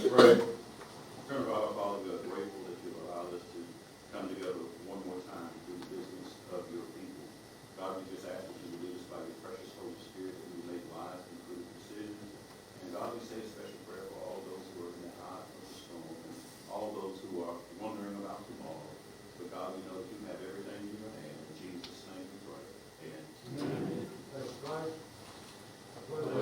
Right. Father, we are grateful that you allowed us to come together one more time to do the business of your people. God, we just ask that you lead us by your precious Holy Spirit that we make wise and prudent decisions. And God, we say a special prayer for all those who are in the eye of the storm and all those who are wondering about tomorrow. But God, we know that you have everything in your hand. In Jesus' name we pray. Amen.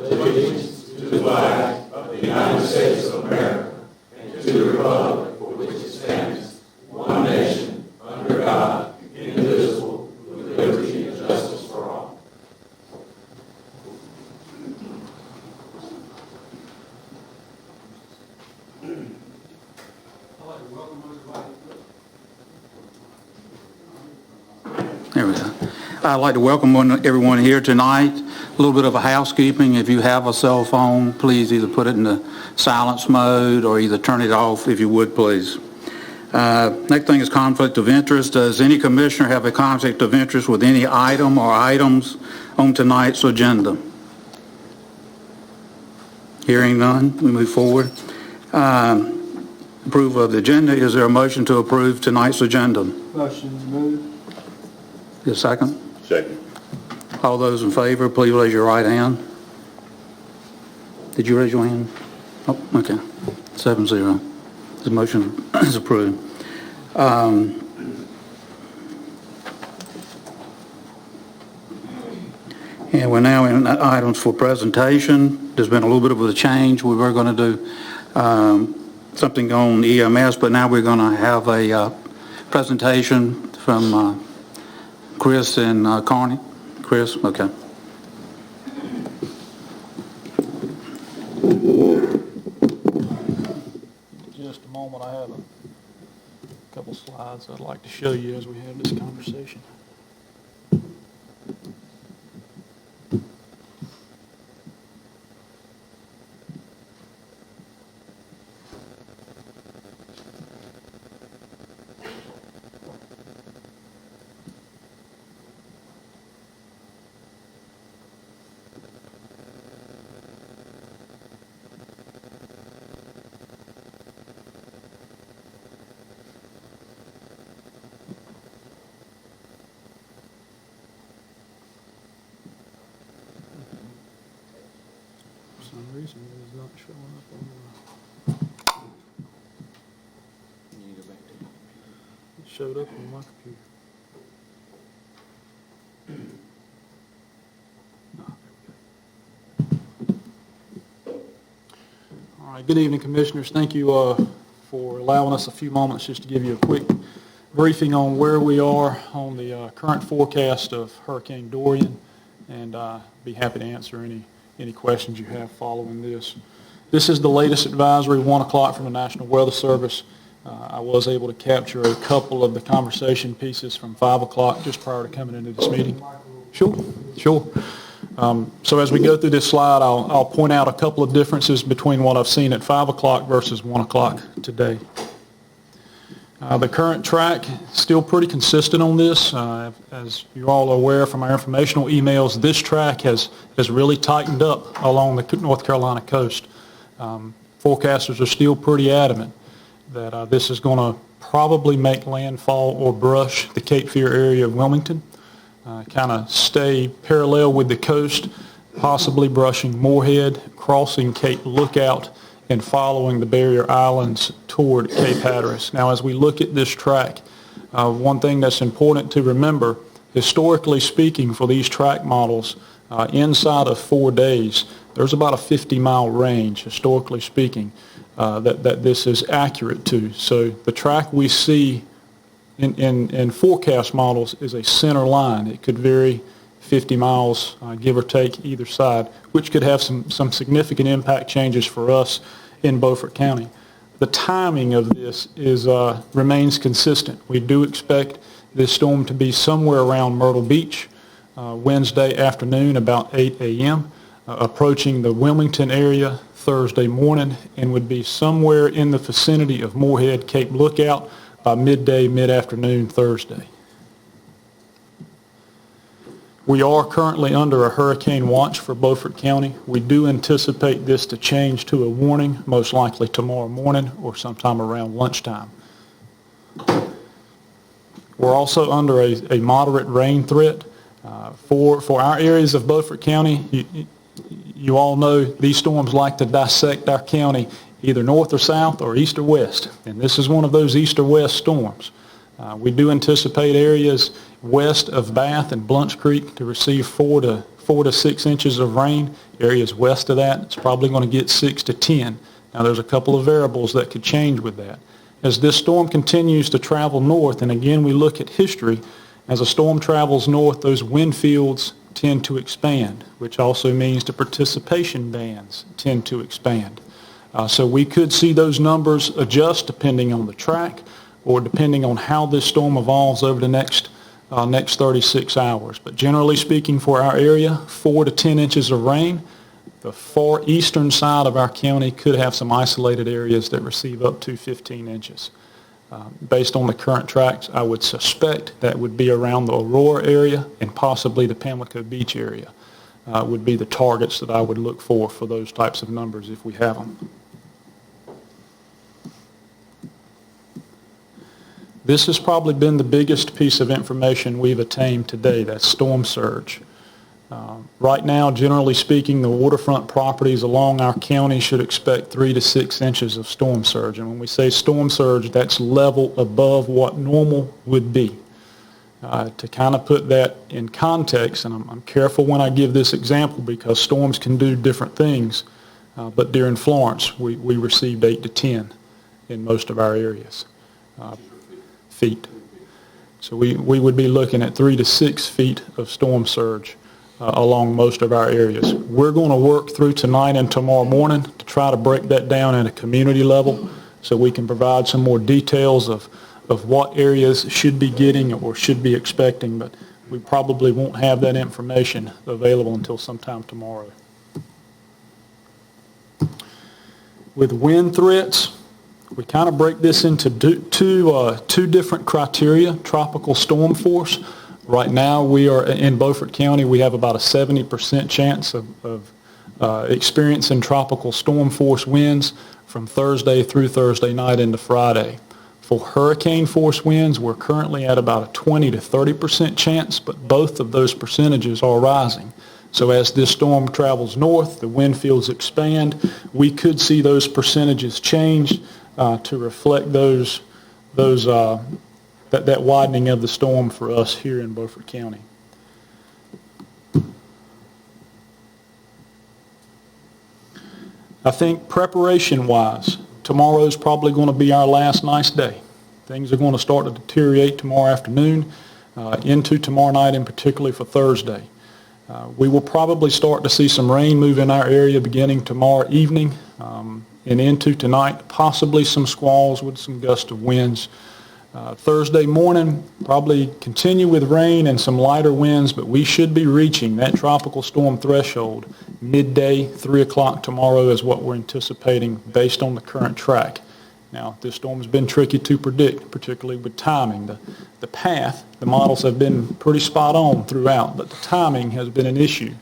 Allegiance to the flag of the United States of America and to the republic for which it stands, one nation, under God, indivisible, with liberty and justice for all. I'd like to welcome everybody. There we go. I'd like to welcome everyone here tonight. A little bit of a housekeeping. If you have a cell phone, please either put it in the silence mode or either turn it off if you would, please. Next thing is conflict of interest. Does any commissioner have a conflict of interest with any item or items on tonight's agenda? Hearing none, we move forward. Approval of the agenda. Is there a motion to approve tonight's agenda? Motion moved. Is there a second? Second. All those in favor, please raise your right hand. Did you raise your hand? Oh, okay. 7-0. The motion is approved. And we're now in items for presentation. There's been a little bit of a change. We were going to do something on EMS, but now we're going to have a presentation from Chris and Carney. Chris, okay. Just a moment, I have a couple slides I'd like to show you as we have this conversation. For some reason, it is not showing up on it showed up on my computer. All right, good evening, Commissioners. Thank you for allowing us a few moments just to give you a quick briefing on where we are on the current forecast of Hurricane Dorian, and be happy to answer any questions you have following this. This is the latest advisory, 1 o'clock from the National Weather Service. I was able to capture a couple of the conversation pieces from 5 o'clock just prior to coming into this meeting. Sure. So as we go through this slide, I'll point out a couple of differences between what I've seen at 5 o'clock versus 1 o'clock today. The current track is still pretty consistent on this. As you all are aware from our informational emails, this track has really tightened up along the North Carolina coast. Forecasters are still pretty adamant that this is going to probably make landfall or brush the Cape Fear area of Wilmington, kind of stay parallel with the coast, possibly brushing Moorhead, crossing Cape Lookout, and following the barrier islands toward Cape Hatteras. Now, as we look at this track, one thing that's important to remember, historically speaking, for these track models, inside of 4 days, there's about a 50-mile range, historically speaking, that this is accurate to. So the track we see in forecast models is a center line. It could vary 50 miles, give or take, either side, which could have some significant impact changes for us in Beaufort County. The timing of this remains consistent. We do expect this storm to be somewhere around Myrtle Beach Wednesday afternoon, about 8 a.m., approaching the Wilmington area Thursday morning, and would be somewhere in the vicinity of Moorhead, Cape Lookout by midday, mid-afternoon Thursday. We are currently under a hurricane watch for Beaufort County. We do anticipate this to change to a warning, most likely tomorrow morning or sometime around lunchtime. We're also under a moderate rain threat. For our areas of Beaufort County, you all know these storms like to dissect our county either north or south or east or west, and this is one of those east or west storms. We do anticipate areas west of Bath and Blunt's Creek to receive 4 to 6 inches of rain. Areas west of that, it's probably going to get 6 to 10. Now, there's a couple of variables that could change with that. As this storm continues to travel north, and again, we look at history, as a storm travels north, those wind fields tend to expand, which also means the participation bands tend to expand. So we could see those numbers adjust depending on the track or depending on how this storm evolves over the next 36 hours. But generally speaking, for our area, 4 to 10 inches of rain. The far eastern side of our county could have some isolated areas that receive up to 15 inches. Based on the current tracks, I would suspect that would be around the Aurora area and possibly the Pamlico Beach area would be the targets that I would look for those types of numbers if we have them. This has probably been the biggest piece of information we've attained today, that's storm surge. Right now, generally speaking, the waterfront properties along our county should expect 3 to 6 inches of storm surge. And when we say storm surge, that's level above what normal would be. To kind of put that in context, and I'm careful when I give this example because storms can do different things, but during Florence, we received 8 to 10 in most of our areas. Feet. So we would be looking at 3 to 6 feet of storm surge along most of our areas. We're going to work through tonight and tomorrow morning to try to break that down at a community level so we can provide some more details of what areas should be getting or should be expecting, but we probably won't have that information available until sometime tomorrow. With wind threats, we kind of break this into two different criteria. Tropical storm force. Right now, we are in Beaufort County. We have about a 70% chance of experiencing tropical storm force winds from Thursday through Thursday night into Friday. For hurricane force winds, we're currently at about a 20 to 30% chance, but both of those percentages are rising. So as this storm travels north, the wind fields expand. We could see those percentages change to reflect that widening of the storm for us here in Beaufort County. I think preparation-wise, tomorrow's probably going to be our last nice day. Things are going to start to deteriorate tomorrow afternoon into tomorrow night, and particularly for Thursday. We will probably start to see some rain move in our area beginning tomorrow evening and into tonight, possibly some squalls with some gust of winds. Thursday morning, probably continue with rain and some lighter winds, but we should be reaching that tropical storm threshold midday, 3 o'clock tomorrow is what we're anticipating based on the current track. Now, this storm has been tricky to predict, particularly with timing. The path, the models have been pretty spot on throughout, but the timing has been an issue.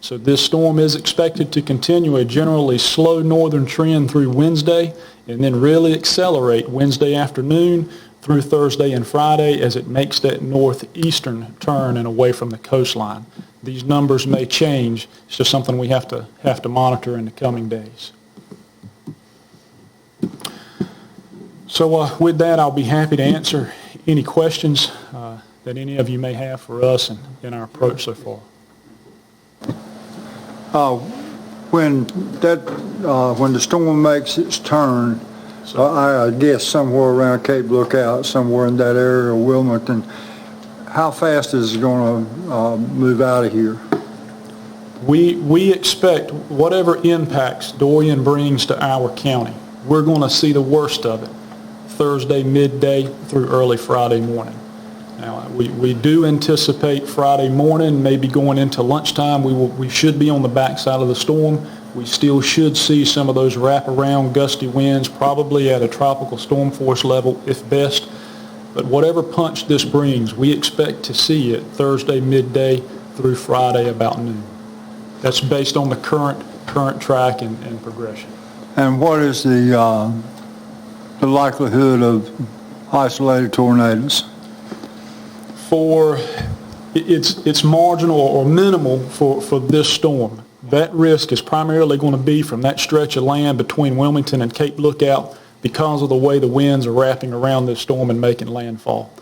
So this storm is expected to continue a generally slow northern trend through Wednesday and then really accelerate Wednesday afternoon through Thursday and Friday as it makes that northeastern turn and away from the coastline. These numbers may change. It's just something we have to monitor in the coming days. So with that, I'll be happy to answer any questions that any of you may have for us in our approach so far. When the storm makes its turn, I guess somewhere around Cape Lookout, somewhere in that area of Wilmington, how fast is it going to move out of here? We expect whatever impacts Dorian brings to our county, we're going to see the worst of it Thursday midday through early Friday morning. Now, we do anticipate Friday morning, maybe going into lunchtime, we should be on the backside of the storm. We still should see some of those wraparound gusty winds, probably at a tropical storm force level, if best. But whatever punch this brings, we expect to see it Thursday midday through Friday about noon. That's based on the current track and progression. And what is the likelihood of isolated tornadoes? It's marginal or minimal for this storm. That risk is primarily going to be from that stretch of land between Wilmington and Cape Lookout because of the way the winds are wrapping around this storm and making landfall.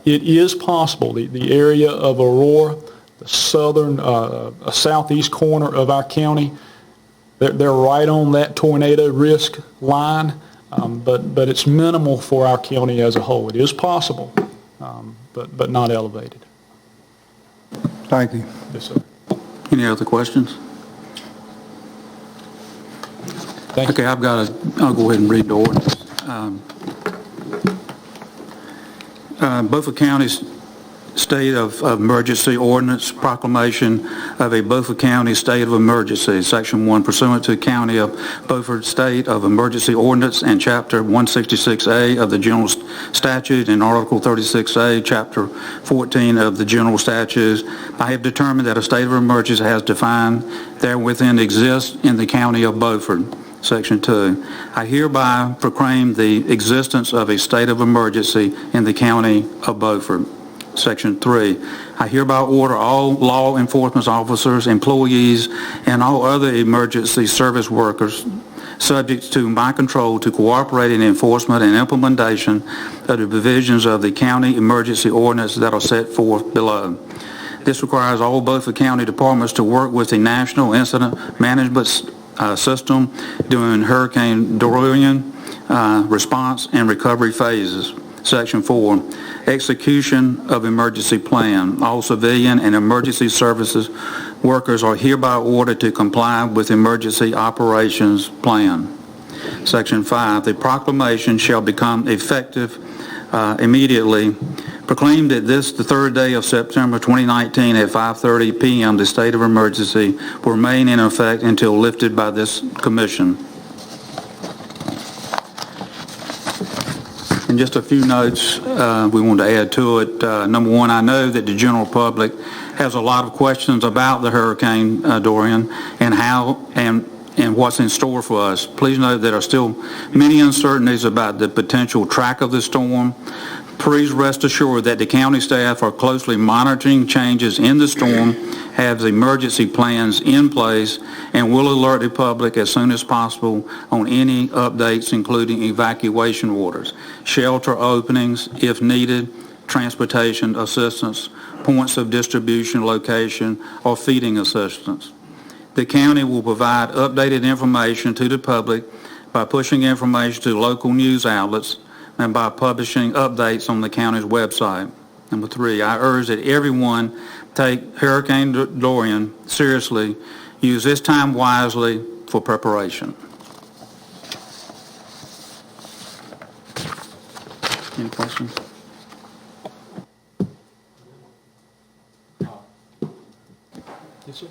It is possible, the area of Aurora, the southern, southeast corner of our county, they're right on that tornado risk line, but it's minimal for our county as a whole. It is possible, but not elevated. Thank you. Yes, sir. Any other questions? Thank you. Okay, I'll go ahead and read the ordinance. Beaufort County's State of Emergency Ordinance, Proclamation of a Beaufort County State of Emergency, Section 1, pursuant to County of Beaufort State of Emergency Ordinance and Chapter 166A of the General Statute and Article 36A, Chapter 14 of the General Statutes, I have determined that a state of emergency has defined therewithin exists in the County of Beaufort. Section 2, I hereby proclaim the existence of a state of emergency in the County of Beaufort. Section 3, I hereby order all law enforcement officers, employees, and all other emergency service workers subject to my control to cooperate in enforcement and implementation of the provisions of the county emergency ordinance that are set forth below. This requires all Beaufort County departments to work with the National Incident Management System during Hurricane Dorian response and recovery phases. Section 4, execution of emergency plan. All civilian and emergency services workers are hereby ordered to comply with emergency operations plan. Section 5, the proclamation shall become effective immediately. Proclaimed that the third day of September 2019 at 5:30 p.m. the state of emergency will remain in effect until lifted by this commission. And just a few notes we want to add to it. Number one, I know that the general public has a lot of questions about the Hurricane Dorian and how and what's in store for us. Please note there are still many uncertainties about the potential track of the storm. Please rest assured that the county staff are closely monitoring changes in the storm, have emergency plans in place, and will alert the public as soon as possible on any updates, including evacuation orders, shelter openings if needed, transportation assistance, points of distribution location, or feeding assistance. The county will provide updated information to the public by pushing information to local news outlets and by publishing updates on the county's website. Number 3, I urge that everyone take Hurricane Dorian seriously, use this time wisely for preparation. Any questions? Yes, sir.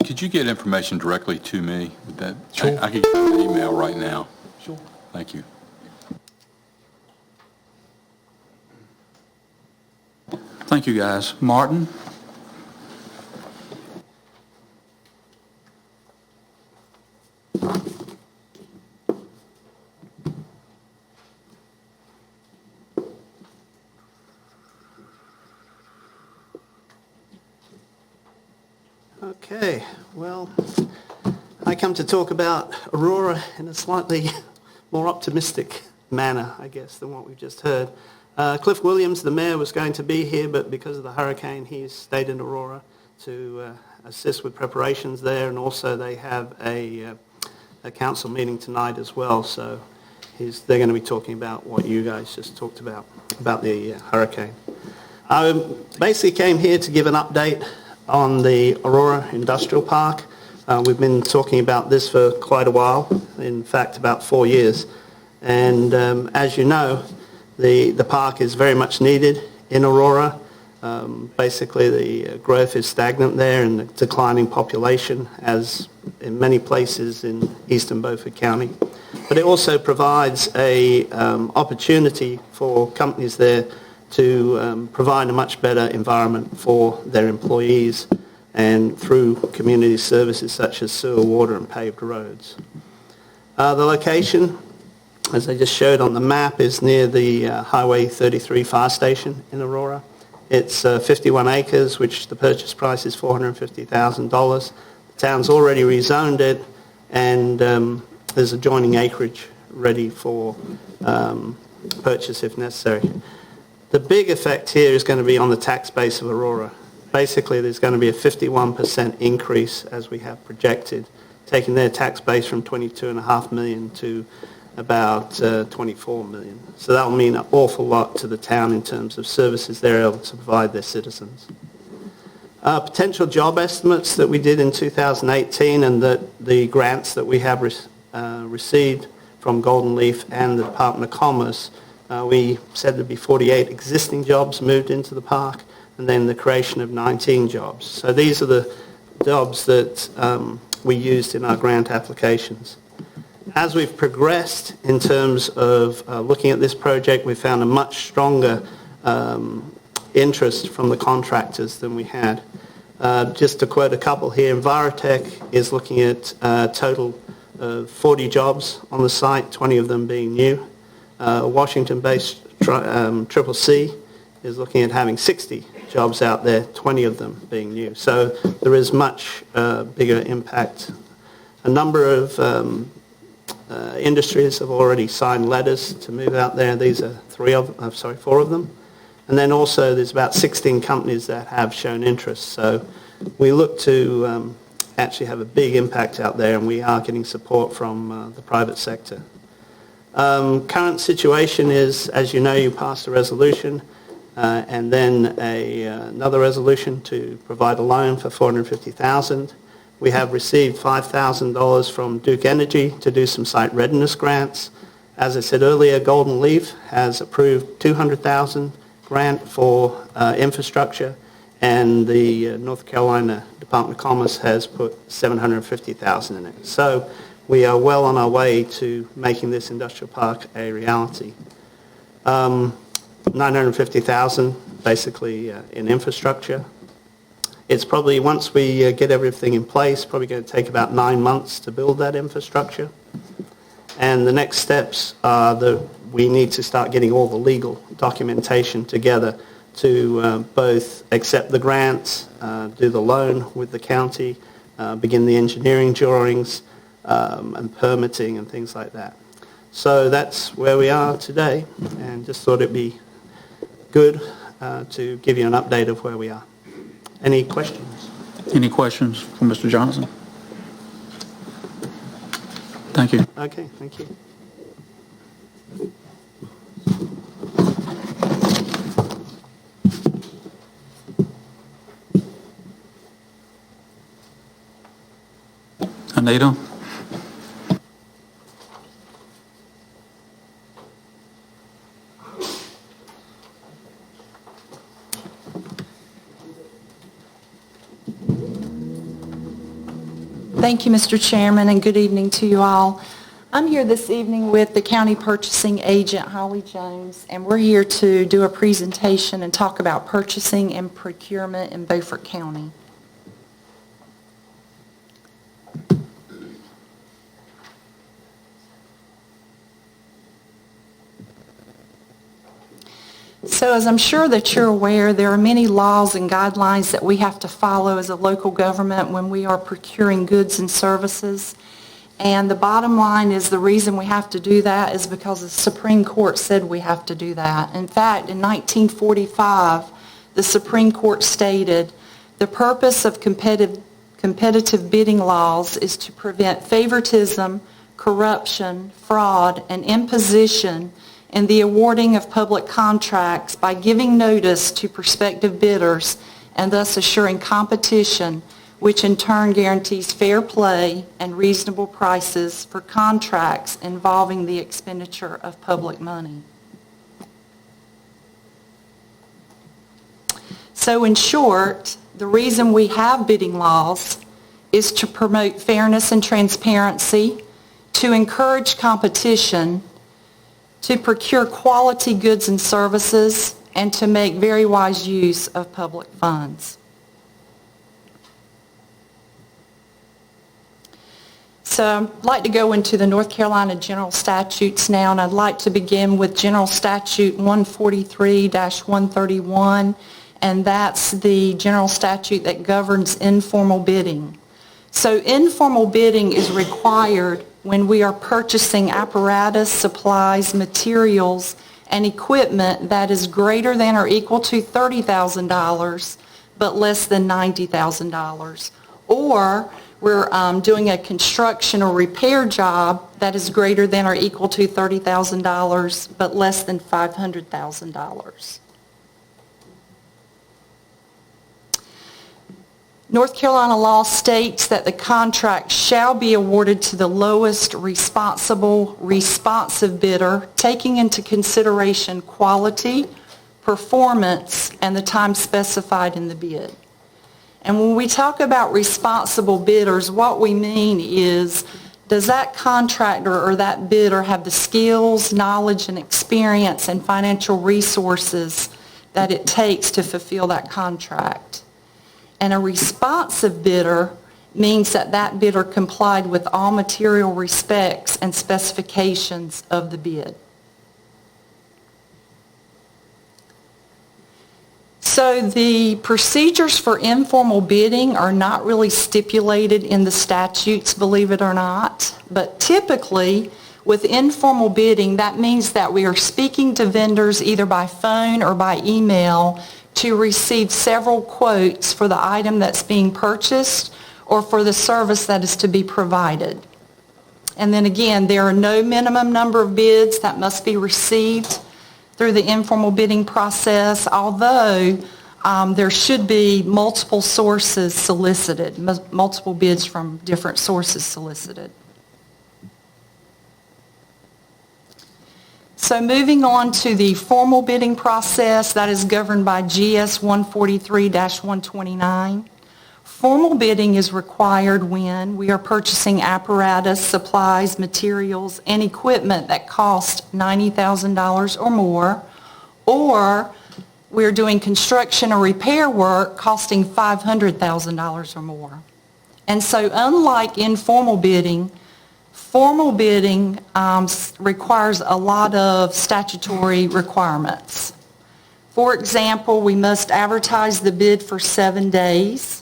Could you get information directly to me? Sure. I could get an email right now. Sure. Thank you. Thank you, guys. Martin? Okay, well, I come to talk about Aurora in a slightly more optimistic manner, I guess, than what we've just heard. Cliff Williams, the mayor, was going to be here, but because of the hurricane, he's stayed in Aurora to assist with preparations there, and also they have a council meeting tonight as well, so they're going to be talking about what you guys just talked about the hurricane. I basically came here to give an update on the Aurora Industrial Park. We've been talking about this for quite a while, in fact about 4 years. And as you know, the park is very much needed in Aurora. Basically the growth is stagnant there and the declining population, as in many places in eastern Beaufort County. But it also provides a opportunity for companies there to provide a much better environment for their employees and through community services such as sewer, water and paved roads. The location, as I just showed on the map, is near the Highway 33 fire station in Aurora. It's 51 acres, which the purchase price is $450,000. The town's already rezoned it, and there's adjoining acreage ready for purchase if necessary. The big effect here is going to be on the tax base of Aurora. Basically, there's going to be a 51% increase, as we have projected, taking their tax base from $22.5 million to about $24 million. So that will mean an awful lot to the town in terms of services they're able to provide their citizens. Potential job estimates that we did in 2018 and that the grants that we have received from Golden Leaf and the Department of Commerce, we said there'd be 48 existing jobs moved into the park and then the creation of 19 jobs. So these are the jobs that we used in our grant applications. As we've progressed in terms of looking at this project, we found a much stronger interest from the contractors than we had. Just to quote a couple here, Envirotech is looking at a total of 40 jobs on the site, 20 of them being new. Washington-based Triple C is looking at having 60 jobs out there, 20 of them being new. So there is much bigger impact. A number of industries have already signed letters to move out there. These are 4 of them. And then also there's about 16 companies that have shown interest. So we look to actually have a big impact out there, and we are getting support from the private sector. Current situation is, as you know, you passed a resolution and then another resolution to provide a loan for $450,000. We have received $5,000 from Duke Energy to do some site readiness grants. As I said earlier, Golden Leaf has approved $200,000 grant for infrastructure, and the North Carolina Department of Commerce has put $750,000 in it. So we are well on our way to making this industrial park a reality. $950,000 basically in infrastructure. It's probably, once we get everything in place, probably going to take about 9 months to build that infrastructure. And the next steps are that we need to start getting all the legal documentation together to both accept the grants, do the loan with the county, begin the engineering drawings, and permitting and things like that. So that's where we are today, and just thought it'd be good to give you an update of where we are. Any questions? Any questions for Mr. Johnson? Thank you. Okay, thank you. Anita? Thank you, Mr. Chairman, and good evening to you all. I'm here this evening with the County Purchasing Agent, Holly Jones, and we're here to do a presentation and talk about purchasing and procurement in Beaufort County. So as I'm sure that you're aware, there are many laws and guidelines that we have to follow as a local government when we are procuring goods and services. And the bottom line is the reason we have to do that is because the Supreme Court said we have to do that. In fact, in 1945, the Supreme Court stated, the purpose of competitive bidding laws is to prevent favoritism, corruption, fraud, and imposition in the awarding of public contracts by giving notice to prospective bidders and thus assuring competition, which in turn guarantees fair play and reasonable prices for contracts involving the expenditure of public money. So in short, the reason we have bidding laws is to promote fairness and transparency, to encourage competition, to procure quality goods and services, and to make very wise use of public funds. So I'd like to go into the North Carolina General Statutes now, and I'd like to begin with General Statute 143-131, and that's the general statute that governs informal bidding. So informal bidding is required when we are purchasing apparatus, supplies, materials, and equipment that is greater than or equal to $30,000 but less than $90,000. Or we're doing a construction or repair job that is greater than or equal to $30,000 but less than $500,000. North Carolina law states that the contract shall be awarded to the lowest responsive bidder, taking into consideration quality, performance, and the time specified in the bid. And when we talk about responsible bidders, what we mean is, does that contractor or that bidder have the skills, knowledge, and experience and financial resources that it takes to fulfill that contract? And a responsive bidder means that that bidder complied with all material respects and specifications of the bid. So the procedures for informal bidding are not really stipulated in the statutes, believe it or not. But typically, with informal bidding, that means that we are speaking to vendors either by phone or by email to receive several quotes for the item that's being purchased or for the service that is to be provided. And then again, there are no minimum number of bids that must be received through the informal bidding process, although there should be multiple sources solicited, multiple bids from different sources solicited. So moving on to the formal bidding process, that is governed by GS 143-129. Formal bidding is required when we are purchasing apparatus, supplies, materials, and equipment that cost $90,000 or more, or we're doing construction or repair work costing $500,000 or more. And so unlike informal bidding, formal bidding requires a lot of statutory requirements. For example, we must advertise the bid for 7 days.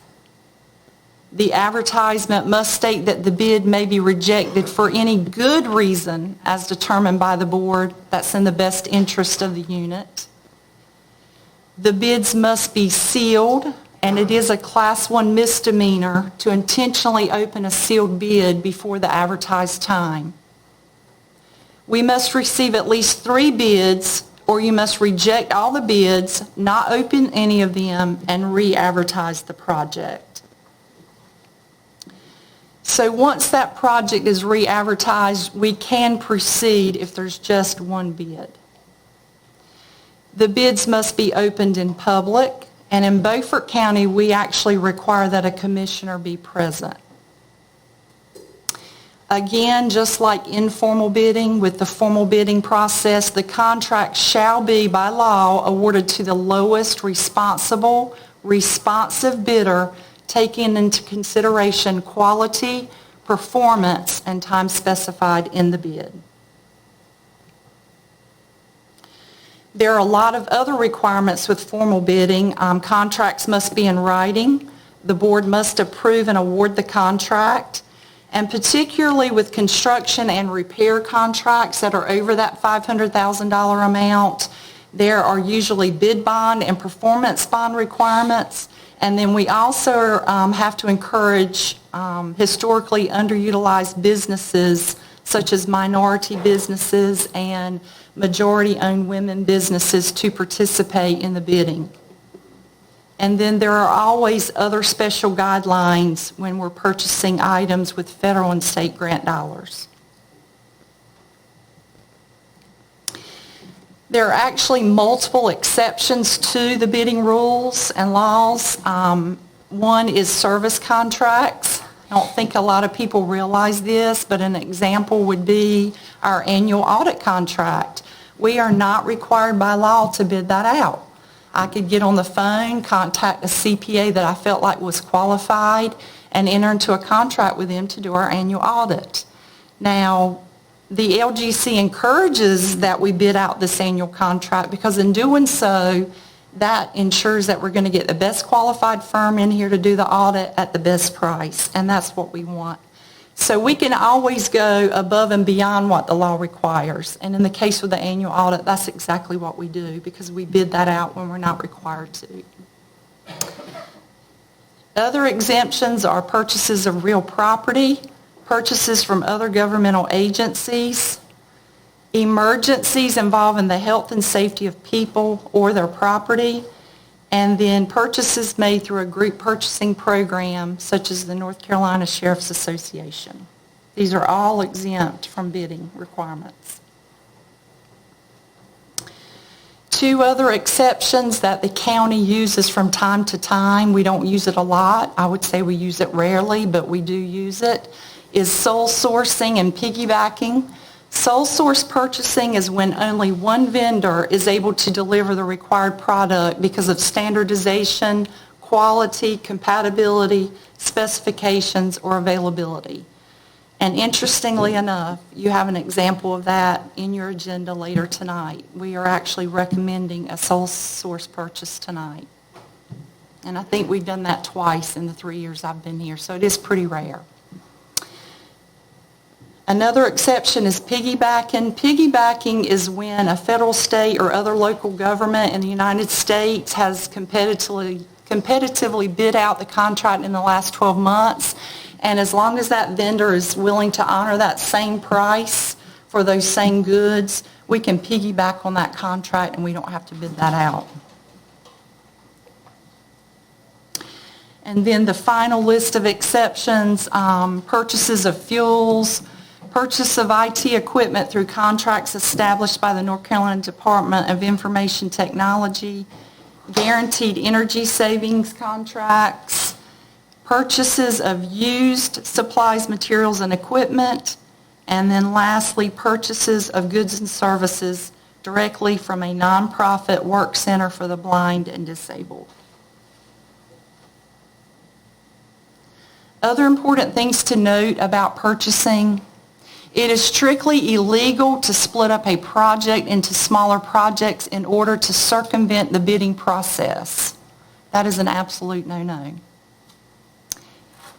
The advertisement must state that the bid may be rejected for any good reason as determined by the board that's in the best interest of the unit. The bids must be sealed, and it is a Class 1 misdemeanor to intentionally open a sealed bid before the advertised time. We must receive at least 3 bids, or you must reject all the bids, not open any of them, and re-advertise the project. So once that project is re-advertised, we can proceed if there's just one bid. The bids must be opened in public, and in Beaufort County, we actually require that a commissioner be present. Again, just like informal bidding, with the formal bidding process, the contract shall be, by law, awarded to the lowest responsive bidder, taking into consideration quality, performance, and time specified in the bid. There are a lot of other requirements with formal bidding. Contracts must be in writing. The board must approve and award the contract. And particularly with construction and repair contracts that are over that $500,000 amount, there are usually bid bond and performance bond requirements. And then we also have to encourage historically underutilized businesses such as minority businesses and majority-owned women businesses to participate in the bidding. And then there are always other special guidelines when we're purchasing items with federal and state grant dollars. There are actually multiple exceptions to the bidding rules and laws. One is service contracts. I don't think a lot of people realize this, but an example would be our annual audit contract. We are not required by law to bid that out. I could get on the phone, contact a CPA that I felt like was qualified, and enter into a contract with them to do our annual audit. Now, the LGC encourages that we bid out this annual contract because in doing so, that ensures that we're going to get the best qualified firm in here to do the audit at the best price, and that's what we want. So we can always go above and beyond what the law requires. And in the case of the annual audit, that's exactly what we do because we bid that out when we're not required to. Other exemptions are purchases of real property, purchases from other governmental agencies, emergencies involving the health and safety of people or their property, and then purchases made through a group purchasing program such as the North Carolina Sheriff's Association. These are all exempt from bidding requirements. Two other exceptions that the county uses from time to time, we don't use it a lot, I would say we use it rarely, but we do use it, is sole sourcing and piggybacking. Sole source purchasing is when only one vendor is able to deliver the required product because of standardization, quality, compatibility, specifications, or availability. And interestingly enough, you have an example of that in your agenda later tonight. We are actually recommending a sole source purchase tonight. And I think we've done that twice in the 3 years I've been here, so it is pretty rare. Another exception is piggybacking. Piggybacking is when a federal, state, or other local government in the United States has competitively bid out the contract in the last 12 months, and as long as that vendor is willing to honor that same price for those same goods, we can piggyback on that contract and we don't have to bid that out. And then the final list of exceptions, purchases of fuels, purchase of IT equipment through contracts established by the North Carolina Department of Information Technology, guaranteed energy savings contracts, purchases of used supplies, materials, and equipment, and then lastly, purchases of goods and services directly from a nonprofit work center for the blind and disabled. Other important things to note about purchasing: it is strictly illegal to split up a project into smaller projects in order to circumvent the bidding process. That is an absolute no-no.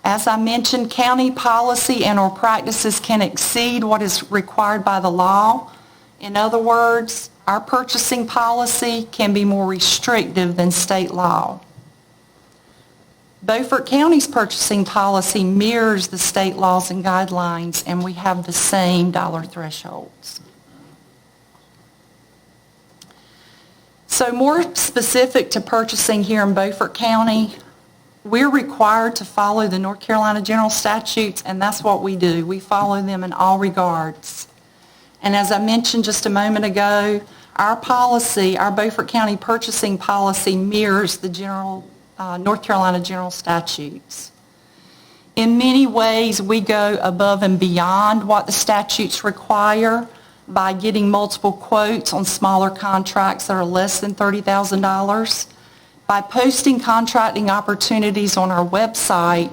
As I mentioned, county policy and/or practices can exceed what is required by the law. In other words, our purchasing policy can be more restrictive than state law. Beaufort County's purchasing policy mirrors the state laws and guidelines, and we have the same dollar thresholds. So more specific to purchasing here in Beaufort County, we're required to follow the North Carolina General Statutes, and that's what we do. We follow them in all regards. And as I mentioned just a moment ago, our policy, our Beaufort County purchasing policy mirrors the North Carolina General Statutes. In many ways, we go above and beyond what the statutes require by getting multiple quotes on smaller contracts that are less than $30,000, by posting contracting opportunities on our website,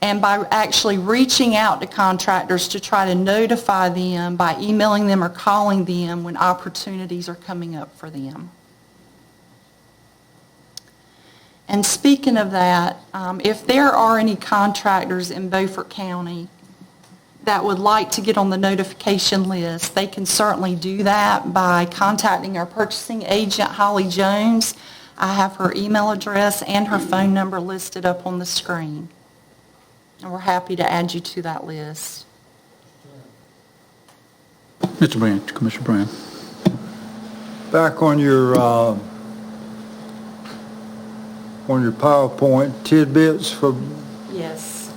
and by actually reaching out to contractors to try to notify them by emailing them or calling them when opportunities are coming up for them. And speaking of that, if there are any contractors in Beaufort County that would like to get on the notification list, they can certainly do that by contacting our purchasing agent, Holly Jones. I have her email address and her phone number listed up on the screen. And we're happy to add you to that list. Mr. Brand, Commissioner Brand. Back on your PowerPoint tidbits for, Yes.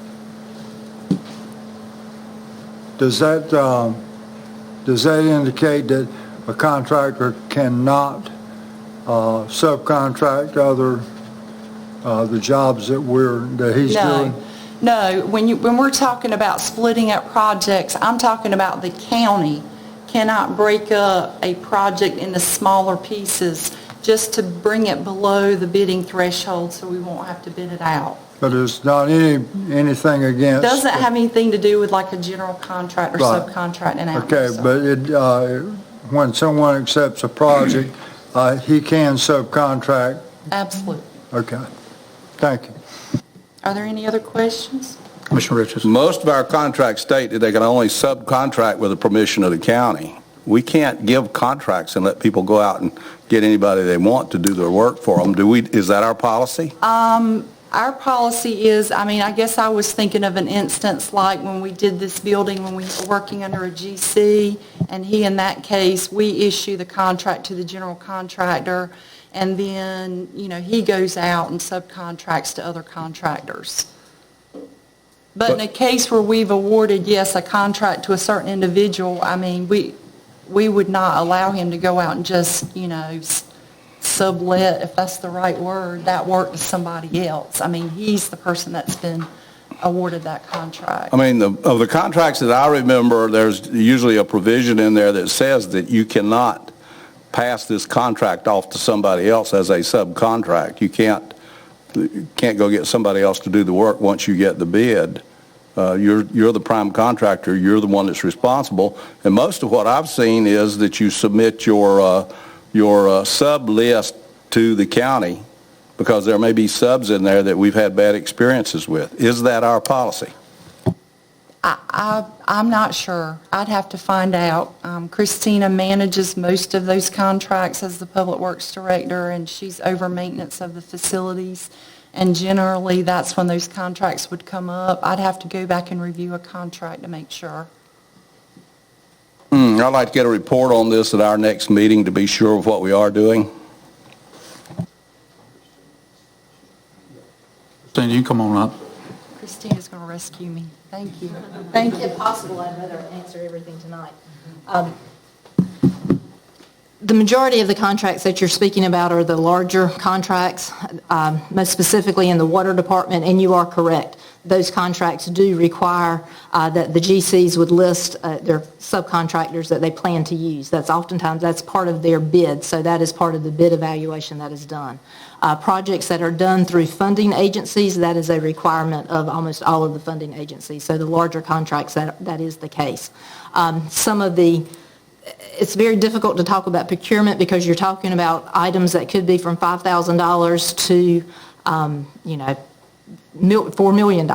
does that indicate that a contractor cannot subcontract the jobs that he's doing? No. When we're talking about splitting up projects, I'm talking about the county cannot break up a project into smaller pieces just to bring it below the bidding threshold so we won't have to bid it out. But it's not anything against... Doesn't have anything to do with like a general contract or Right. subcontract and out. Okay, but when someone accepts a project, he can subcontract? Absolutely. Okay, thank you. Are there any other questions? Commissioner Richardson. Most of our contracts state that they can only subcontract with the permission of the county. We can't give contracts and let people go out and get anybody they want to do their work for them. Is that our policy? Our policy is, I guess I was thinking of an instance like when we did this building, when we were working under a GC, and in that case, we issue the contract to the general contractor, and then, he goes out and subcontracts to other contractors. But in a case where we've awarded, yes, a contract to a certain individual, we would not allow him to go out and just, sublet, if that's the right word, that work to somebody else. He's the person that's been awarded that contract. Of the contracts that I remember, there's usually a provision in there that says that you cannot pass this contract off to somebody else as a subcontract. You can't go get somebody else to do the work once you get the bid. You're the prime contractor. You're the one that's responsible. And most of what I've seen is that you submit your sub list to the county because there may be subs in there that we've had bad experiences with. Is that our policy? I'm not sure. I'd have to find out. Christina manages most of those contracts as the Public Works Director, and she's over maintenance of the facilities. And generally, that's when those contracts would come up. I'd have to go back and review a contract to make sure. I'd like to get a report on this at our next meeting to be sure of what we are doing. Christine, you can come on up. Christina's going to rescue me. Thank you. Thank you. If possible, I'd rather answer everything tonight. The majority of the contracts that you're speaking about are the larger contracts, most specifically in the water department, and you are correct. Those contracts do require that the GCs would list their subcontractors that they plan to use. Oftentimes that's part of their bid, so that is part of the bid evaluation that is done. Projects that are done through funding agencies, that is a requirement of almost all of the funding agencies. So the larger contracts, that is the case. It's very difficult to talk about procurement because you're talking about items that could be from $5,000 to, $4 million.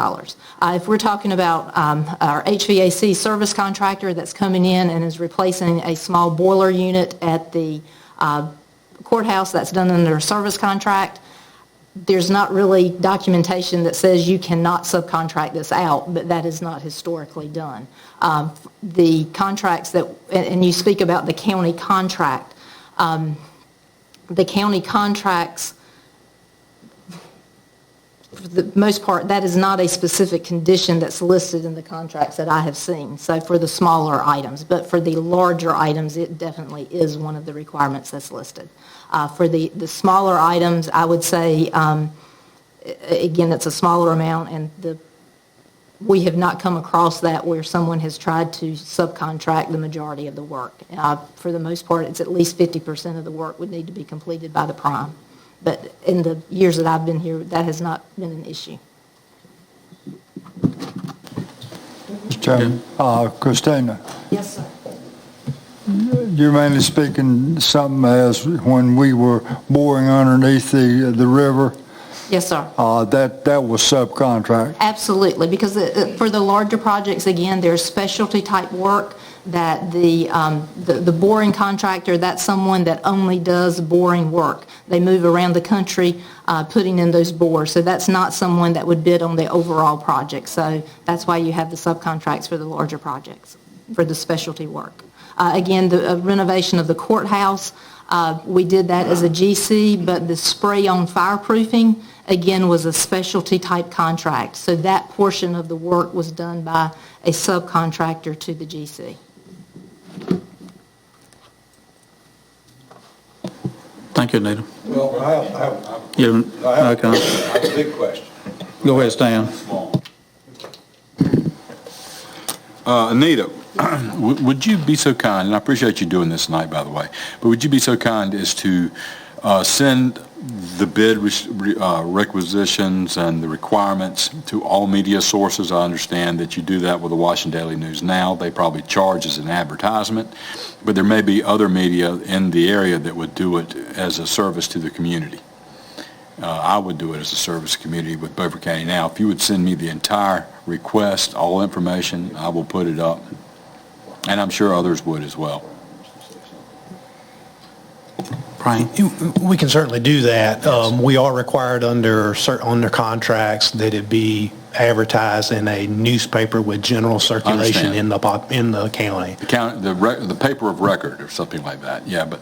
If we're talking about our HVAC service contractor that's coming in and is replacing a small boiler unit at the courthouse that's done under a service contract, there's not really documentation that says you cannot subcontract this out, but that is not historically done. The contracts and you speak about the county contract, the county contracts, for the most part, that is not a specific condition that's listed in the contracts that I have seen, so for the smaller items. But for the larger items, it definitely is one of the requirements that's listed. For the smaller items, I would say, again, it's a smaller amount, and we have not come across that where someone has tried to subcontract the majority of the work. For the most part, it's at least 50% of the work would need to be completed by the prime. But in the years that I've been here, that has not been an issue. Mr. Chairman, Christina, Yes, sir. you're mainly speaking something as when we were boring underneath the river, Yes, sir. that was subcontract. Absolutely, because for the larger projects, again, there's specialty type work that the boring contractor, that's someone that only does boring work. They move around the country putting in those bores, so that's not someone that would bid on the overall project. So that's why you have the subcontracts for the larger projects, for the specialty work. Again, the renovation of the courthouse, we did that as a GC, but the spray-on fireproofing, again, was a specialty type contract. So that portion of the work was done by a subcontractor to the GC. Thank you, Anita. Well, I have a big question. Go ahead, Stan. Anita, would you be so kind, and I appreciate you doing this tonight, by the way, but would you be so kind as to Send the bid requisitions and the requirements to all media sources. I understand that you do that with the Washington Daily News now. They probably charge as an advertisement, but there may be other media in the area that would do it as a service to the community. I would do it as a service to the community with Beaufort County Now. If you would send me the entire request, all information, I will put it up, and I'm sure others would as well. Brian? We can certainly do that. We are required under contracts that it be advertised in a newspaper with general circulation in the county. The paper of record or something like that, yeah, but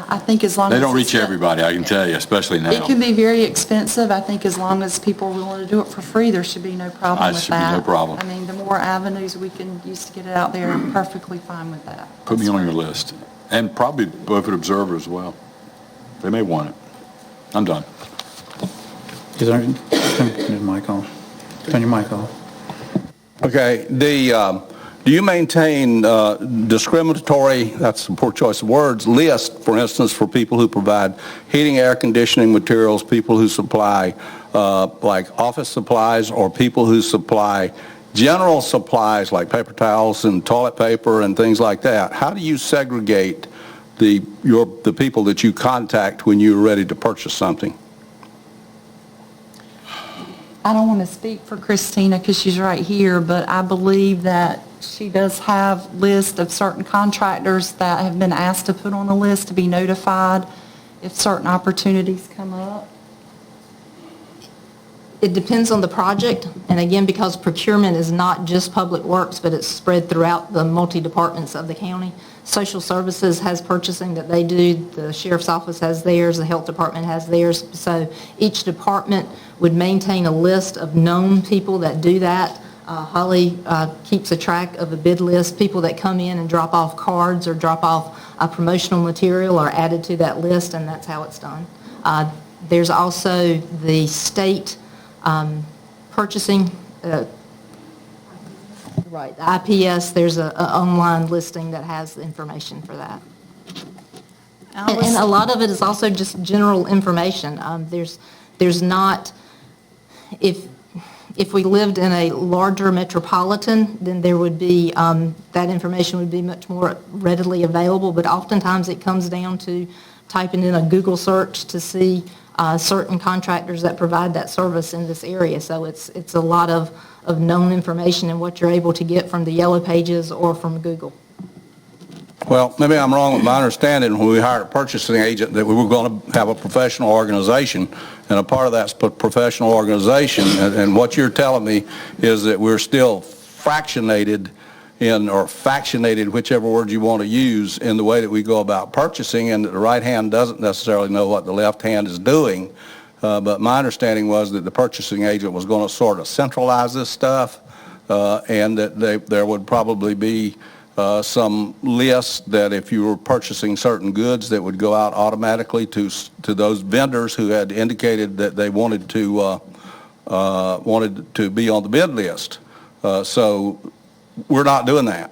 I think as long as... they don't reach everybody, I can tell you, especially now. It can be very expensive. I think as long as people are willing to do it for free, there should be no problem with that. Should be no problem. I mean, the more avenues we can use to get it out there, I'm perfectly fine with that. Put me on your list. And probably Beaufort Observer as well. They may want it. I'm done. Is there, turn your mic on. Turn your mic on. Okay, do you maintain discriminatory, that's a poor choice of words, list, for instance, for people who provide heating, air conditioning materials, people who supply like office supplies, or people who supply general supplies like paper towels and toilet paper and things like that? How do you segregate the people that you contact when you're ready to purchase something? I don't want to speak for Christina because she's right here, but I believe that she does have lists of certain contractors that have been asked to put on the list to be notified if certain opportunities come up. It depends on the project, and again, because procurement is not just public works, but it's spread throughout the multi-departments of the county. Social services has purchasing that they do, the sheriff's office has theirs, the health department has theirs, so each department would maintain a list of known people that do that. Holly keeps a track of a bid list. People that come in and drop off cards or drop off promotional material are added to that list, and that's how it's done. There's also the state purchasing, right, the IPS, there's an online listing that has the information for that. And a lot of it is also just general information. There's not, if we lived in a larger metropolitan, then there would be, that information would be much more readily available, but oftentimes it comes down to typing in a Google search to see certain contractors that provide that service in this area. So it's a lot of known information and what you're able to get from the Yellow Pages or from Google. Well, maybe I'm wrong with my understanding. When we hired a purchasing agent, that we were going to have a professional organization, and a part of that's professional organization, and what you're telling me is that we're still fractionated or factionated, whichever word you want to use, in the way that we go about purchasing, and that the right hand doesn't necessarily know what the left hand is doing. But my understanding was that the purchasing agent was going to sort of centralize this stuff, and that there would probably be some list that if you were purchasing certain goods that would go out automatically to those vendors who had indicated that they wanted to be on the bid list. So we're not doing that.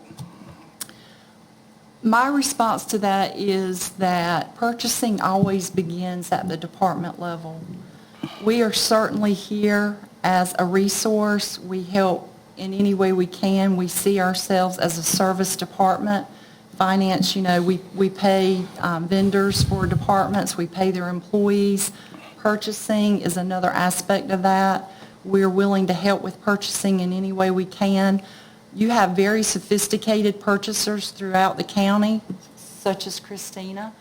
My response to that is that purchasing always begins at the department level. We are certainly here as a resource. We help in any way we can. We see ourselves as a service department. Finance, we pay vendors for departments. We pay their employees. Purchasing is another aspect of that. We're willing to help with purchasing in any way we can. You have very sophisticated purchasers throughout the county, such as Christina,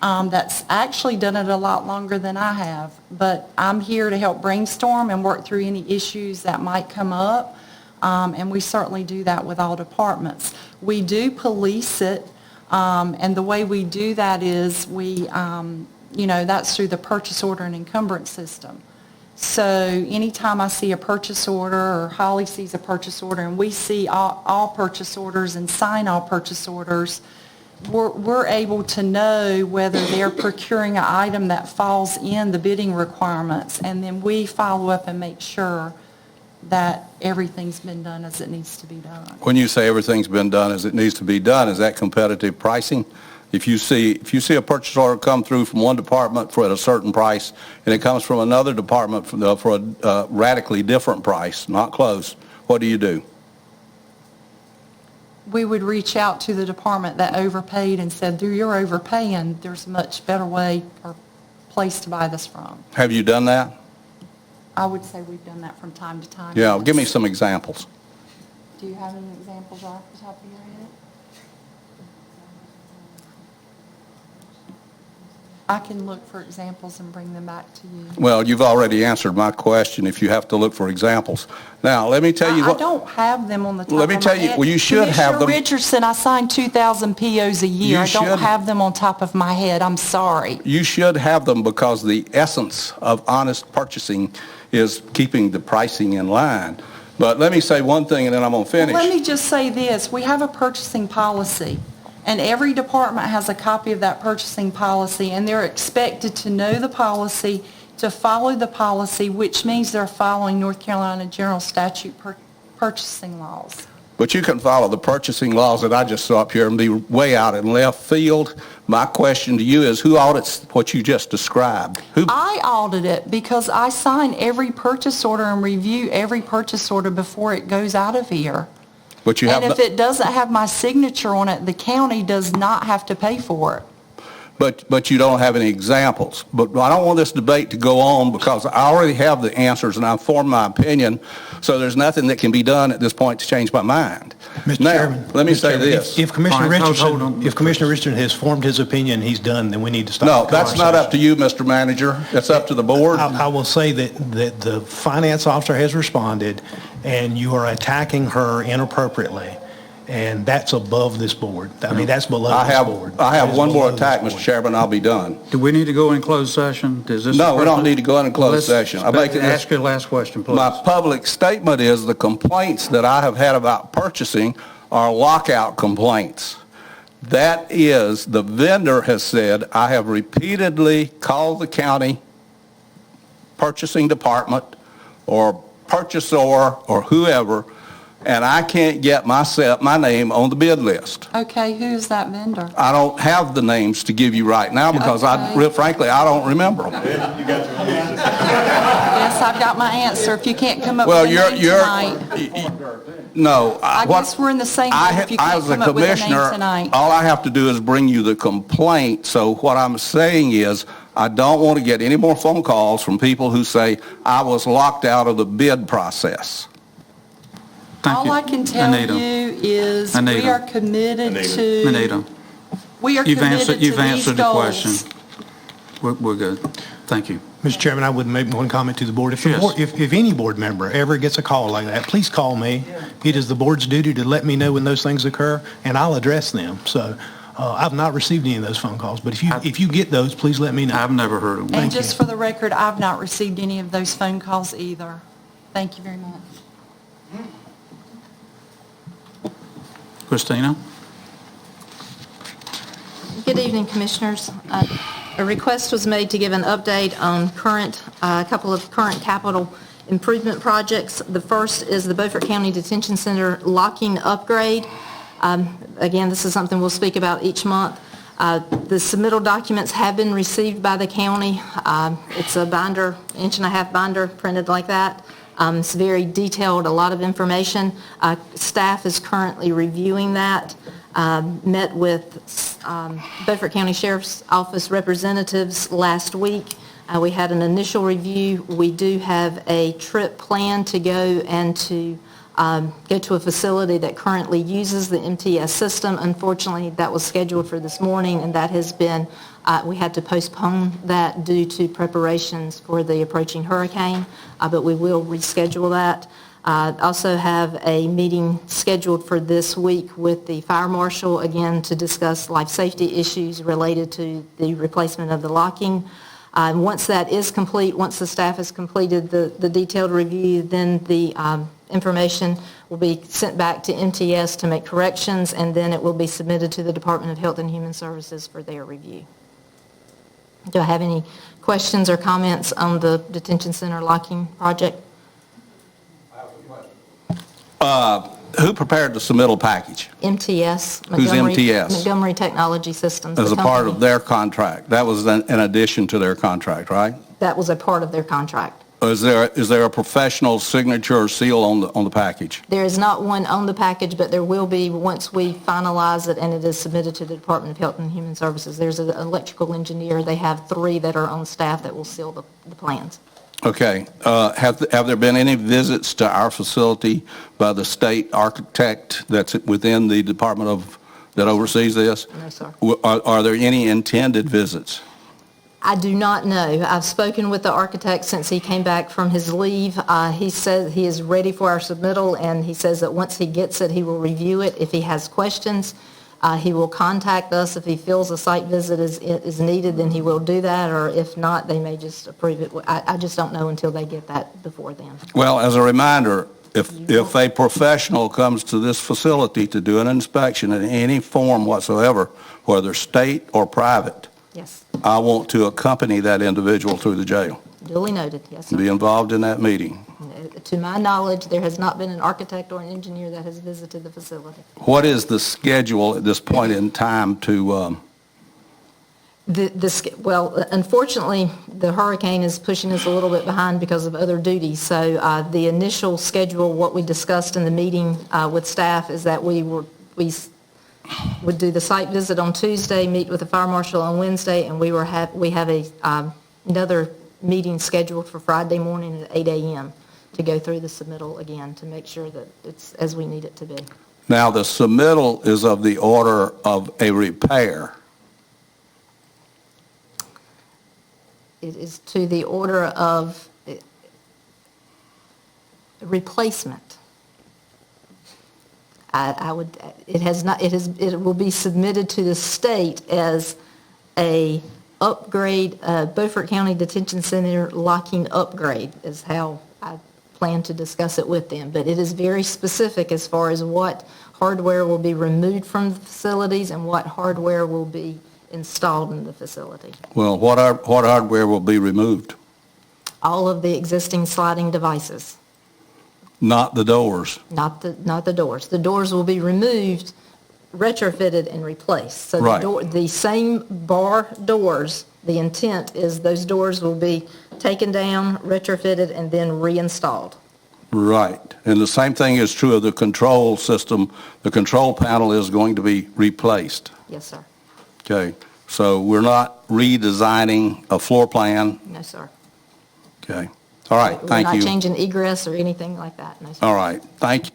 that's actually done it a lot longer than I have. But I'm here to help brainstorm and work through any issues that might come up, and we certainly do that with all departments. We do police it, and the way we do that is that's through the purchase order and encumbrance system. So anytime I see a purchase order, or Holly sees a purchase order, and we see all purchase orders and sign all purchase orders, we're able to know whether they're procuring an item that falls in the bidding requirements, and then we follow up and make sure that everything's been done as it needs to be done. When you say everything's been done as it needs to be done, is that competitive pricing? If you see a purchase order come through from one department for a certain price, and it comes from another department for a radically different price, not close, what do you do? We would reach out to the department that overpaid and said, you're overpaying, there's a much better way or place to buy this from. Have you done that? I would say we've done that from time to time. Yeah, yes. give me some examples. Do you have any examples off the top of your head? I can look for examples and bring them back to you. Well, you've already answered my question if you have to look for examples. Now, let me tell you what... I don't have them on the top Let me of tell my you, head. well, you should have them. Commissioner Richardson, I signed 2,000 POs a year. You I don't should. have them on top of my head. I'm sorry. You should have them because the essence of honest purchasing is keeping the pricing in line. But let me say one thing and then I'm going to finish. Well, let me just say this. We have a purchasing policy, and every department has a copy of that purchasing policy, and they're expected to know the policy, to follow the policy, which means they're following North Carolina General Statute purchasing laws. But you can follow the purchasing laws that I just saw up here and be way out in left field. My question to you is, who audits what you just described? Who? I audit it because I sign every purchase order and review every purchase order before it goes out of here. But you have and if it doesn't have my signature on it, the county does not have to pay for it. But you don't have any examples. But I don't want this debate to go on because I already have the answers and I've formed my opinion, so there's nothing that can be done at this point to change my mind. Mr. Chairman, let me Mr. say Chairman, this. If Commissioner All right, hold Richardson, on. if Commissioner Richardson has formed his opinion, he's done, then we need to stop. No, the that's not up to conversation. you, Mr. Manager. It's up to the board. I will say that the finance officer has responded, and you are attacking her inappropriately, and that's above this board. I mean, that's below this board. I have That is one more below attack, this Mr. board. Chairman, I'll be done. Do we need to go in closed session? Is this No, we don't person- need to go in closed Let's session. I'll make it- ask your last question, please. My public statement is the complaints that I have had about purchasing are lockout complaints. That is, the vendor has said, I have repeatedly called the county purchasing department or purchaser or whoever, and I can't get my name on the bid list. Okay, who's that vendor? I don't have the names to give you right now because Okay. frankly, I don't remember them. Yes, I've got my answer. If you can't come up Well, with a name tonight. No. I guess we're in the same boat if you can't As a come up with a name commissioner, tonight. all I have to do is bring you the complaint. So what I'm saying is, I don't want to get any more phone calls from people who say, I was locked out of the bid process. Thank All you. I can tell Anita. you is we Anita. are committed to. Anita, We are you've committed to you've these answered the question. goals. We're good. Thank you. Mr. Chairman, I would make one comment to the board. If, Yes. if any board member ever gets a call like that, please call me. It is the board's duty to let me know when those things occur, and I'll address them. So I've not received any of those phone calls, but if you get those, please let me know. I've never heard of one. And just for the record, I've not received any of those phone calls either. Thank you very much. Christina? Good evening, Commissioners. A request was made to give an update on a couple of current capital improvement projects. The first is the Beaufort County Detention Center locking upgrade. Again, this is something we'll speak about each month. The submittal documents have been received by the county. It's a binder, inch-and-a-half binder printed like that. It's very detailed, a lot of information. Staff is currently reviewing that. Met with Beaufort County Sheriff's Office representatives last week. We had an initial review. We do have a trip planned to go and to go to a facility that currently uses the MTS system. Unfortunately, that was scheduled for this morning, and that has been, we had to postpone that due to preparations for the approaching hurricane, but we will reschedule that. Also have a meeting scheduled for this week with the fire marshal, again, to discuss life safety issues related to the replacement of the locking. Once that is complete, once the staff has completed the detailed review, then the information will be sent back to MTS to make corrections, and then it will be submitted to the Department of Health and Human Services for their review. Do I have any questions or comments on the detention center locking project? Who prepared the submittal package MTS. Who's MTS? Montgomery Technology Systems. as the a part company. of their contract? That was in addition to their contract, right? That was a part of their contract. Is there a professional signature or seal on the package? There is not one on the package, but there will be once we finalize it and it is submitted to the Department of Health and Human Services. There's an electrical engineer. They have 3 that are on staff that will seal the plans. Okay. Have there been any visits to our facility by the state architect that's within the department that oversees this? No, sir. Are there any intended visits? I do not know. I've spoken with the architect since he came back from his leave. He says he is ready for our submittal, and he says that once he gets it, he will review it. If he has questions, he will contact us. If he feels a site visit is needed, then he will do that, or if not, they may just approve it. I just don't know until they get that before then. Well, as a reminder, if a professional comes to this facility to do an inspection in any form whatsoever, whether state or private, Yes. I want to accompany that individual through the jail, Duly noted, yes, sir. be involved in that meeting. To my knowledge, there has not been an architect or an engineer that has visited the facility. What is the schedule at this point in time to, Well, unfortunately, the hurricane is pushing us a little bit behind because of other duties. So the initial schedule, what we discussed in the meeting with staff, is that we would do the site visit on Tuesday, meet with the fire marshal on Wednesday, and we have another meeting scheduled for Friday morning at 8 a.m. to go through the submittal again to make sure that it's as we need it to be. now the submittal is of the order of a repair. It is to the order of replacement. It will be submitted to the state as a upgrade, Beaufort County Detention Center locking upgrade is how I plan to discuss it with them. But it is very specific as far as what hardware will be removed from the facilities and what hardware will be installed in the facility. Well, what hardware will be removed? All of the existing sliding devices. Not the doors. Not the doors. The doors will be removed, retrofitted, and replaced. So Right. the same bar doors, the intent is those doors will be taken down, retrofitted, and then reinstalled. Right. And the same thing is true of the control system. The control panel is going to be replaced. Yes, sir. Okay. So we're not redesigning a floor plan. No, sir. Okay. All right. Thank We're you. not changing egress or anything like that. No, sir. All right. Thank you.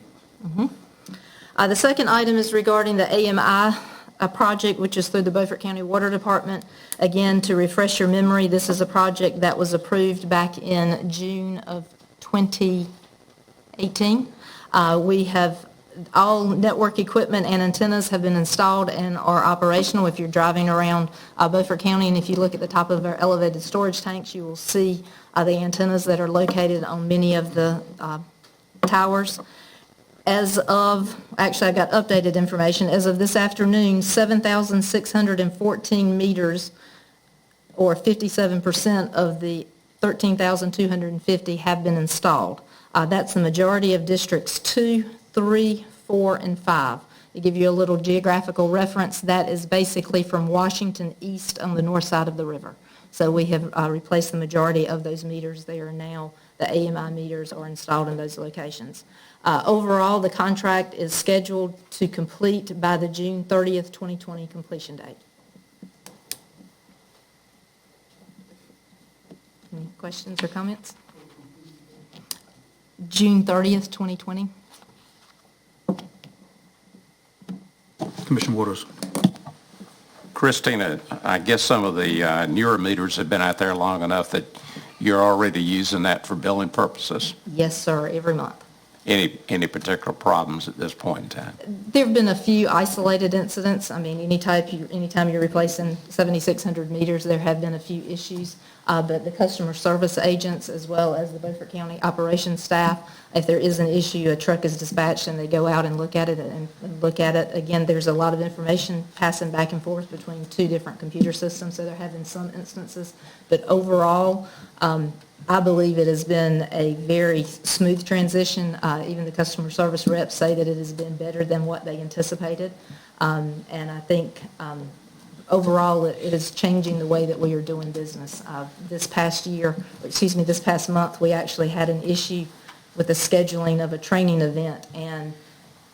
The second item is regarding the AMI project, which is through the Beaufort County Water Department. Again, to refresh your memory, this is a project that was approved back in June of 2018. We have all network equipment and antennas have been installed and are operational. If you're driving around Beaufort County and if you look at the top of our elevated storage tanks, you will see the antennas that are located on many of the towers. As of, actually I've got updated information, as of this afternoon, 7,614 meters, or 57% of the 13,250 have been installed. That's the majority of districts 2, 3, 4, and 5. To give you a little geographical reference, that is basically from Washington east on the north side of the river. So we have replaced the majority of those meters. They are now, the AMI meters are installed in those locations. Overall, the contract is scheduled to complete by the June 30th, 2020 completion date. Any questions or comments? June 30th, 2020. Commissioner Waters. Christina, I guess some of the newer meters have been out there long enough that you're already using that for billing purposes. Yes, sir, every month. Any particular problems at this point in time? There have been a few isolated incidents. I mean, anytime you're replacing 7,600 meters, there have been a few issues. But the customer service agents, as well as the Beaufort County operations staff, if there is an issue, a truck is dispatched and they go out and look at it Again, there's a lot of information passing back and forth between two different computer systems, so there have been some instances. But overall, I believe it has been a very smooth transition. Even the customer service reps say that it has been better than what they anticipated. And I think overall it is changing the way that we are doing business. This past month, we actually had an issue with the scheduling of a training event, and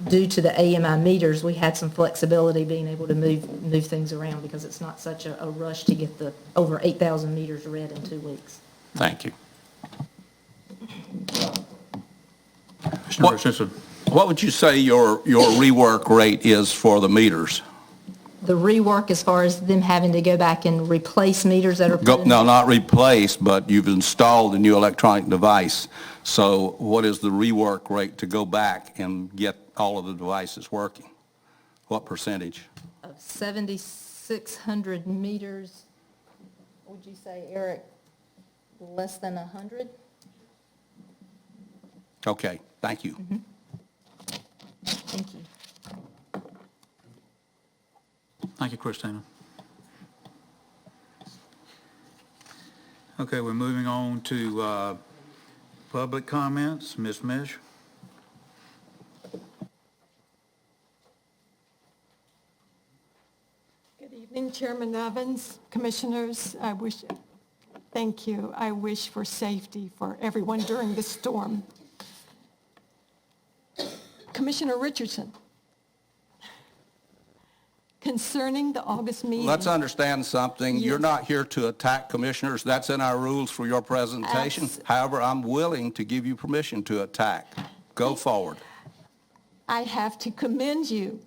due to the AMI meters, we had some flexibility being able to move things around because it's not such a rush to get the over 8,000 meters read in 2 weeks. Thank you. What would you say your rework rate is for the meters? The rework as far as them having to go back and replace meters that are put in? No, not replace, but you've installed a new electronic device. So what is the rework rate to go back and get all of the devices working? What percentage? Of 7,600 meters, would you say, Eric, less than 100? Okay, thank you. Thank you. Thank you, Christina. Okay, we're moving on to public comments. Ms. Mish? Good evening, Chairman Evans, Commissioners. Thank you. I wish for safety for everyone during this storm. Commissioner Richardson, concerning the August meeting. Let's understand something. Yes. You're not here to attack commissioners. That's in our rules for your presentation. However, I'm willing to give you permission to attack. Go forward. I have to commend you.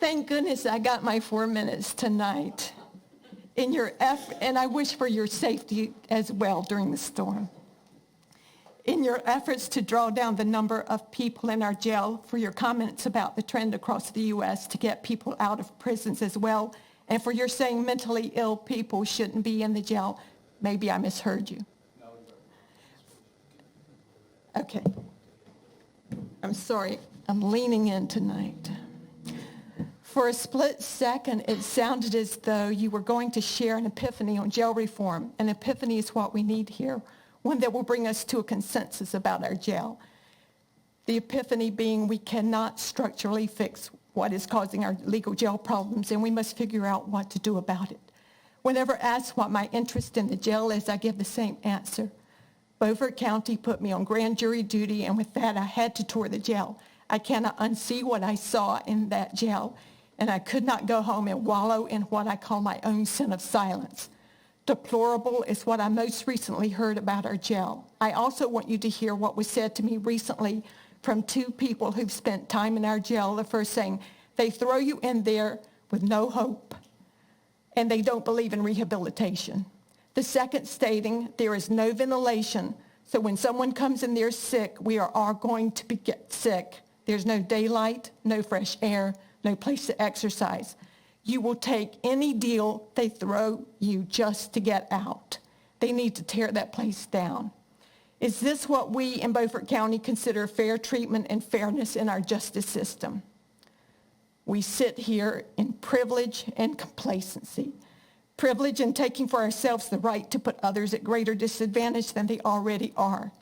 Thank goodness I got my 4 minutes tonight. And I wish for your safety as well during the storm. In your efforts to draw down the number of people in our jail, for your comments about the trend across the U.S. to get people out of prisons as well, and for your saying mentally ill people shouldn't be in the jail. Maybe I misheard you. Okay. I'm sorry. I'm leaning in tonight. For a split second, it sounded as though you were going to share an epiphany on jail reform. An epiphany is what we need here, one that will bring us to a consensus about our jail. The epiphany being we cannot structurally fix what is causing our legal jail problems, and we must figure out what to do about it. Whenever asked what my interest in the jail is, I give the same answer. Beaufort County put me on grand jury duty, and with that, I had to tour the jail. I cannot unsee what I saw in that jail, and I could not go home and wallow in what I call my own sin of silence. Deplorable is what I most recently heard about our jail. I also want you to hear what was said to me recently from 2 people who've spent time in our jail. The first saying, they throw you in there with no hope, and they don't believe in rehabilitation. The second stating, there is no ventilation, so when someone comes in there sick, we are all going to get sick. There's no daylight, no fresh air, no place to exercise. You will take any deal they throw you just to get out. They need to tear that place down. Is this what we in Beaufort County consider fair treatment and fairness in our justice system? We sit here in privilege and complacency. Privilege in taking for ourselves the right to put others at greater disadvantage than they already are.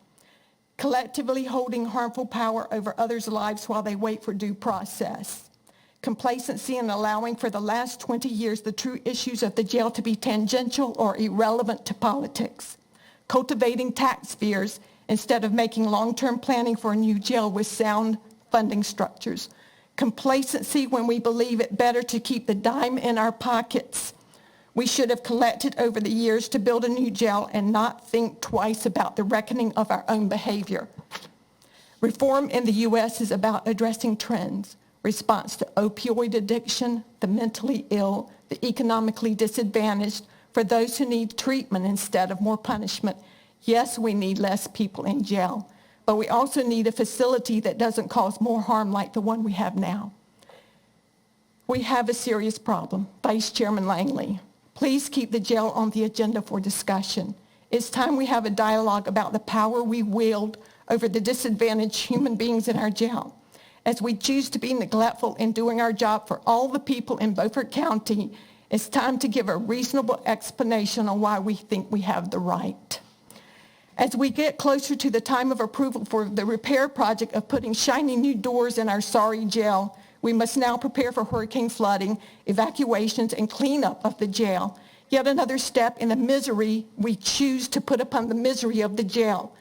Collectively holding harmful power over others' lives while they wait for due process. Complacency in allowing for the last 20 years the true issues of the jail to be tangential or irrelevant to politics. Cultivating tax fears instead of making long-term planning for a new jail with sound funding structures. Complacency when we believe it better to keep the dime in our pockets. We should have collected over the years to build a new jail and not think twice about the reckoning of our own behavior. Reform in the U.S. is about addressing trends. Response to opioid addiction, the mentally ill, the economically disadvantaged, for those who need treatment instead of more punishment. Yes, we need less people in jail, but we also need a facility that doesn't cause more harm like the one we have now. We have a serious problem. Vice Chairman Langley, please keep the jail on the agenda for discussion. It's time we have a dialogue about the power we wield over the disadvantaged human beings in our jail. As we choose to be neglectful in doing our job for all the people in Beaufort County It's time to give a reasonable explanation on why we think we have the right. As we get closer to the time of approval for the repair project of putting shiny new doors in our sorry jail, we must now prepare for hurricane flooding, evacuations, and cleanup of the jail. Yet another step in the misery we choose to put upon the misery of the jail.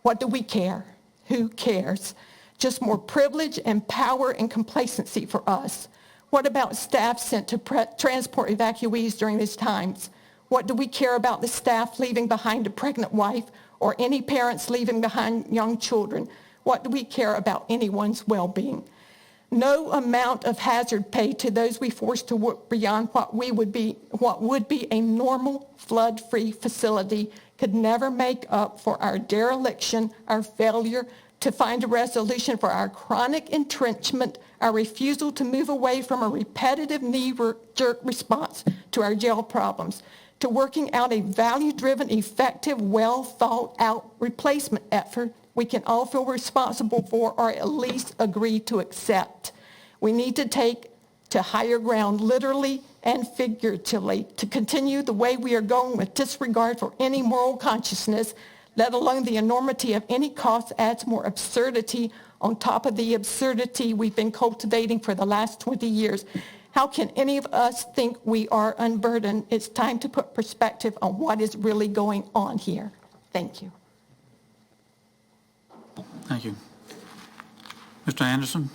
What do we care? Who cares? Just more privilege and power and complacency for us. What about staff sent to transport evacuees during these times? What do we care about the staff leaving behind a pregnant wife or any parents leaving behind young children? What do we care about anyone's well-being? No amount of hazard pay to those we force to work beyond what would be a normal flood-free facility could never make up for our dereliction, our failure to find a resolution for our chronic entrenchment, our refusal to move away from a repetitive knee-jerk response to our jail problems, to working out a value-driven, effective, well-thought-out replacement effort we can all feel responsible for or at least agree to accept. We need to take to higher ground literally and figuratively to continue the way we are going with disregard for any moral consciousness, let alone the enormity of any cost adds more absurdity on top of the absurdity we've been cultivating for the last 20 years. How can any of us think we are unburdened? It's time to put perspective on what is really going on here. Thank you. Thank you. Mr. Anderson?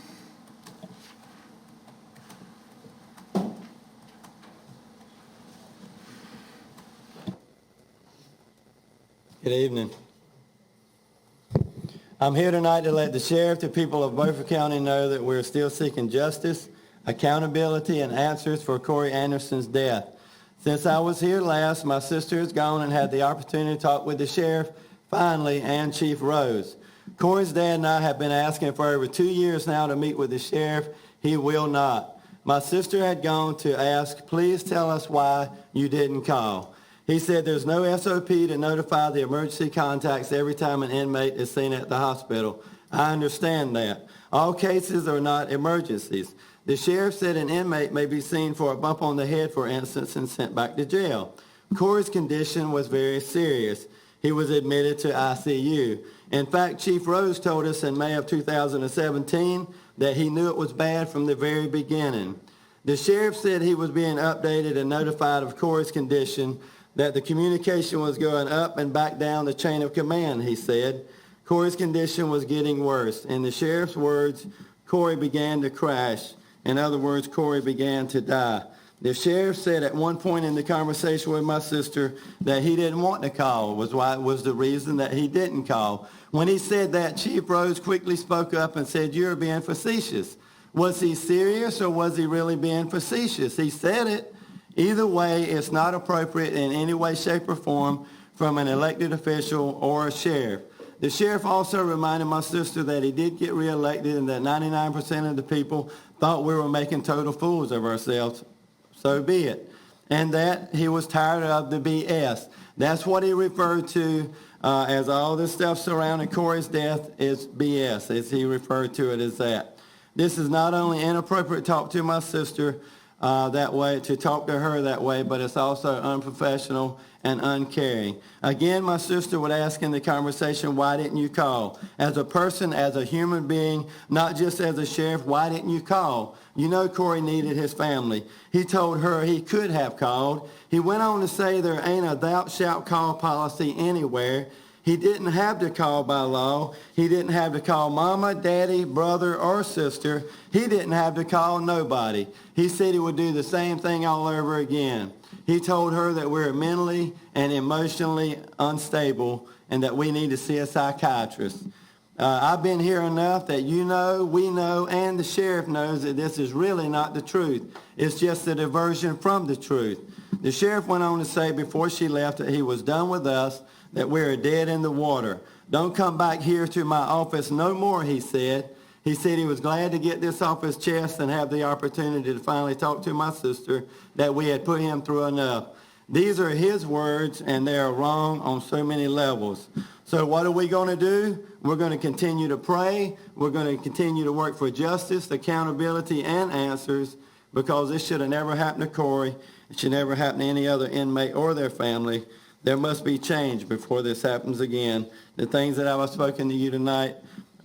Good evening. I'm here tonight to let the sheriff, the people of Beaufort County, know that we're still seeking justice, accountability, and answers for Corey Anderson's death. Since I was here last, my sister is gone and had the opportunity to talk with the sheriff, finally, and Chief Rose. Corey's dad and I have been asking for over 2 years now to meet with the sheriff. He will not. My sister had gone to ask, please tell us why you didn't call. He said there's no SOP to notify the emergency contacts every time an inmate is seen at the hospital. I understand that. All cases are not emergencies. The sheriff said an inmate may be seen for a bump on the head, for instance, and sent back to jail. Corey's condition was very serious. He was admitted to ICU. In fact, Chief Rose told us in May of 2017 that he knew it was bad from the very beginning. The sheriff said he was being updated and notified of Corey's condition, that the communication was going up and back down the chain of command, he said. Corey's condition was getting worse. In the sheriff's words, Corey began to crash. In other words, Corey began to die. The sheriff said at one point in the conversation with my sister that he didn't want to call, was the reason that he didn't call. When he said that, Chief Rose quickly spoke up and said, you're being facetious. Was he serious or was he really being facetious? He said it. Either way, it's not appropriate in any way, shape, or form from an elected official or a sheriff. The sheriff also reminded my sister that he did get reelected and that 99% of the people thought we were making total fools of ourselves. So be it. And that he was tired of the BS. That's what he referred to as all this stuff surrounding Corey's death is BS, as he referred to it as that. This is not only inappropriate to talk to my sister that way, to talk to her that way, but it's also unprofessional and uncaring. Again, my sister would ask in the conversation, why didn't you call? As a person, as a human being, not just as a sheriff, why didn't you call? You know Corey needed his family. He told her he could have called. He went on to say there ain't a thou shalt call policy anywhere. He didn't have to call by law. He didn't have to call mama, daddy, brother, or sister. He didn't have to call nobody. He said he would do the same thing all over again. He told her that we're mentally and emotionally unstable and that we need to see a psychiatrist. I've been here enough that you know, we know, and the sheriff knows that this is really not the truth. It's just a diversion from the truth. The sheriff went on to say before she left that he was done with us, that we're dead in the water. Don't come back here to my office no more, he said. He said he was glad to get this off his chest and have the opportunity to finally talk to my sister, that we had put him through enough. These are his words, and they are wrong on so many levels. So what are we going to do? We're going to continue to pray. We're going to continue to work for justice, accountability, and answers, because this should have never happened to Corey. it should never happen to any other inmate or their family. There must be change before this happens again. The things that I have spoken to you tonight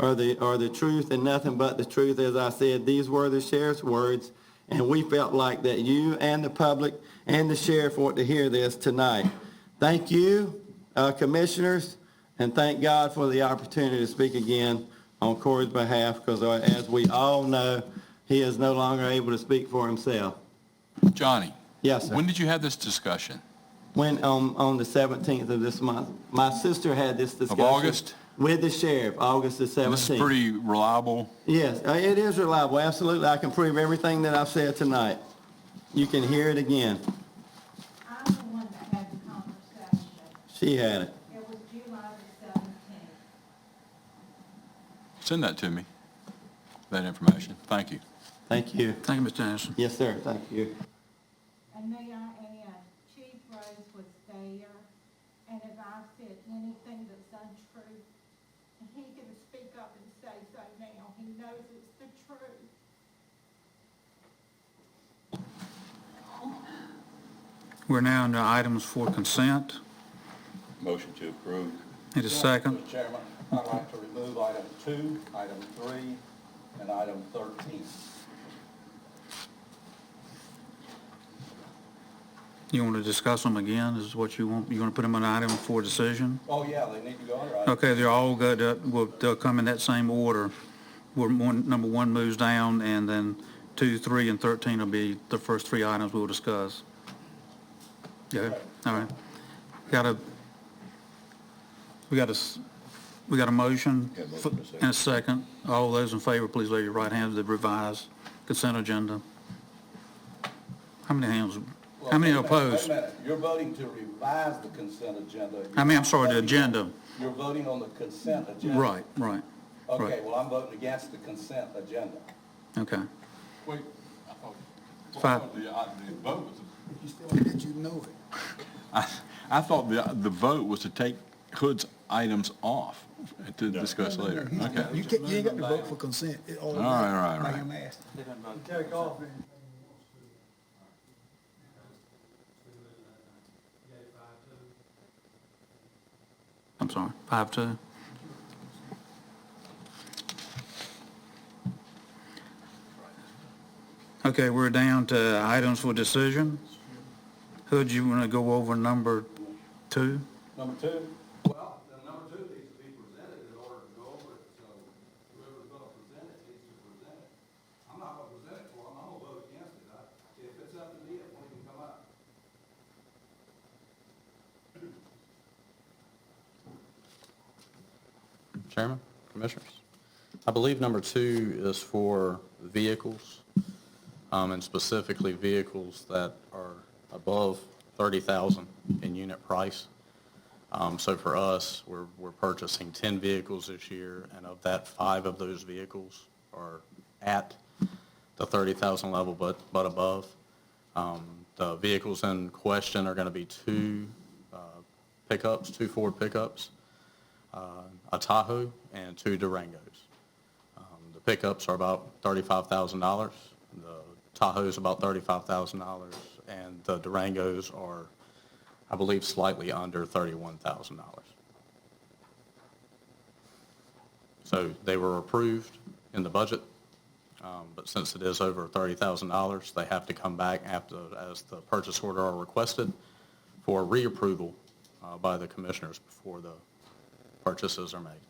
are the truth and nothing but the truth. As I said, these were the sheriff's words, and we felt like that you and the public and the sheriff ought to hear this tonight. Thank you, commissioners, and thank God for the opportunity to speak again on Corey's behalf, because as we all know, he is no longer able to speak for himself. Johnny? Yes, sir. When did you have this discussion? When on the 17th of this month. My sister had this discussion. Of August? With the sheriff, August the 17th. This is pretty reliable? Yes, it is reliable, absolutely. I can prove everything that I've said tonight. You can hear it again. I'm the one that had the conversation. She had it. It was July the 17th. Send that to me, that information. Thank you. Thank you. Thank you, Mr. Anderson. Yes, sir, thank you. And may I add, Chief Rose was there, and if I've said anything that's untrue, he can speak up and say so now. He knows it's the truth. We're now under items for consent. Motion to approve. Need a second? Mr. Chairman, I'd like to remove item 2, item 3, and item 13. You want to discuss them again? Is what you want? You want to put them on item for decision? Oh, yeah, they need to go under item. Okay, they're all good. They'll come in that same order. Number 1 moves down, and then 2, 3, and 13 will be the first 3 items we'll discuss. Yeah, all right. We got a motion and a second. All those in favor, please raise your right hand to the revised consent agenda. How many hands? How many opposed? Wait a minute, you're voting to revise the consent agenda. I'm sorry, the agenda. You're voting on the consent agenda. Right. Okay, well, I'm voting against the consent agenda. Okay. Wait, Five. the vote was... You still did you know it? I thought the vote was to take Hood's items off to discuss later. Okay. You ain't got to vote for consent. All right. Take off. I'm sorry, 5-2. Okay, we're down to items for decision. Hood, you want to go over number 2? Number 2? Well, number 2 needs to be presented in order to go over it, so whoever's going to present it needs to present it. I'm not going to present it for them, I'm going to vote against it. If it's up to me, it won't even come up. Chairman, Commissioners, I believe number 2 is for vehicles, and specifically vehicles that are above $30,000 in unit price. So for us, we're purchasing 10 vehicles this year, and of that, 5 of those vehicles are at the $30,000 level, but above. The vehicles in question are going to be 2 pickups, 2 Ford pickups, a Tahoe, and 2 Durangos. The pickups are about $35,000. The Tahoe is about $35,000, and the Durangos are, I believe, slightly under $31,000. So they were approved in the budget, but since it is over $30,000, they have to come back after, as the purchase order are requested, for reapproval by the commissioners before the purchases are made.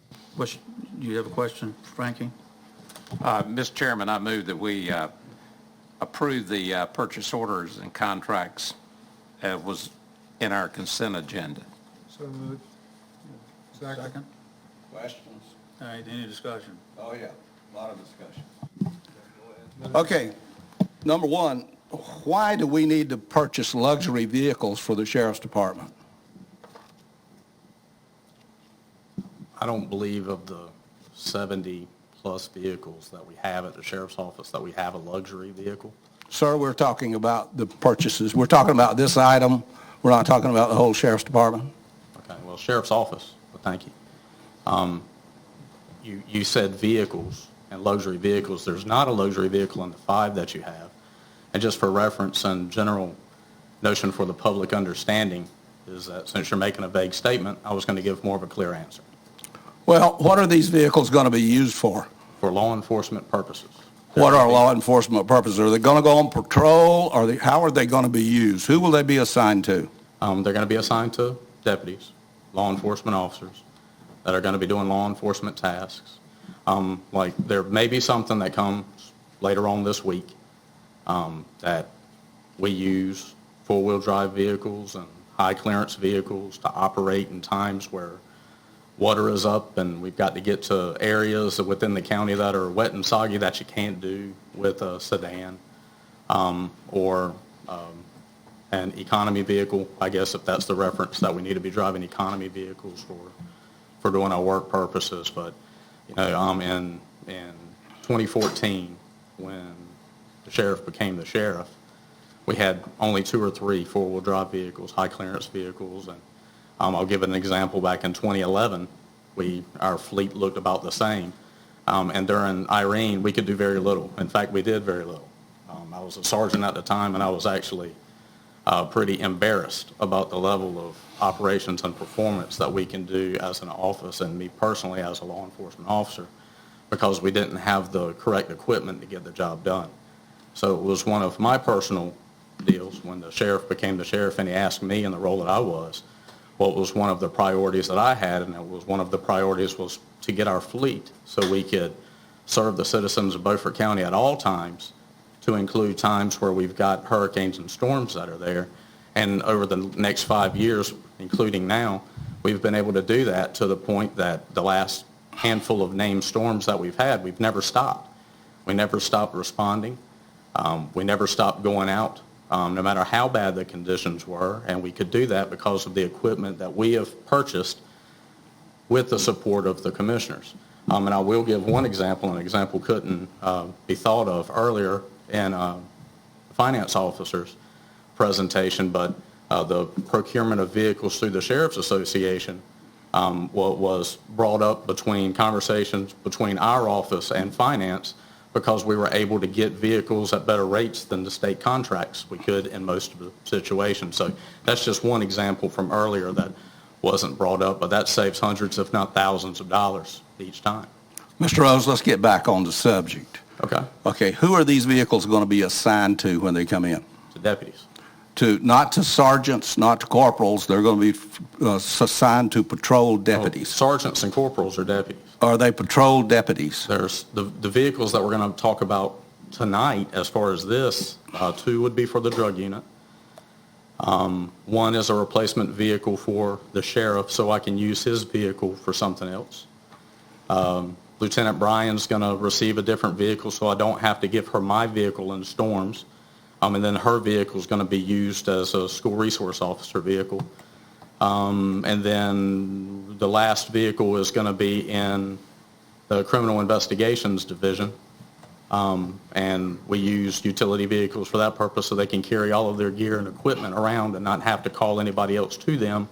You have a question, Frankie? Mr. Chairman, I move that we approve the purchase orders and contracts that was in our consent agenda. So moved. Second. Questions? All right, any discussion? Oh, yeah, a lot of discussion. Okay, number 1, why do we need to purchase luxury vehicles for the Sheriff's Department? I don't believe of the 70-plus vehicles that we have at the Sheriff's Office that we have a luxury vehicle. Sir, we're talking about the purchases. We're talking about this item. We're not talking about the whole Sheriff's Department. Okay, well, Sheriff's Office, well, thank you. You said vehicles and luxury vehicles. There's not a luxury vehicle in the 5 that you have. And just for reference, in general notion for the public understanding is that since you're making a vague statement, I was going to give more of a clear answer. Well, what are these vehicles going to be used for? For law enforcement purposes. What are law enforcement purposes? Are they going to go on patrol? How are they going to be used? Who will they be assigned to? They're going to be assigned to deputies, law enforcement officers that are going to be doing law enforcement tasks. Like there may be something that comes later on this week that we use four-wheel drive vehicles and high-clearance vehicles to operate in times where water is up and we've got to get to areas within the county that are wet and soggy that you can't do with a sedan or an economy vehicle, I guess, if that's the reference, that we need to be driving economy vehicles for doing our work purposes. But, you know, in 2014, when the sheriff became the sheriff, we had only 2 or 3 four-wheel drive vehicles, high-clearance vehicles. And I'll give an example. Back in 2011, our fleet looked about the same. And during Irene, we could do very little. In fact, we did very little. I was a sergeant at the time, and I was actually pretty embarrassed about the level of operations and performance that we can do as an office, and me personally as a law enforcement officer, because we didn't have the correct equipment to get the job done. So it was one of my personal deals when the sheriff became the sheriff, and he asked me in the role that I was, what was one of the priorities that I had, and it was one of the priorities was to get our fleet so we could serve the citizens of Beaufort County at all times, to include times where we've got hurricanes and storms that are there. And over the next 5 years, including now, we've been able to do that to the point that the last handful of named storms that we've had, we've never stopped. We never stopped responding. We never stopped going out, no matter how bad the conditions were, and we could do that because of the equipment that we have purchased with the support of the commissioners. And I will give one example. An example couldn't be thought of earlier in a finance officer's presentation, but the procurement of vehicles through the Sheriff's Association was brought up between conversations between our office and finance, because we were able to get vehicles at better rates than the state contracts we could in most of the situations. So that's just one example from earlier that wasn't brought up, but that saves hundreds, if not thousands of dollars each time. Mr. Rose, let's get back on the subject. Okay. Okay, who are these vehicles going to be assigned to when they come in? To deputies. Not to sergeants, not to corporals. They're going to be assigned to patrol deputies. Sergeants and corporals are deputies. Are they patrol deputies? There's the vehicles that we're going to talk about tonight as far as this. 2 would be for the drug unit. 1 is a replacement vehicle for the sheriff, so I can use his vehicle for something else. Lieutenant Bryan's going to receive a different vehicle, so I don't have to give her my vehicle in storms. And then her vehicle is going to be used as a school resource officer vehicle. And then the last vehicle is going to be in the Criminal Investigations Division. And we use utility vehicles for that purpose so they can carry all of their gear and equipment around and not have to call anybody else to them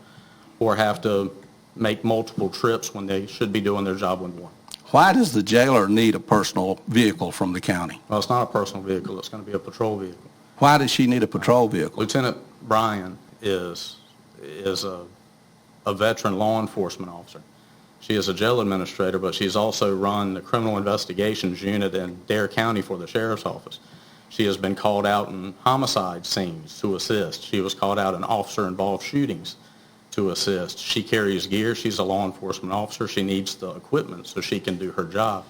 or have to make multiple trips when they should be doing their job with one. Why does the jailer need a personal vehicle from the county? Well, it's not a personal vehicle. It's going to be a patrol vehicle. Why does she need a patrol vehicle? Lieutenant Bryan is a veteran law enforcement officer. She is a jail administrator, but she's also run the criminal investigations unit in Dare County for the sheriff's office. She has been called out in homicide scenes to assist. She was called out in officer-involved shootings to assist. She carries gear. She's a law enforcement officer. She needs the equipment so she can do her job.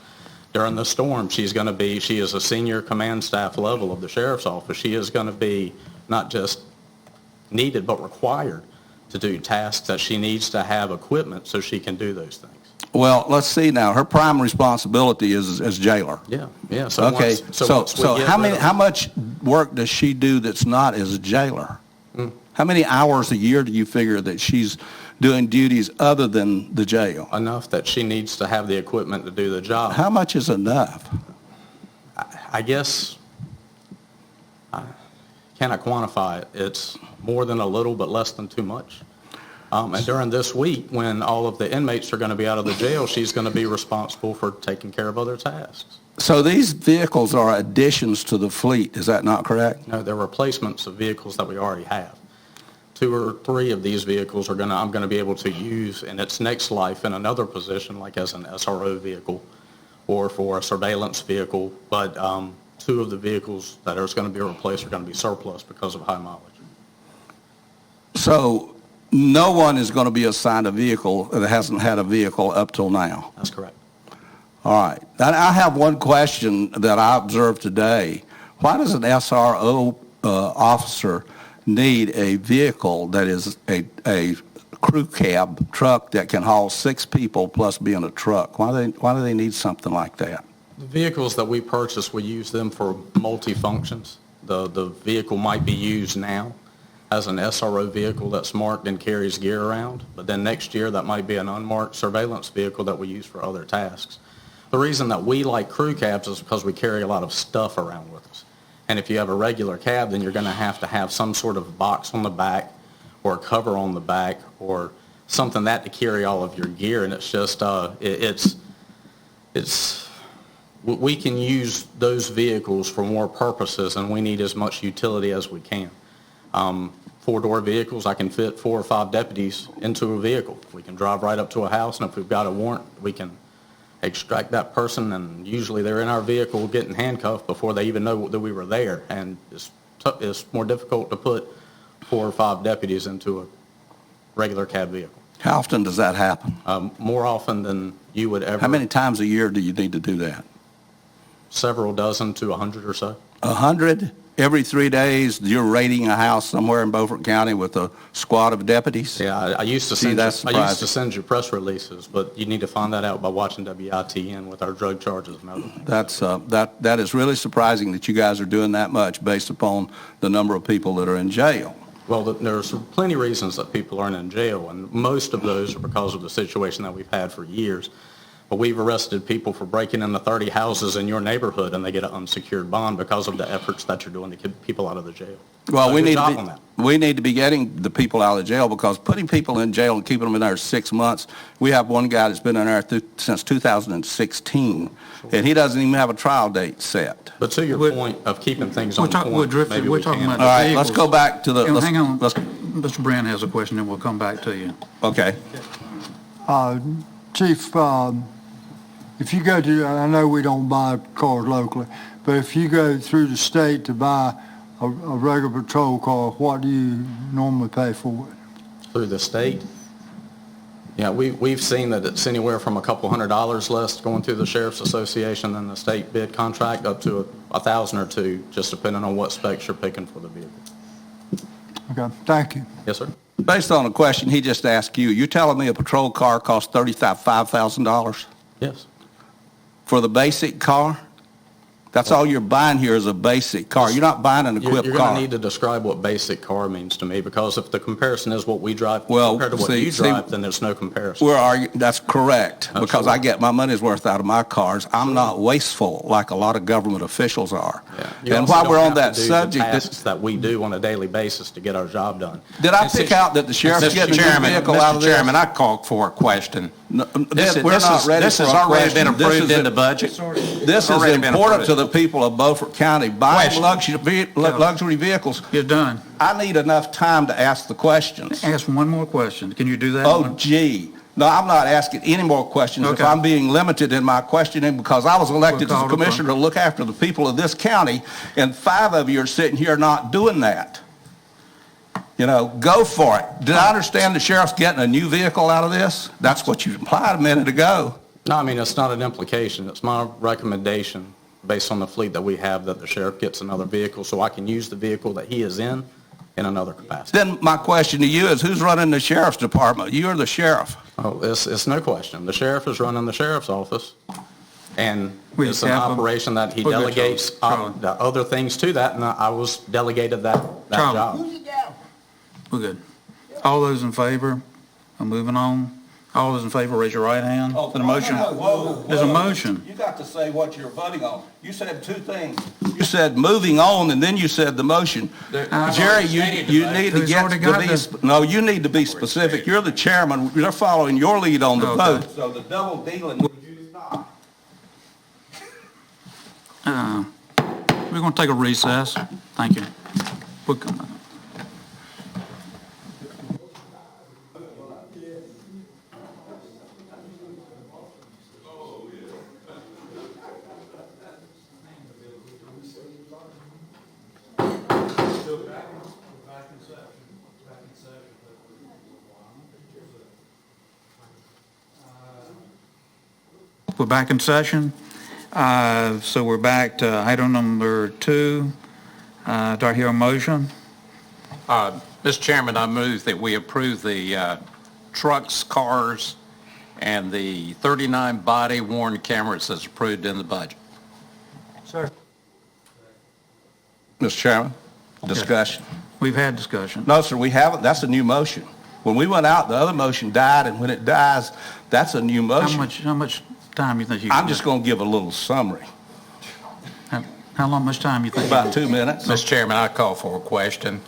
During the storm, she is a senior command staff level of the sheriff's office. She is going to be not just needed, but required to do tasks that she needs to have equipment so she can do those things. Well, let's see now. Her prime responsibility is as jailer. Yeah. So how much work does she do that's not as a jailer? How many hours a year do you figure that she's doing duties other than the jail? Enough that she needs to have the equipment to do the job. How much is enough? I guess I cannot quantify it. It's more than a little, but less than too much. And during this week, when all of the inmates are going to be out of the jail, she's going to be responsible for taking care of other tasks. So these vehicles are additions to the fleet, is that not correct? No, they're replacements of vehicles that we already have. 2 or 3 of these vehicles I'm going to be able to use in its next life in another position, like as an SRO vehicle or for a surveillance vehicle. But 2 of the vehicles that are going to be replaced are going to be surplus because of high mileage. So no one is going to be assigned a vehicle that hasn't had a vehicle up till now? That's correct. All right. And I have one question that I observed today. Why does an SRO officer need a vehicle that is a crew cab truck that can haul 6 people plus being a truck? Why do they need something like that? The vehicles that we purchase, we use them for multi-functions. The vehicle might be used now as an SRO vehicle that's marked and carries gear around, but then next year that might be an unmarked surveillance vehicle that we use for other tasks. The reason that we like crew cabs is because we carry a lot of stuff around with us. And if you have a regular cab, then you're going to have some sort of box on the back or a cover on the back or something to carry all of your gear. And it's just, we can use those vehicles for more purposes, and we need as much utility as we can. 4-door vehicles, I can fit 4 or 5 deputies into a vehicle. We can drive right up to a house, and if we've got a warrant, we can extract that person, and usually they're in our vehicle getting handcuffed before they even know that we were there. And it's more difficult to put 4 or 5 deputies into a regular cab vehicle. How often does that happen? More often than you would ever. How many times a year do you need to do that? Several dozen to 100 or so. 100? Every 3 days, you're raiding a house somewhere in Beaufort County with a squad of deputies? Yeah, I used to send you press releases, but you need to find that out by watching WITN with our drug charges and other things. That is really surprising that you guys are doing that much based upon the number of people that are in jail. Well, there's plenty of reasons that people aren't in jail, and most of those are because of the situation that we've had for years. But we've arrested people for breaking into 30 houses in your neighborhood, and they get an unsecured bond because of the efforts that you're doing to keep people out of the jail. Well, we need to be getting the people out of jail, because putting people in jail and keeping them in there 6 months, we have one guy that's been in there since 2016, and he doesn't even have a trial date set. But to your point of keeping things on point, maybe we can. All right, let's go back to the... Hang on, Mr. Brand has a question, and we'll come back to you. Okay. Chief, if you go to, I know we don't buy cars locally, but if you go through the state to buy a regular patrol car, what do you normally pay for it? Through the state? Yeah, we've seen that it's anywhere from a couple $100 less going through the Sheriff's Association than the state bid contract, up to $1,000 or $2,000, just depending on what specs you're picking for the vehicle. Okay, thank you. Yes, sir. Based on a question he just asked you, you're telling me a patrol car costs $5,000? Yes. For the basic car? That's all you're buying here is a basic car. You're not buying an equipped car. You're going to need to describe what basic car means to me, because if the comparison is what we drive compared to what you drive, then there's no comparison. That's correct, Absolutely. Because I get my money's worth out of my cars. I'm not wasteful like a lot of government officials are. Yeah. And while we're on that subject... The tasks that we do on a daily basis to get our job done. Did I pick out that the sheriff's getting a new vehicle out of this? Mr. Chairman, I called for a question. This has already been approved in the budget. This is important to the people of Beaufort County. Buying luxury vehicles. You're done. I need enough time to ask the questions. Ask one more question. Can you do that? Oh, gee. No, I'm not asking any more questions if I'm being limited in my questioning, because I was elected as a commissioner to look after the people of this county, and 5 of you are sitting here not doing that. You know, go for it. Did I understand the sheriff's getting a new vehicle out of this? That's what you implied a minute ago. No, I mean, it's not an implication. It's my recommendation, based on the fleet that we have, that the sheriff gets another vehicle so I can use the vehicle that he is in another capacity. Then my question to you is, who's running the sheriff's department? You or the sheriff? Oh, it's no question. The sheriff is running the sheriff's office, and it's an operation that he delegates other things to that, and I was delegated that job. We're good. All those in favor of moving on? All those in favor, raise your right hand. Oh, The motion. whoa, There's a motion. You got to say what you're voting on. You said two things. You said moving on, and then you said the motion. Jerry, you need to get to be, no, you need to be specific. You're the chairman. You're following your lead on the vote. So the double dealing, would you stop? We're going to take a recess. Thank you. We'll come back. We're back in session. So we're back to item number 2. Do I hear a motion? Mr. Chairman, I move that we approve the trucks, cars, and the 39 body-worn cameras as approved in the budget. Sir. Mr. Chairman, discussion. We've had discussion. No, sir, we haven't. That's a new motion. When we went out, the other motion died, and when it dies, that's a new motion. How much time you think you I'm just going to give a little summary. Much time you think? About 2 minutes. Mr. Chairman, I call for a question.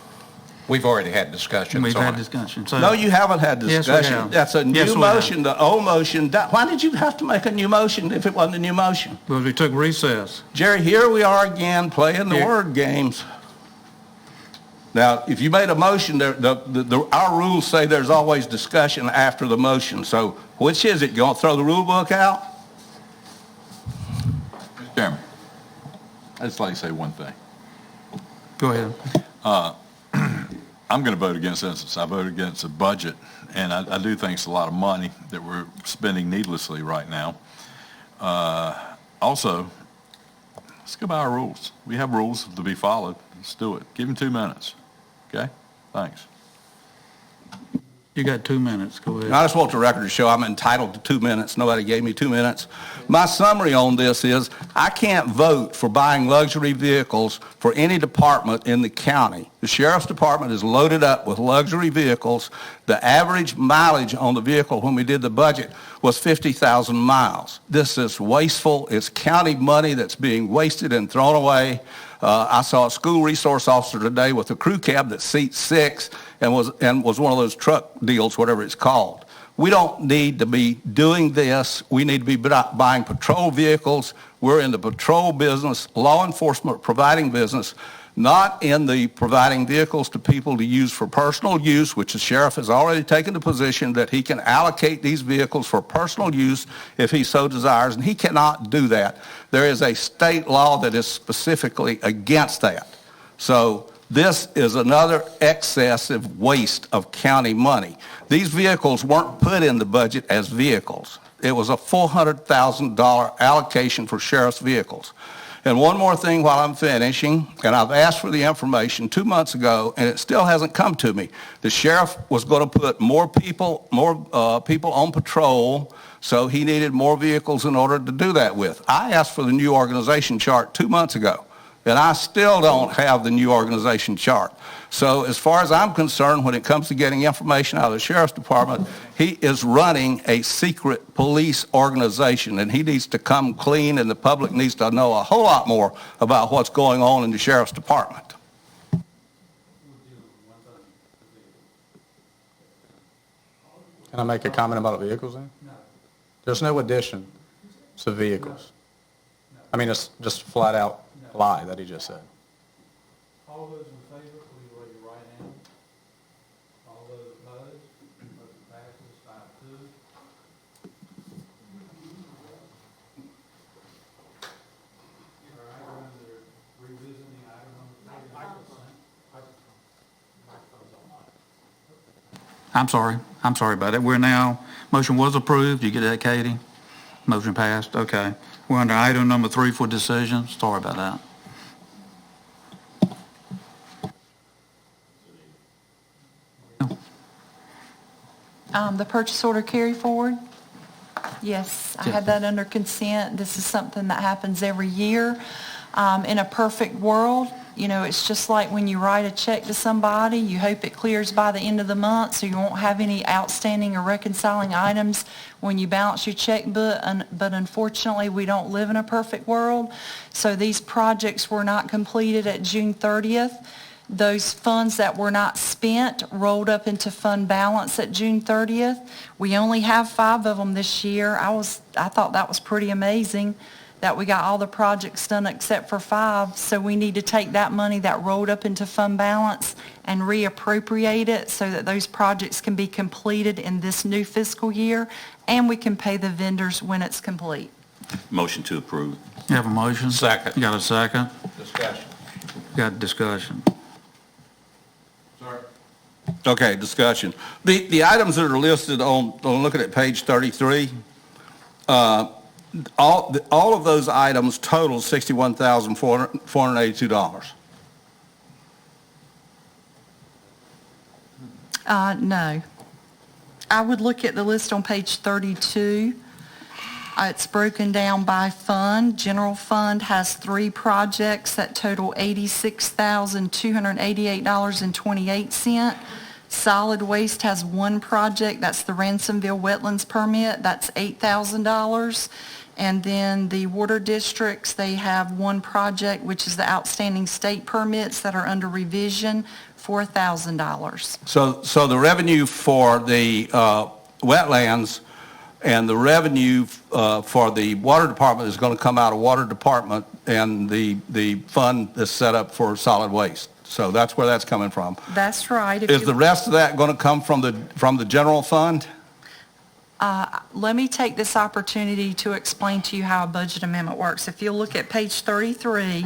We've already had discussions We've on had it. discussion. So No, you haven't had Yes, we discussion. have. That's a Yes, new we have. motion. The old motion died. Why did you have to make a new motion if it wasn't a new motion? Well, we took recess. Jerry, here we are again playing the Here. word games. Now, if you made a motion, our rules say there's always discussion after the motion. So which is it? You want to throw the rule book out? Mr. Chairman, I'd just like to say one thing. Go ahead. I'm going to vote against this. I voted against the budget, and I do think it's a lot of money that we're spending needlessly right now. Also, let's go by our rules. We have rules to be followed. Let's do it. Give him 2 minutes. Okay? Thanks. You got 2 minutes. Go ahead. I just want the record to show I'm entitled to 2 minutes. Nobody gave me 2 minutes. My summary on this is I can't vote for buying luxury vehicles for any department in the county. The sheriff's department is loaded up with luxury vehicles. The average mileage on the vehicle when we did the budget was 50,000 miles. This is wasteful. It's county money that's being wasted and thrown away. I saw a school resource officer today with a crew cab that seats 6 and was one of those truck deals, whatever it's called. We don't need to be doing this. We need to be buying patrol vehicles. We're in the patrol business, law enforcement providing business, not in the providing vehicles to people to use for personal use, which the sheriff has already taken the position that he can allocate these vehicles for personal use if he so desires, and he cannot do that. There is a state law that is specifically against that. So this is another excessive waste of county money. These vehicles weren't put in the budget as vehicles. It was a $400,000 allocation for sheriff's vehicles. And one more thing while I'm finishing, and I've asked for the information 2 months ago, and it still hasn't come to me. The sheriff was going to put more people on patrol, so he needed more vehicles in order to do that with. I asked for the new organization chart 2 months ago, and I still don't have the new organization chart. So as far as I'm concerned, when it comes to getting information out of the sheriff's department, he is running a secret police organization, and he needs to come clean, and the public needs to know a whole lot more about what's going on in the sheriff's department. Can I make a comment about vehicles then? No. There's no addition to vehicles. I mean, it's just a flat out lie that he just said. All those in favor, please raise your right hand. All those opposed, motion passes 5-2. All right, we're under revisiting item number 3. I'm sorry about that. We're now, motion was approved. You get that, Katie? Motion passed. Okay. We're under item number 3 for decision. Sorry about that. The purchase order carry forward? Yes, I had that under consent. This is something that happens every year. In a perfect world, You know, it's just like when you write a check to somebody, you hope it clears by the end of the month so you won't have any outstanding or reconciling items when you balance your checkbook. But unfortunately, we don't live in a perfect world. So these projects were not completed at June 30th. Those funds that were not spent rolled up into fund balance at June 30th. We only have 5 of them this year. I thought that was pretty amazing that we got all the projects done except for 5. So we need to take that money that rolled up into fund balance and reappropriate it so that those projects can be completed in this new fiscal year, and we can pay the vendors when it's complete. Motion to approve. You have a motion? Second. You got a second? Discussion. Got discussion. Okay, discussion. The items that are listed on looking at page 33, all of those items total $61,482. No. I would look at the list on page 32. It's broken down by fund. General fund has 3 projects that total $86,288.28. Solid waste has 1 project, that's the Ransomville Wetlands Permit, that's $8,000. And then the water districts, they have 1 project, which is the outstanding state permits that are under revision, $4,000. So the revenue for the wetlands and the revenue for the water department is going to come out of water department and the fund that's set up for solid waste. So that's where that's coming from. That's right. Is the rest of that going to come from the general fund? Let me take this opportunity to explain to you how a budget amendment works. If you'll look at page 33,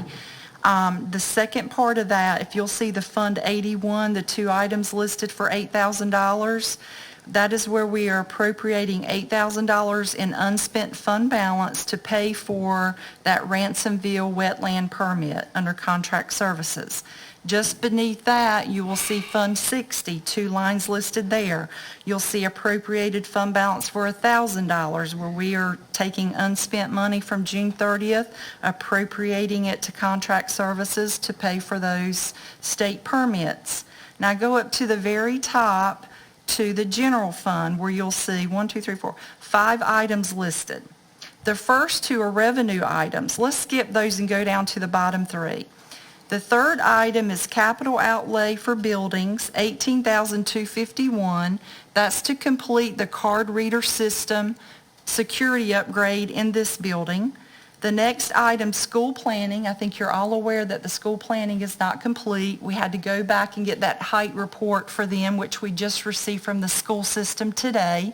the second part of that, if you'll see the Fund 81, the 2 items listed for $8,000, that is where we are appropriating $8,000 in unspent fund balance to pay for that Ransomville wetland permit under contract services. Just beneath that, you will see Fund 60, 2 lines listed there. You'll see appropriated fund balance for $1,000, where we are taking unspent money from June 30th, appropriating it to contract services to pay for those state permits. Now go up to the very top to the general fund, where you'll see 5 items listed. The first 2 are revenue items. Let's skip those and go down to the bottom 3. The third item is capital outlay for buildings, $18,251. That's to complete the card reader system security upgrade in this building. The next item, school planning. I think you're all aware that the school planning is not complete. We had to go back and get that height report for them, which we just received from the school system today.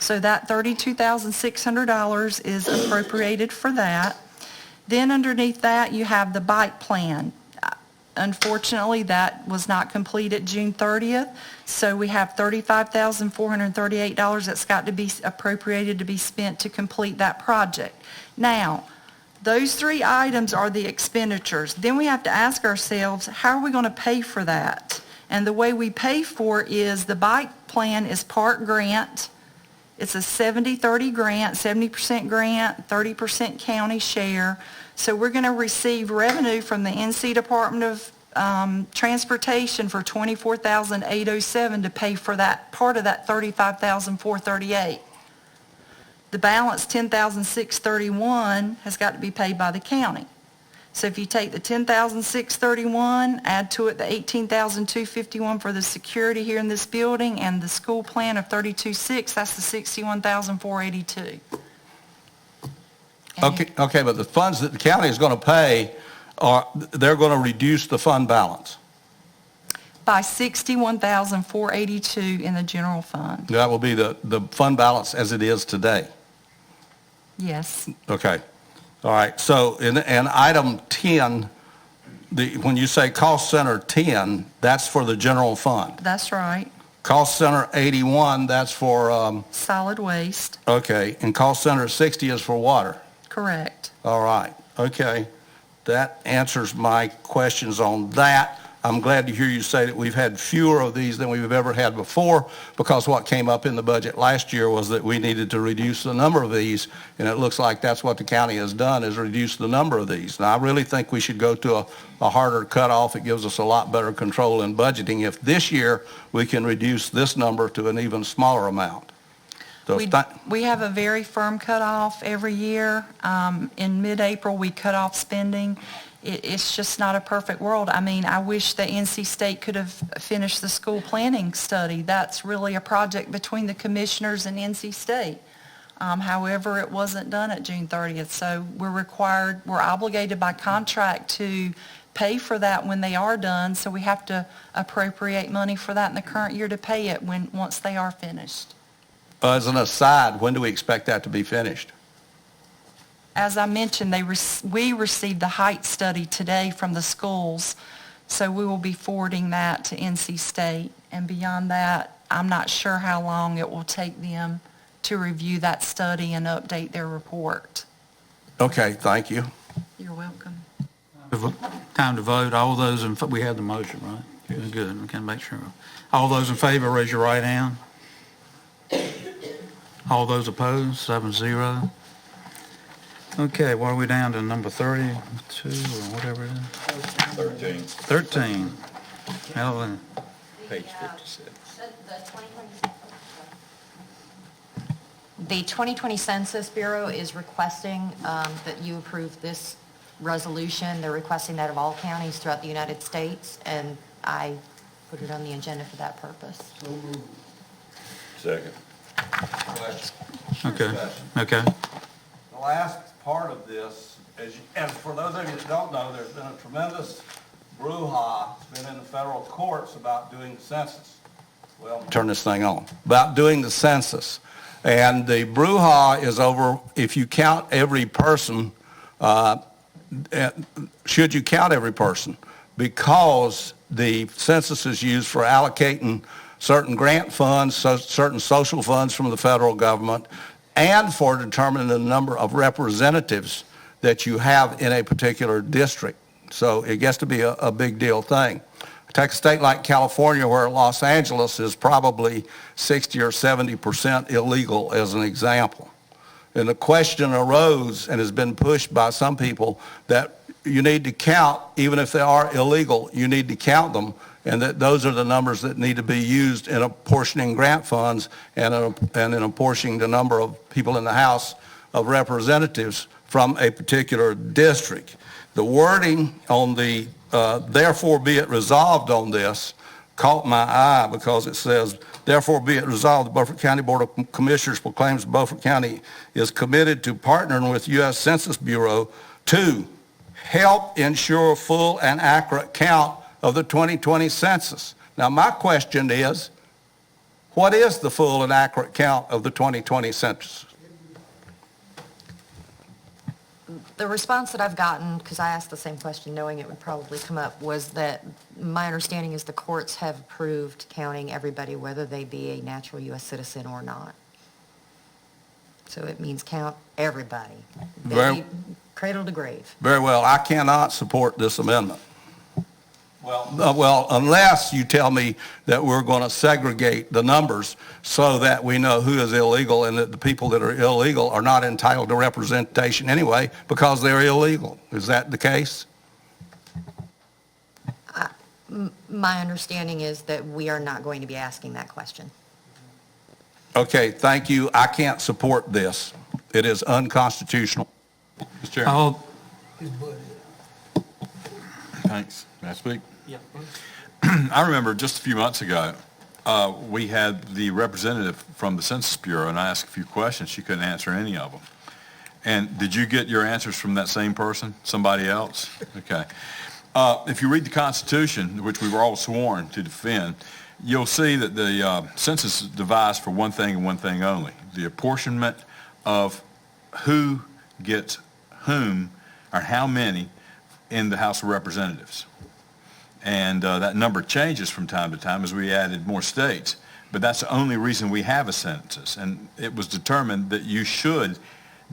So that $32,600 is appropriated for that. Then underneath that, you have the bike plan. Unfortunately, that was not completed June 30th, so we have $35,438 that's got to be appropriated to be spent to complete that project. Now, those 3 items are the expenditures. Then we have to ask ourselves, how are we going to pay for that? And the way we pay for it is the bike plan is part grant. It's a 70-30 grant, 70% grant, 30% county share. So we're going to receive revenue from the NC Department of Transportation for $24,807 to pay for that part of that $35,438. The balance, $10,631, has got to be paid by the county. So if you take the $10,631, add to it the $18,251 for the security here in this building, and the school plan of $32,600, that's the $61,482. Okay, but the funds that the county is going to pay, they're going to reduce the fund balance. By $61,482 in the general fund. That will be the fund balance as it is today. Yes. Okay. All right. So in item 10, when you say cost center 10, that's for the general fund. That's right. Cost center 81, that's for... solid waste. Okay. And cost center 60 is for water. Correct. All right. Okay. That answers my questions on that. I'm glad to hear you say that we've had fewer of these than we've ever had before, because what came up in the budget last year was that we needed to reduce the number of these, and it looks like that's what the county has done, is reduce the number of these. Now, I really think we should go to a harder cutoff. It gives us a lot better control in budgeting if this year we can reduce this number to an even smaller amount. So We have a very firm cutoff every year. In mid-April, we cut off spending. It's just not a perfect world. I mean, I wish that NC State could have finished the school planning study. That's really a project between the commissioners and NC State. However, it wasn't done at June 30th, so we're obligated by contract to pay for that when they are done, so we have to appropriate money for that in the current year to pay it once they are finished. as an aside, when do we expect that to be finished? As I mentioned, we received the height study today from the schools, so we will be forwarding that to NC State. And beyond that, I'm not sure how long it will take them to review that study and update their report. Okay, thank you. You're welcome. Time to vote. All those we had the motion, right? Yes. Good. We can make sure. All those in favor, raise your right hand. All those opposed, 7-0. Okay, what are we down to, number 32 or whatever it is? 13. Ellen. Page 56. The 2020 Census Bureau is requesting that you approve this resolution. They're requesting that of all counties throughout the United States, and I put it on the agenda for that purpose. Second. Okay. Okay. The last part of this, and for those of you that don't know, there's been a tremendous brouhaha. It's been in the federal courts about doing the census. Well, turn this thing on. About doing the census. And the brouhaha is over if you count every person, should you count every person? Because the census is used for allocating certain grant funds, certain social funds from the federal government, and for determining the number of representatives that you have in a particular district. So it gets to be a big deal thing. Take a state like California, where Los Angeles is probably 60 or 70% illegal, as an example. And the question arose and has been pushed by some people that you need to count, even if they are illegal, you need to count them, and that those are the numbers that need to be used in apportioning grant funds and in apportioning the number of people in the House of Representatives from a particular district. The wording on the therefore be it resolved on this caught my eye, because it says, therefore be it resolved, the Beaufort County Board of Commissioners proclaims Beaufort County is committed to partnering with U.S. Census Bureau to help ensure full and accurate count of the 2020 census. Now, my question is, what is the full and accurate count of the 2020 census? The response that I've gotten, because I asked the same question knowing it would probably come up, was that my understanding is the courts have approved counting everybody, whether they be a natural U.S. citizen or not. So it means count everybody, cradle to grave. Very well. I cannot support this amendment. Well, unless you tell me that we're going to segregate the numbers so that we know who is illegal and that the people that are illegal are not entitled to representation anyway because they're illegal. Is that the case? My understanding is that we are not going to be asking that question. Okay, thank you. I can't support this. It is unconstitutional. Mr. Chairman. Thanks. May I speak? Yeah. I remember just a few months ago, we had the representative from the Census Bureau, and I asked a few questions. She couldn't answer any of them. And did you get your answers from that same person, somebody else? Okay. If you read the Constitution, which we were all sworn to defend, you'll see that the census is devised for one thing and one thing only, the apportionment of who gets whom or how many in the House of Representatives. And that number changes from time to time as we added more states. But that's the only reason we have a census. And it was determined that you should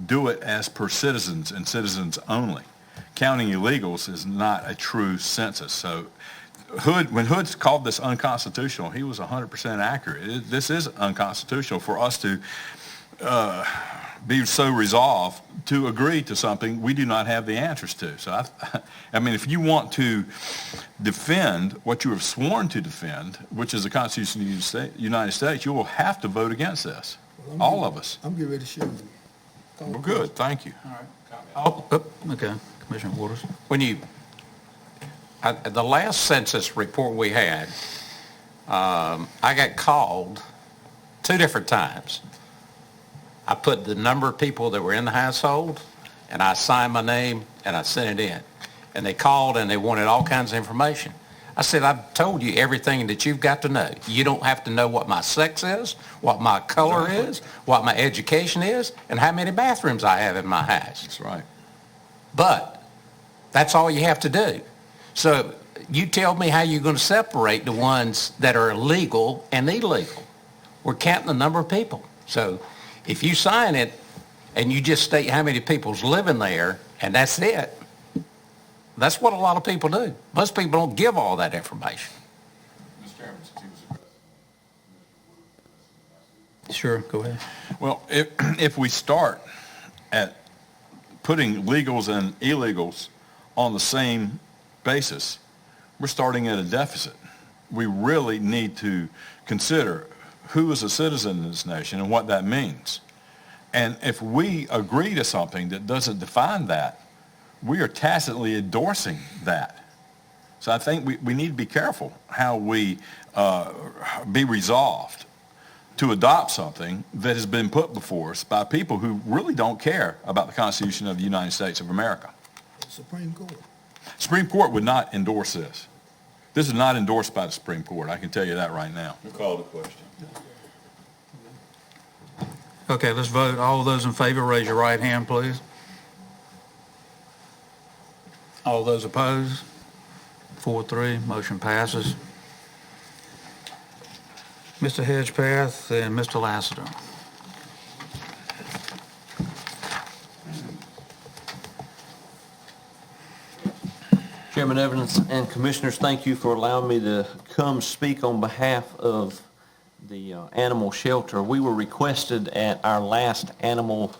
do it as per citizens and citizens only. Counting illegals is not a true census. So when Hood called this unconstitutional, he was 100% accurate. This is unconstitutional for us to be so resolved to agree to something we do not have the answers to. So, I mean, if you want to defend what you have sworn to defend, which is the Constitution of the United States, you will have to vote against this. All of us. I'm getting ready to show you. Well, good. Thank you. Oh, okay. Commissioner Waters. When the last census report we had, I got called 2 different times. I put the number of people that were in the household, and I signed my name, and I sent it in. And they called, and they wanted all kinds of information. I said, I've told you everything that you've got to know. You don't have to know what my sex is, what my color is, what my education is, and how many bathrooms I have in my house. That's right. But that's all you have to do. So you tell me how you're going to separate the ones that are legal and illegal. We're counting the number of people. So if you sign it and you just state how many people's living there and that's it, that's what a lot of people do. Most people don't give all that information. Mr. Chairman, Sure, go ahead. well, if we start at putting legals and illegals on the same basis, we're starting at a deficit. We really need to consider who is a citizen in this nation and what that means. And if we agree to something that doesn't define that, we are tacitly endorsing that. So I think we need to be careful how we be resolved to adopt something that has been put before us by people who really don't care about the Constitution of the United States of America. Supreme Court. Supreme Court would not endorse this. This is not endorsed by the Supreme Court. I can tell you that right now. You call the question. Okay, let's vote. All those in favor, raise your right hand, please. All those opposed? 4-3, motion passes. Mr. Hedgepath and Mr. Lassiter. Chairman Evans and Commissioners, thank you for allowing me to come speak on behalf of the animal shelter. We were requested at our last animal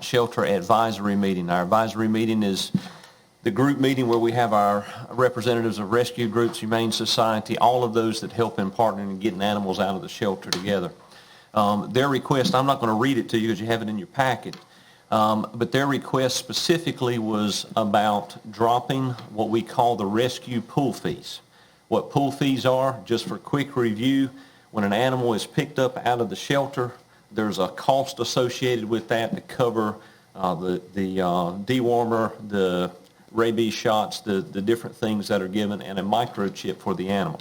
shelter advisory meeting. Our advisory meeting is the group meeting where we have our representatives of rescue groups, Humane Society, all of those that help in partnering and getting animals out of the shelter together. Their request, I'm not going to read it to you because you have it in your packet, but their request specifically was about dropping what we call the rescue pool fees. What pool fees are, just for quick review, when an animal is picked up out of the shelter, there's a cost associated with that to cover the dewormer, the rabies shots, the different things that are given, and a microchip for the animal.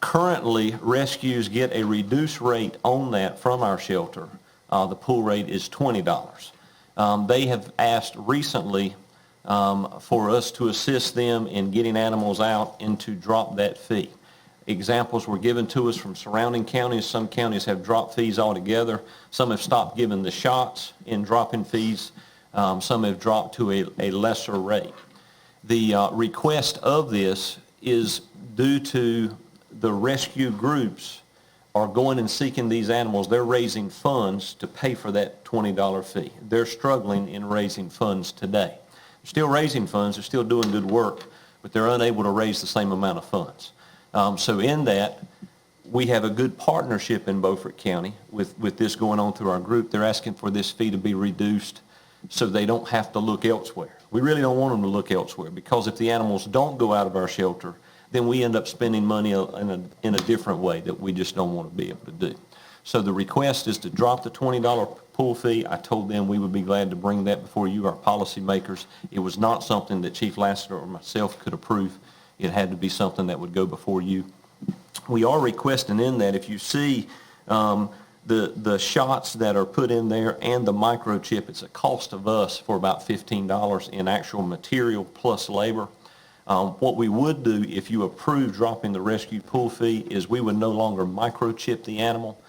Currently, rescues get a reduced rate on that from our shelter. The pool rate is $20. They have asked recently for us to assist them in getting animals out and to drop that fee. Examples were given to us from surrounding counties. Some counties have dropped fees altogether. Some have stopped giving the shots in dropping fees. Some have dropped to a lesser rate. The request of this is due to the rescue groups are going and seeking these animals. They're raising funds to pay for that $20 fee. They're struggling in raising funds today. They're still raising funds. They're still doing good work, but they're unable to raise the same amount of funds. So in that, we have a good partnership in Beaufort County with this going on through our group. They're asking for this fee to be reduced so they don't have to look elsewhere. We really don't want them to look elsewhere because if the animals don't go out of our shelter, then we end up spending money in a different way that we just don't want to be able to do. So the request is to drop the $20 pool fee. I told them we would be glad to bring that before you, our policymakers. It was not something that Chief Lassiter or myself could approve. It had to be something that would go before you. We are requesting in that if you see the shots that are put in there and the microchip, it's a cost of us for about $15 in actual material plus labor. What we would do if you approve dropping the rescue pool fee is we would no longer microchip the animal.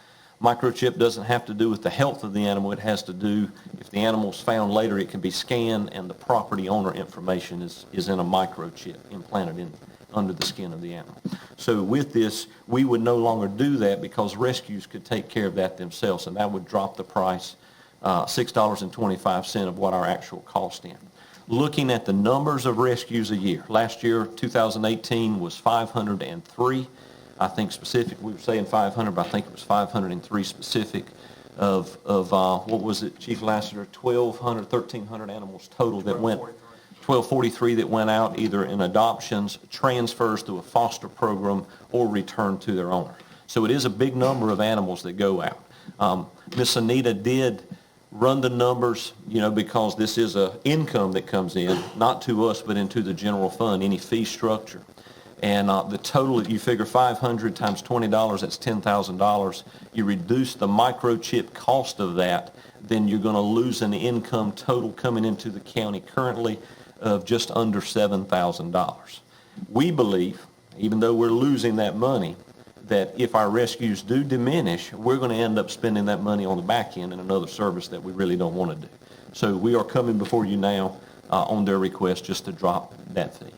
Microchip doesn't have to do with the health of the animal. It has to do, if the animal's found later, it can be scanned and the property owner information is in a microchip implanted under the skin of the animal. So with this, we would no longer do that because rescues could take care of that themselves, and that would drop the price $6.25 of what our actual cost in. Looking at the numbers of rescues a year, last year, 2018, was 503. I think specific, we were saying 500, but I think it was 503 specific of what was it, Chief Lassiter, 1,200, 1,300 animals total that went, 1,243 that went out either in adoptions, transfers through a foster program, or returned to their owner. So it is a big number of animals that go out. Miss Anita did run the numbers, because this is a income that comes in, not to us, but into the general fund, any fee structure. And the total, you figure 500 times $20, that's $10,000. You reduce the microchip cost of that, then you're going to lose an income total coming into the county currently of just under $7,000. We believe, even though we're losing that money, that if our rescues do diminish, we're going to end up spending that money on the back end in another service that we really don't want to do. So we are coming before you now on their request just to drop that fee.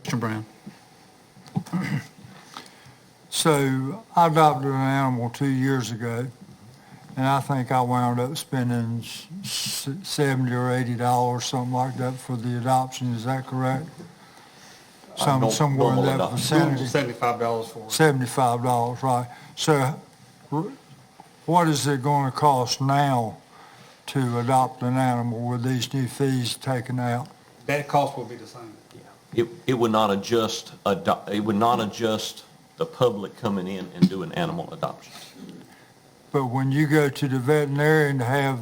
Mr. Brown. So I adopted an animal 2 years ago, and I think I wound up spending $70 or $80, something like that, for the adoption. Is that correct? Somewhere in that vicinity. $75 for it. $75, right. So what is it going to cost now to adopt an animal with these new fees taken out? That cost will be the same. It would not adjust. It would not adjust the public coming in and doing animal adoptions. But when you go to the veterinarian to have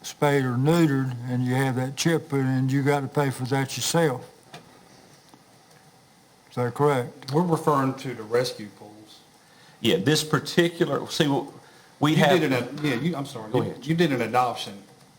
spayed or neutered, and you have that chip put in, you got to pay for that yourself. Is that correct? We're referring to the rescue pools. Yeah, this particular, we You have. did I'm sorry. Go ahead. You did an adoption,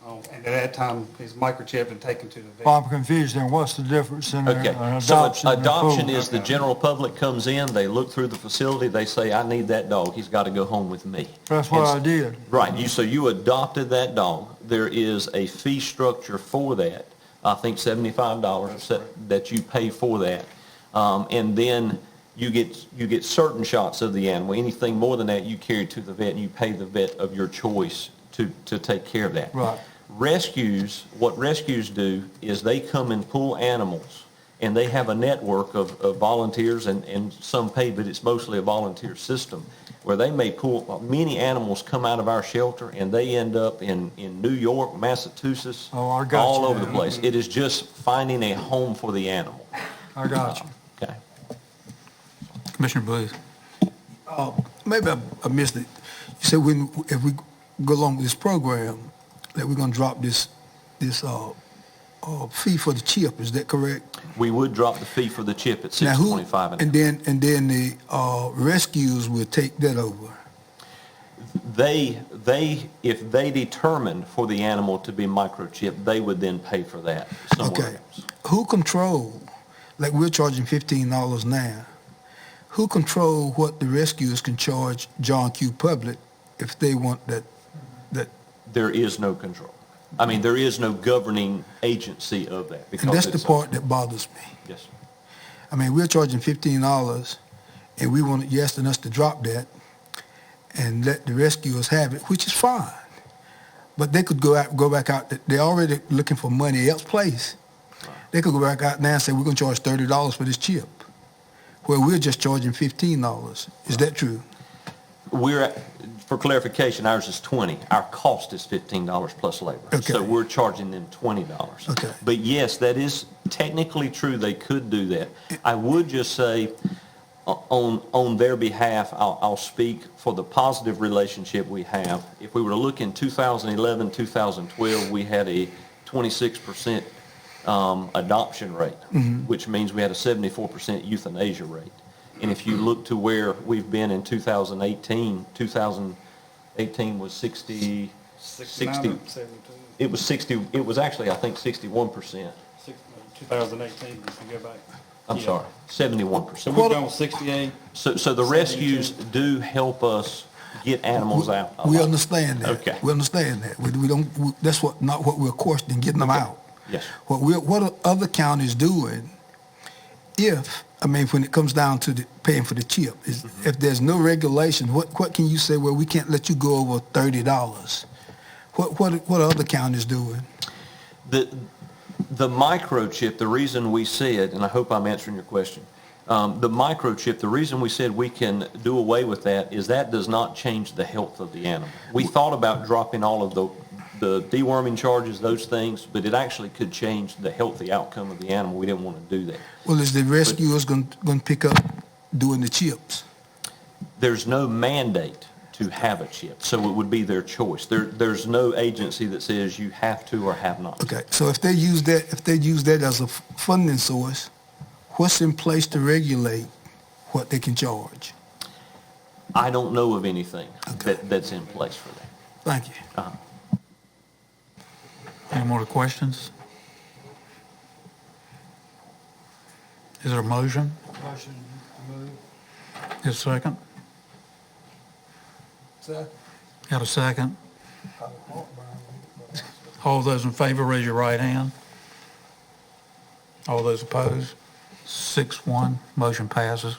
and at that time, he's microchipped and taken to the vet. Well, I'm confused then. What's the difference in Okay, an so adoption and a adoption pool? is the general public comes in, they look through the facility, they say, I need that dog, he's got to go home with me. That's what I did. Right, so you adopted that dog. There is a fee structure for that, I think $75 that you pay for that. And then you get certain shots of the animal. Anything more than that, you carry to the vet, and you pay the vet of your choice to take care of that. Right. What rescues do is they come and pull animals, and they have a network of volunteers and some paid, but it's mostly a volunteer system, where they may pull, many animals come out of our shelter, and they end up in New York, Massachusetts, all over the place. It is just finding a home for the animal. I got you. Okay. Commissioner Booth. Maybe I missed it. You said if we go along with this program, that we're going to drop this fee for the chip. Is that correct? We would drop the fee for the chip at $6.25 and then the rescues will take that over. If they determined for the animal to be microchipped, they would then pay for that somewhere else. Who control, like we're charging $15 now, who control what the rescuers can charge John Q. Public if they want that? There is no control. I mean, there is no governing agency of that. And that's the part that bothers me. Yes, sir. I mean, we're charging $15, and you're asking us to drop that and let the rescuers have it, which is fine. But they could go back out. They're already looking for money elsewhere. They could go back out now and say, we're going to charge $30 for this chip, where we're just charging $15. Is that true? For clarification, ours is $20. Our cost is $15 plus labor. Okay. So we're charging them $20. Okay. But yes, that is technically true. They could do that. I would just say, on their behalf, I'll speak for the positive relationship we have. If we were to look in 2011, 2012, we had a 26% adoption rate, which means we had a 74% euthanasia rate. And if you look to where we've been in 2018 was 60, it was actually, I think, 61%. 2018, if you go back. I'm sorry, 71%. So we've gone 68. So the rescues do help us get animals out. We understand that. Okay. We understand that. We don't. That's not what we're questioning, getting them out. Yes. What are other counties doing when it comes down to paying for the chip? If there's no regulation, what can you say, well, we can't let you go over $30? What are other counties doing? The microchip, the reason we said, and I hope I'm answering your question, the microchip, the reason we said we can do away with that is that does not change the health of the animal. We thought about dropping all of the deworming charges, those things, but it actually could change the healthy outcome of the animal. We didn't want to do that. Well, is the rescuers going to pick up doing the chips? There's no mandate to have a chip, so it would be their choice. There's no agency that says you have to or have not. Okay, so if they use that as a funding source, what's in place to regulate what they can charge? I don't know of anything that's in place for that. Thank you. Any more questions? Is there a motion? Motion to move. Is there a second? Second. Got a second? All those in favor, raise your right hand. All those opposed? 6-1, motion passes.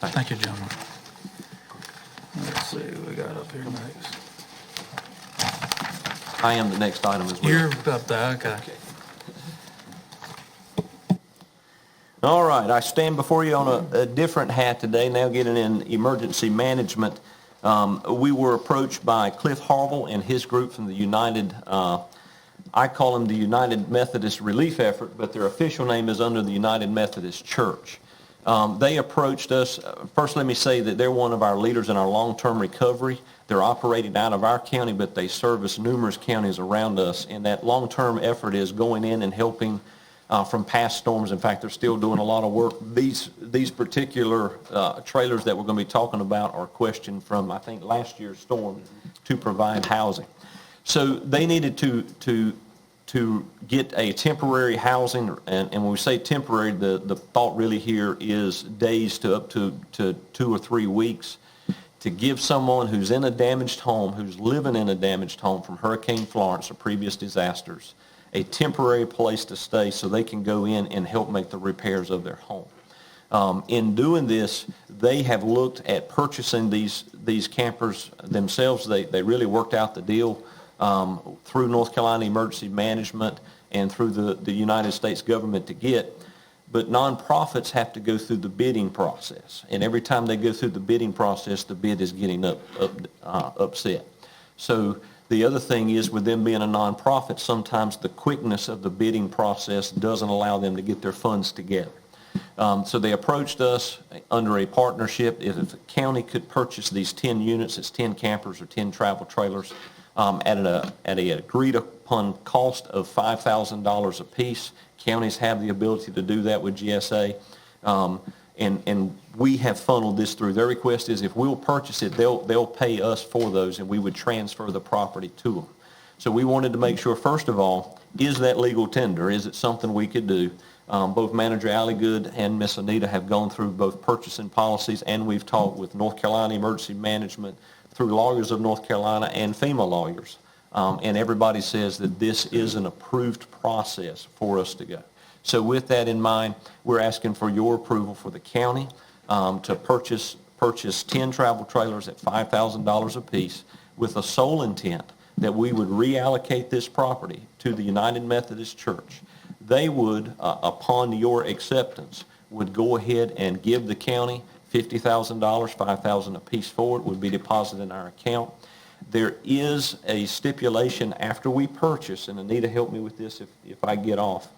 Thank you, gentlemen. Let's see what we got up here next. I am the next item as well. You're up there, okay. All right, I stand before you on a different hat today, now getting in emergency management. We were approached by Cliff Harville and his group from the United, I call them the United Methodist Relief Effort, but their official name is under the United Methodist Church. They approached us. First, let me say that they're one of our leaders in our long-term recovery. They're operating out of our county, but they service numerous counties around us, and that long-term effort is going in and helping from past storms. In fact, they're still doing a lot of work. These particular trailers that we're going to be talking about are questioned from, I think, last year's storm to provide housing. So they needed to get a temporary housing, and when we say temporary, the thought really here is days to up to 2 or 3 weeks, to give someone who's in a damaged home, who's living in a damaged home from Hurricane Florence or previous disasters, a temporary place to stay so they can go in and help make the repairs of their home. In doing this, they have looked at purchasing these campers themselves. They really worked out the deal through North Carolina Emergency Management and through the United States government to get. But nonprofits have to go through the bidding process. And every time they go through the bidding process, the bid is getting upset. So the other thing is, with them being a nonprofit, sometimes the quickness of the bidding process doesn't allow them to get their funds together. So they approached us under a partnership. If the county could purchase these 10 units, it's 10 campers or 10 travel trailers, at an agreed upon cost of $5,000 apiece. Counties have the ability to do that with GSA. And we have funneled this through. Their request is if we'll purchase it, they'll pay us for those, and we would transfer the property to them. So we wanted to make sure, first of all, is that legal tender? Is it something we could do? Both Manager Alligood and Miss Anita have gone through both purchasing policies, and we've talked with North Carolina Emergency Management, through lawyers of North Carolina and FEMA lawyers. And everybody says that this is an approved process for us to go. So with that in mind, we're asking for your approval for the county to purchase 10 travel trailers at $5,000 apiece, with a sole intent that we would reallocate this property to the United Methodist Church. They would, upon your acceptance, would go ahead and give the county $50,000, $5,000 apiece for it, would be deposited in our account. There is a stipulation after we purchase, and Anita, help me with this if I get off,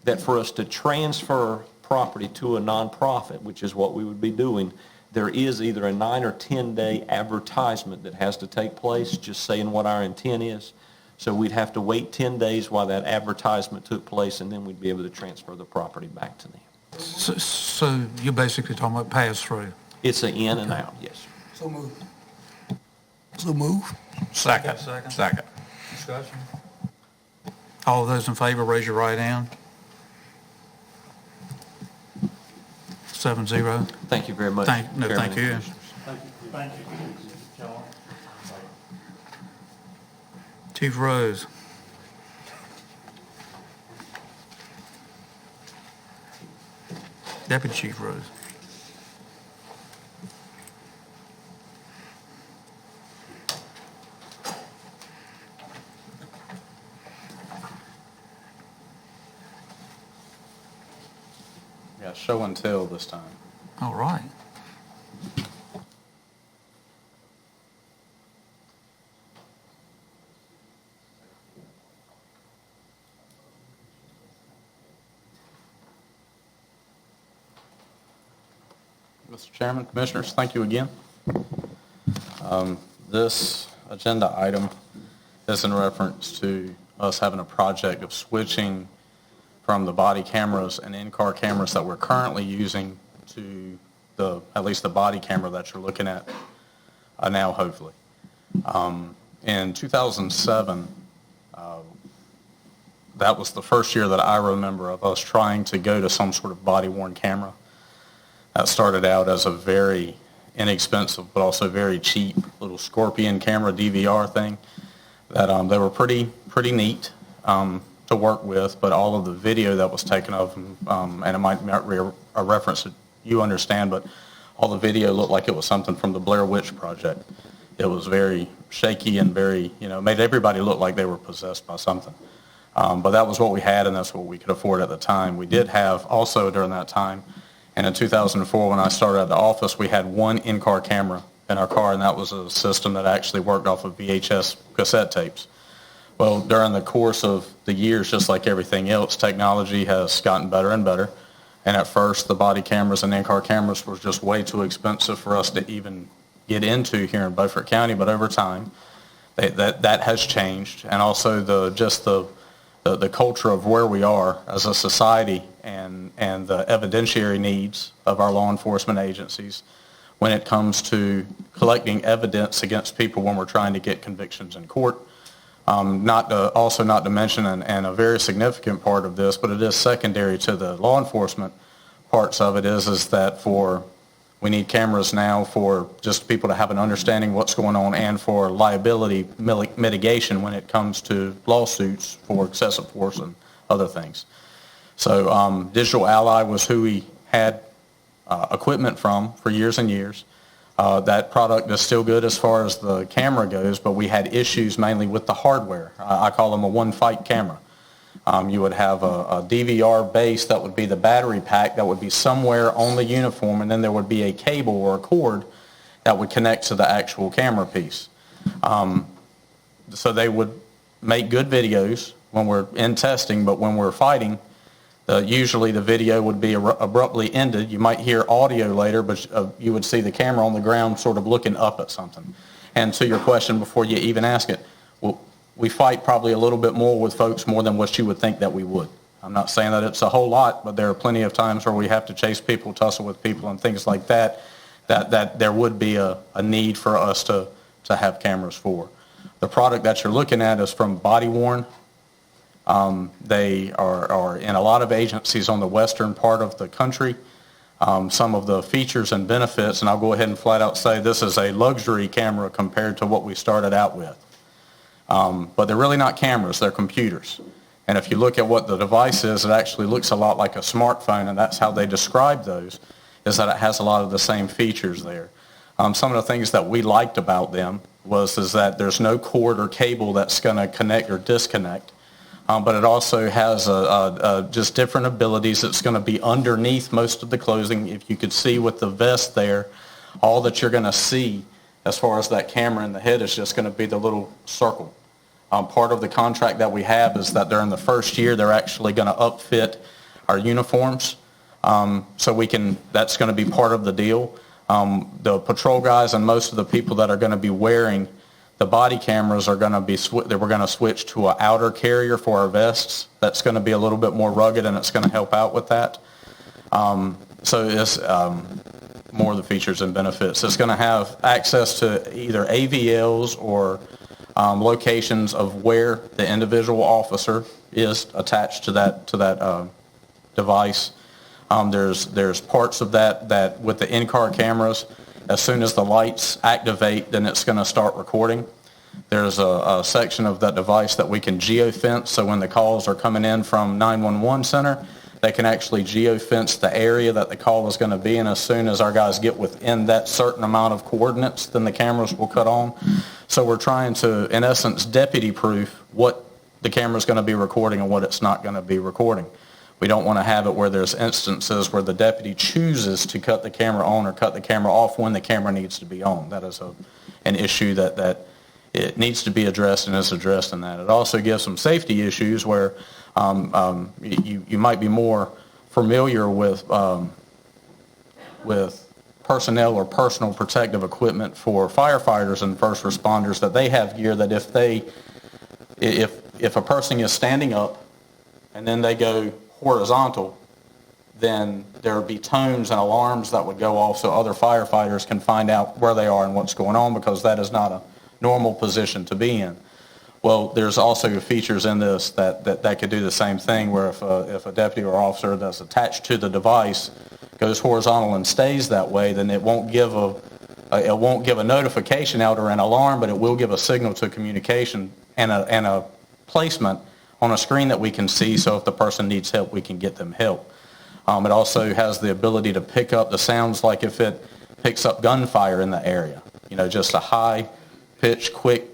that for us to transfer property to a nonprofit, which is what we would be doing, there is either a 9 or 10 day advertisement that has to take place, just saying what our intent is. So we'd have to wait 10 days while that advertisement took place, and then we'd be able to transfer the property back to them. So you're basically talking about pass-through? It's an in and out, yes. So move. So move. Second. Second. Discussion. All those in favor, raise your right hand. 7-0. Thank you very much. Thank you. Thank you. Chief Rose. Deputy Chief Rose. Yeah, show and tell this time. All right. Mr. Chairman, Commissioners, thank you again. This agenda item is in reference to us having a project of switching from the body cameras and in-car cameras that we're currently using to at least the body camera that you're looking at now, hopefully. In 2007, that was the first year that I remember of us trying to go to some sort of body-worn camera. That started out as a very inexpensive but also very cheap little Scorpion camera DVR thing that they were pretty neat to work with, but all of the video that was taken of them, and it might not be a reference that you understand, but all the video looked like it was something from the Blair Witch Project. It was very shaky and very, made everybody look like they were possessed by something. But that was what we had, and that's what we could afford at the time. We did have also during that time, and in 2004 when I started at the office, we had one in-car camera in our car, and that was a system that actually worked off of VHS cassette tapes. Well, during the course of the years, just like everything else, technology has gotten better and better. And at first, the body cameras and in-car cameras were just way too expensive for us to even get into here in Beaufort County. But over time, that has changed. And also the culture of where we are as a society and the evidentiary needs of our law enforcement agencies when it comes to collecting evidence against people when we're trying to get convictions in court. Not to mention, and a very significant part of this, but it is secondary to the law enforcement parts of it, is that we need cameras now for just people to have an understanding what's going on and for liability mitigation when it comes to lawsuits for excessive force and other things. So Digital Ally was who we had equipment from for years and years. That product is still good as far as the camera goes, but we had issues mainly with the hardware. I call them a one-fight camera. You would have a DVR base that would be the battery pack that would be somewhere on the uniform, and then there would be a cable or a cord that would connect to the actual camera piece. So they would make good videos when we're in testing, but when we're fighting, usually the video would be abruptly ended. You might hear audio later, but you would see the camera on the ground sort of looking up at something. And to your question before you even ask it, well, we fight probably a little bit more with folks more than what you would think that we would. I'm not saying that it's a whole lot, but there are plenty of times where we have to chase people, tussle with people, and things like that there would be a need for us to have cameras for. The product that you're looking at is from Body Worn. They are in a lot of agencies on the western part of the country. Some of the features and benefits, and I'll go ahead and flat out say this is a luxury camera compared to what we started out with. But they're really not cameras, they're computers. And if you look at what the device is, it actually looks a lot like a smartphone, and that's how they describe those, is that it has a lot of the same features there. Some of the things that we liked about them is that there's no cord or cable that's going to connect or disconnect. But it also has just different abilities. It's going to be underneath most of the clothing. If you could see with the vest there, all that you're going to see as far as that camera in the head is just going to be the little circle. Part of the contract that we have is that during the first year, they're actually going to upfit our uniforms. So that's going to be part of the deal. The patrol guys and most of the people that are going to be wearing the body cameras are going to be, we're going to switch to an outer carrier for our vests. That's going to be a little bit more rugged, and it's going to help out with that. So it's more of the features and benefits. It's going to have access to either AVLs or locations of where the individual officer is attached to that device. There's parts of that with the in-car cameras. As soon as the lights activate, then it's going to start recording. There's a section of that device that we can geofence, so when the calls are coming in from 911 center, They can actually geofence the area that the call is going to be in. As soon as our guys get within that certain amount of coordinates, then the cameras will cut on. So we're trying to, in essence, deputy-proof what the camera's going to be recording and what it's not going to be recording. We don't want to have it where there's instances where the deputy chooses to cut the camera on or cut the camera off when the camera needs to be on. That is an issue that it needs to be addressed and is addressed in that. It also gives some safety issues where you might be more familiar with personnel or personal protective equipment for firefighters and first responders, that they have gear that if a person is standing up and then they go horizontal, then there would be tones and alarms that would go off so other firefighters can find out where they are and what's going on, because that is not a normal position to be in. Well, there's also features in this that could do the same thing, where if a deputy or officer that's attached to the device goes horizontal and stays that way, then it won't give a notification out or an alarm, but it will give a signal to communication and a placement on a screen that we can see, so if the person needs help, we can get them help. It also has the ability to pick up the sounds, like if it picks up gunfire in the area, just a high-pitched, quick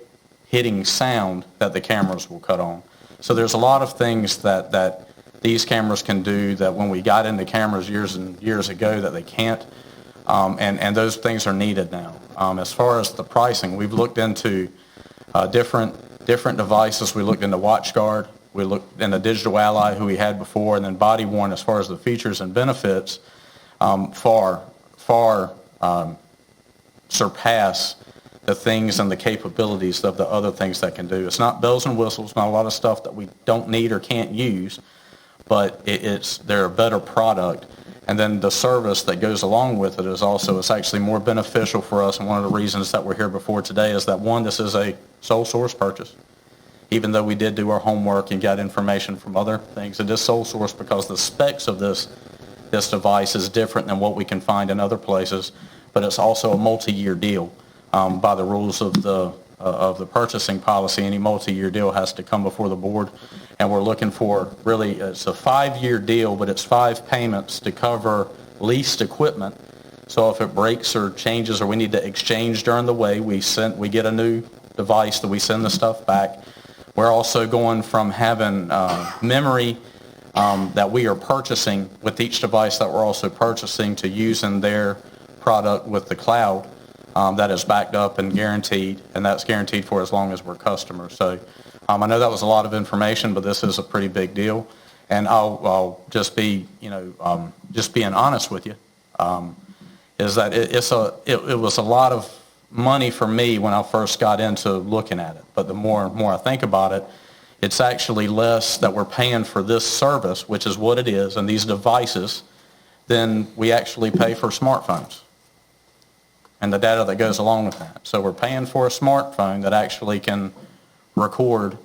hitting sound that the cameras will cut on. So there's a lot of things that these cameras can do that when we got into cameras years and years ago that they can't, and those things are needed now. As far as the pricing, we've looked into different devices. We looked into WatchGuard, we looked into Digital Ally, who we had before, and then Body Worn. As far as the features and benefits, far surpass the things and the capabilities of the other things that can do. It's not bells and whistles, not a lot of stuff that we don't need or can't use, but they're a better product. And then the service that goes along with it it's actually more beneficial for us. And one of the reasons that we're here before today is that, one, this is a sole source purchase. Even though we did do our homework and got information from other things, it is sole source because the specs of this device is different than what we can find in other places, but it's also a multi-year deal. By the rules of the purchasing policy, any multi-year deal has to come before the board, and we're looking for, really, it's a 5-year deal, but it's 5 payments to cover leased equipment. So if it breaks or changes or we need to exchange during the way, we get a new device that we send the stuff back. We're also going from having memory that we are purchasing with each device that we're also purchasing to using their product with the cloud. That is backed up and guaranteed, and that's guaranteed for as long as we're customers. So I know that was a lot of information, but this is a pretty big deal. And I'll just be, just being honest with you, is that it was a lot of money for me when I first got into looking at it. But the more I think about it, it's actually less that we're paying for this service, which is what it is, and these devices, than we actually pay for smartphones and the data that goes along with that. So we're paying for a smartphone that actually can record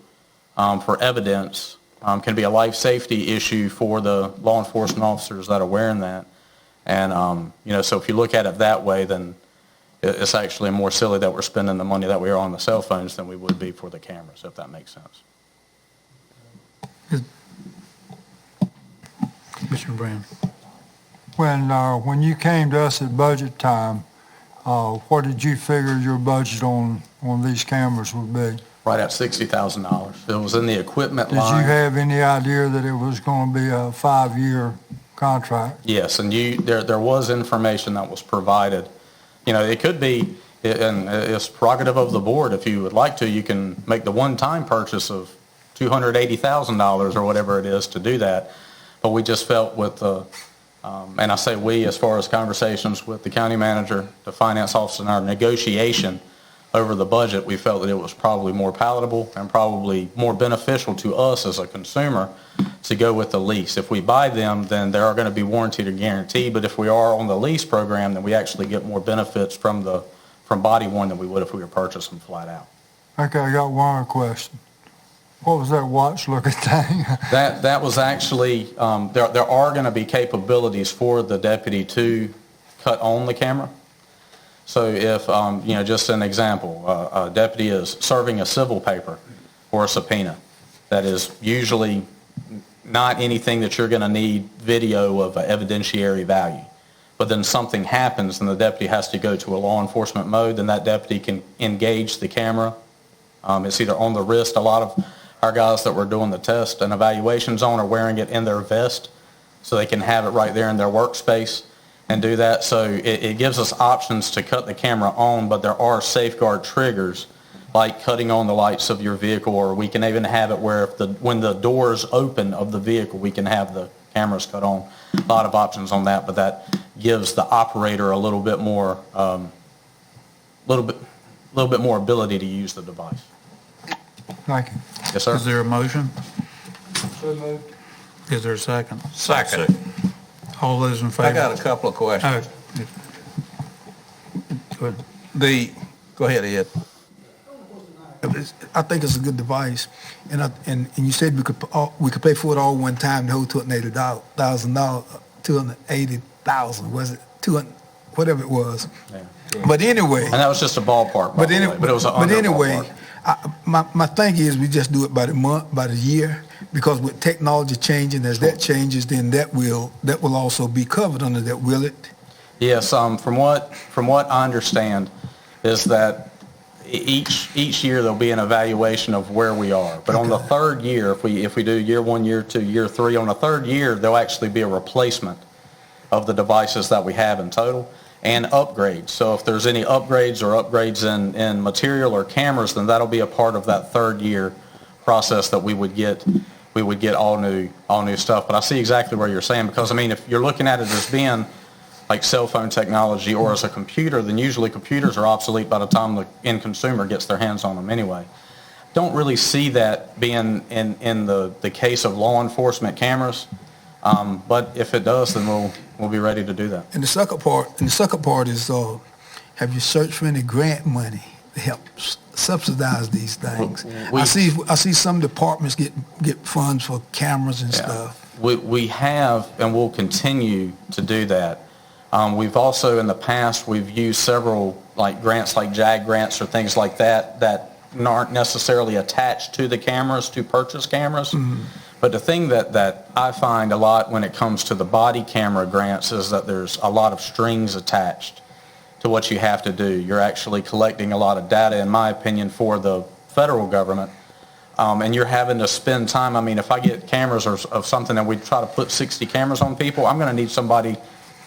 for evidence, can be a life safety issue for the law enforcement officers that are wearing that. And, so if you look at it that way, then it's actually more silly that we're spending the money that we are on the cell phones than we would be for the cameras, if that makes sense. Commissioner Brown. When you came to us at budget time, what did you figure your budget on these cameras would be? Right at $60,000. It was in the equipment line. Did you have any idea that it was going to be a 5-year contract? Yes, and there was information that was provided. It could be, and it's prerogative of the board. If you would like to, you can make the one-time purchase of $280,000 or whatever it is to do that. But we just felt with the, and I say we as far as conversations with the county manager, the finance officer, and our negotiation over the budget, we felt that it was probably more palatable and probably more beneficial to us as a consumer to go with the lease. If we buy them, then they are going to be warranted or guaranteed. But if we are on the lease program, then we actually get more benefits from Body Worn than we would if we were purchasing flat out. Okay, I got one more question. What was that watch-looking thing? That was actually, there are going to be capabilities for the deputy to cut on the camera. So if, just an example, a deputy is serving a civil paper or a subpoena that is usually not anything that you're going to need video of evidentiary value. But then something happens and the deputy has to go to a law enforcement mode, then that deputy can engage the camera. It's either on the wrist. A lot of our guys that were doing the test and evaluations on are wearing it in their vest so they can have it right there in their workspace and do that. So it gives us options to cut the camera on, but there are safeguard triggers like cutting on the lights of your vehicle, or we can even have it where when the doors open of the vehicle, we can have the cameras cut on. A lot of options on that, but that gives the operator a little bit more ability to use the device. Thank you. Yes, sir. Is there a motion? Is there a second? Second. All those in favor? I got a couple of questions. Go ahead. Go ahead, Ed. I think it's a good device, and you said we could pay for it all one time, the whole $280,000, $280,000, was it 200, whatever it was. Yeah. But anyway, And that was just a ballpark, but it was an under anyway, ballpark. my thing is we just do it by the month, by the year, because with technology changing, as that changes, then that will also be covered under that, will it? Yes, from what I understand is that each year there'll be an evaluation of where we are. But on the third year, if we do year 1, year 2, year 3, on the third year, there'll actually be a replacement of the devices that we have in total and upgrades. So if there's any upgrades in material or cameras, then that'll be a part of that third year process that we would get all new stuff. But I see exactly what you're saying, because I mean, if you're looking at it as being like cell phone technology or as a computer, then usually computers are obsolete by the time the end consumer gets their hands on them anyway. Don't really see that being in the case of law enforcement cameras, but if it does, then we'll be ready to do that. And the second part is, have you searched for any grant money to help subsidize these things? I see some departments get funds for cameras and stuff. We have and will continue to do that. We've also in the past we've used several like grants, like JAG grants or things like that aren't necessarily attached to the cameras to purchase cameras. Mm-hmm. But the thing that I find a lot when it comes to the body camera grants is that there's a lot of strings attached to what you have to do. You're actually collecting a lot of data, in my opinion, for the federal government. And you're having to spend time. I mean, if I get cameras of something and we try to put 60 cameras on people, I'm going to need somebody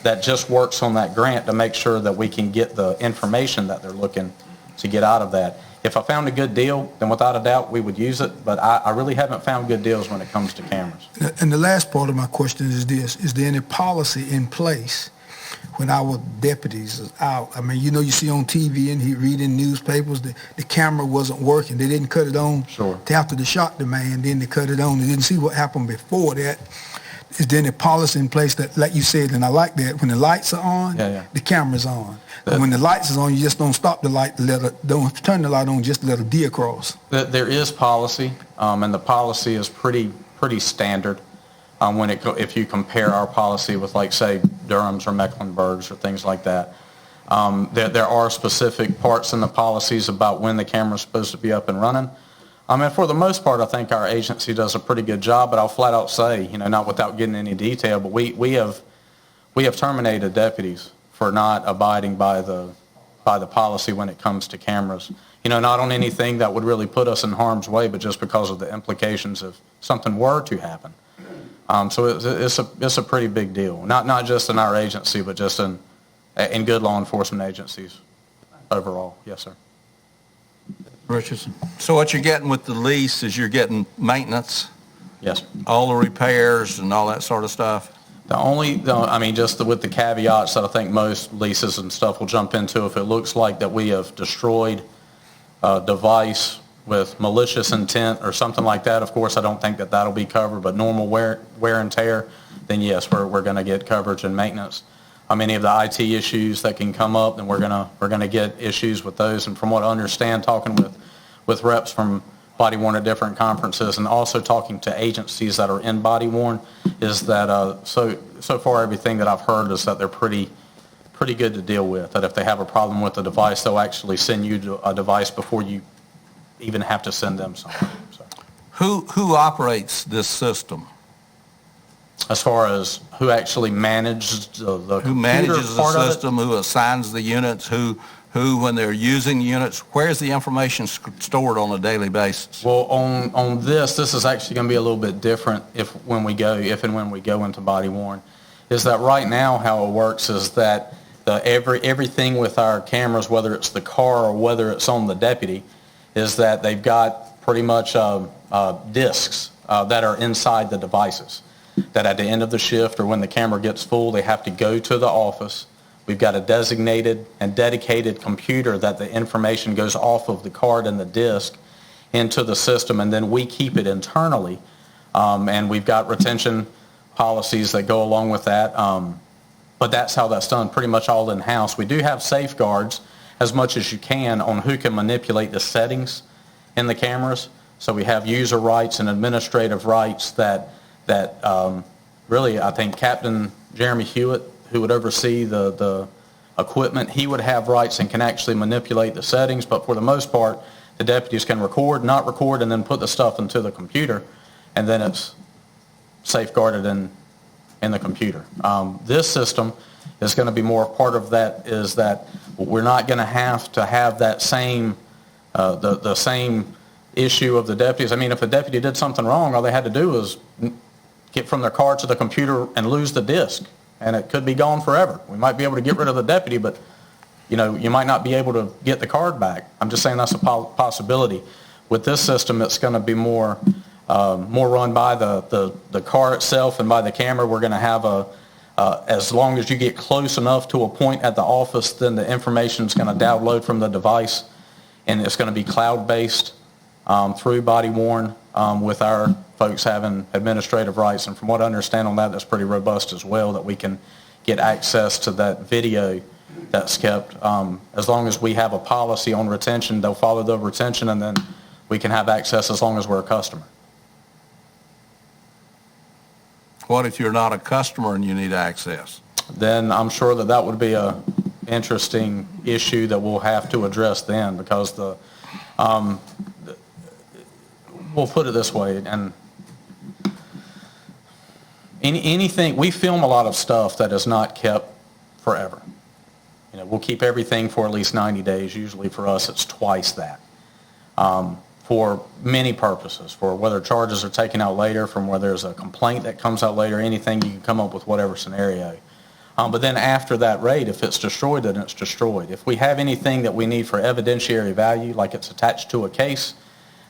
that just works on that grant to make sure that we can get the information that they're looking to get out of that. If I found a good deal, then without a doubt we would use it, but I really haven't found good deals when it comes to cameras. And the last part of my question is this: is there any policy in place when our deputies is out? I mean, you see on TV and he reading newspapers, the camera wasn't working. They didn't cut it on till after the shot the man, then they cut it on. They didn't see what happened before that. Is there any policy in place that, like you said, and I like that, when the lights are on, the camera's on. And when the lights is on, you just don't stop the light, don't turn the light on, just let it D across. There is policy, and the policy is pretty standard. If you compare our policy with, like, say, Durham's or Mecklenburg's or things like that, there are specific parts in the policies about when the camera's supposed to be up and running. And for the most part, I think our agency does a pretty good job, but I'll flat out say, not without getting any detail, but we have terminated deputies for not abiding by the policy when it comes to cameras. Not on anything that would really put us in harm's way, but just because of the implications if something were to happen. So it's a pretty big deal, not just in our agency, but just in good law enforcement agencies overall. Yes, sir. Richardson. So what you're getting with the lease is you're getting maintenance? Yes. All the repairs and all that sort of stuff? Just with the caveats that I think most leases and stuff will jump into, if it looks like that we have destroyed a device with malicious intent or something like that, of course, I don't think that that'll be covered, but normal wear and tear, then yes, we're going to get coverage and maintenance. Any of the IT issues that can come up, then we're gonna get issues with those. And from what I understand, talking with reps from body worn at different conferences, and also talking to agencies that are in body worn, is that so far everything that I've heard is that they're pretty good to deal with. That if they have a problem with the device, they'll actually send you a device before you even have to send them something. So. Who operates this system? As far as who actually manages the Who computer manages part the of it? system, who assigns the units, who, when they're using units, where's the information stored on a daily basis? Well, on this is actually going to be a little bit different if and when we go into body worn. Is that right now how it works is that everything with our cameras, whether it's the car or whether it's on the deputy, is that they've got pretty much discs that are inside the devices. That at the end of the shift or when the camera gets full, they have to go to the office. We've got a designated and dedicated computer that the information goes off of the card and the disc into the system, and then we keep it internally. And we've got retention policies that go along with that. But that's how that's done, pretty much all in-house. We do have safeguards as much as you can on who can manipulate the settings in the cameras. So we have user rights and administrative rights that really, I think Captain Jeremy Hewitt, who would oversee the equipment, he would have rights and can actually manipulate the settings. But for the most part, the deputies can record, not record, and then put the stuff into the computer, and then it's safeguarded in the computer. This system is going to be more part of that, is that we're not going to have that same, the same issue of the deputies. I mean, if a deputy did something wrong, all they had to do was get from their car to the computer and lose the disk, and it could be gone forever. We might be able to get rid of the deputy, but you might not be able to get the card back. I'm just saying that's a possibility. With this system, it's going to be more run by the car itself and by the camera. We're going to have as long as you get close enough to a point at the office, then the information is going to download from the device, and it's going to be cloud-based through body worn with our folks having administrative rights. And from what I understand on that, that's pretty robust as well, that we can get access to that video that's kept. As long as we have a policy on retention, they'll follow the retention, and then we can have access as long as we're a customer. What if you're not a customer and you need access? Then I'm sure that would be a interesting issue that we'll have to address then, because we'll put it this way, and anything, we film a lot of stuff that is not kept forever. We'll keep everything for at least 90 days. Usually for us, it's twice that. For many purposes, for whether charges are taken out later, from whether there's a complaint that comes out later, anything, you can come up with whatever scenario. But then after that rate, if it's destroyed, then it's destroyed. If we have anything that we need for evidentiary value, like it's attached to a case,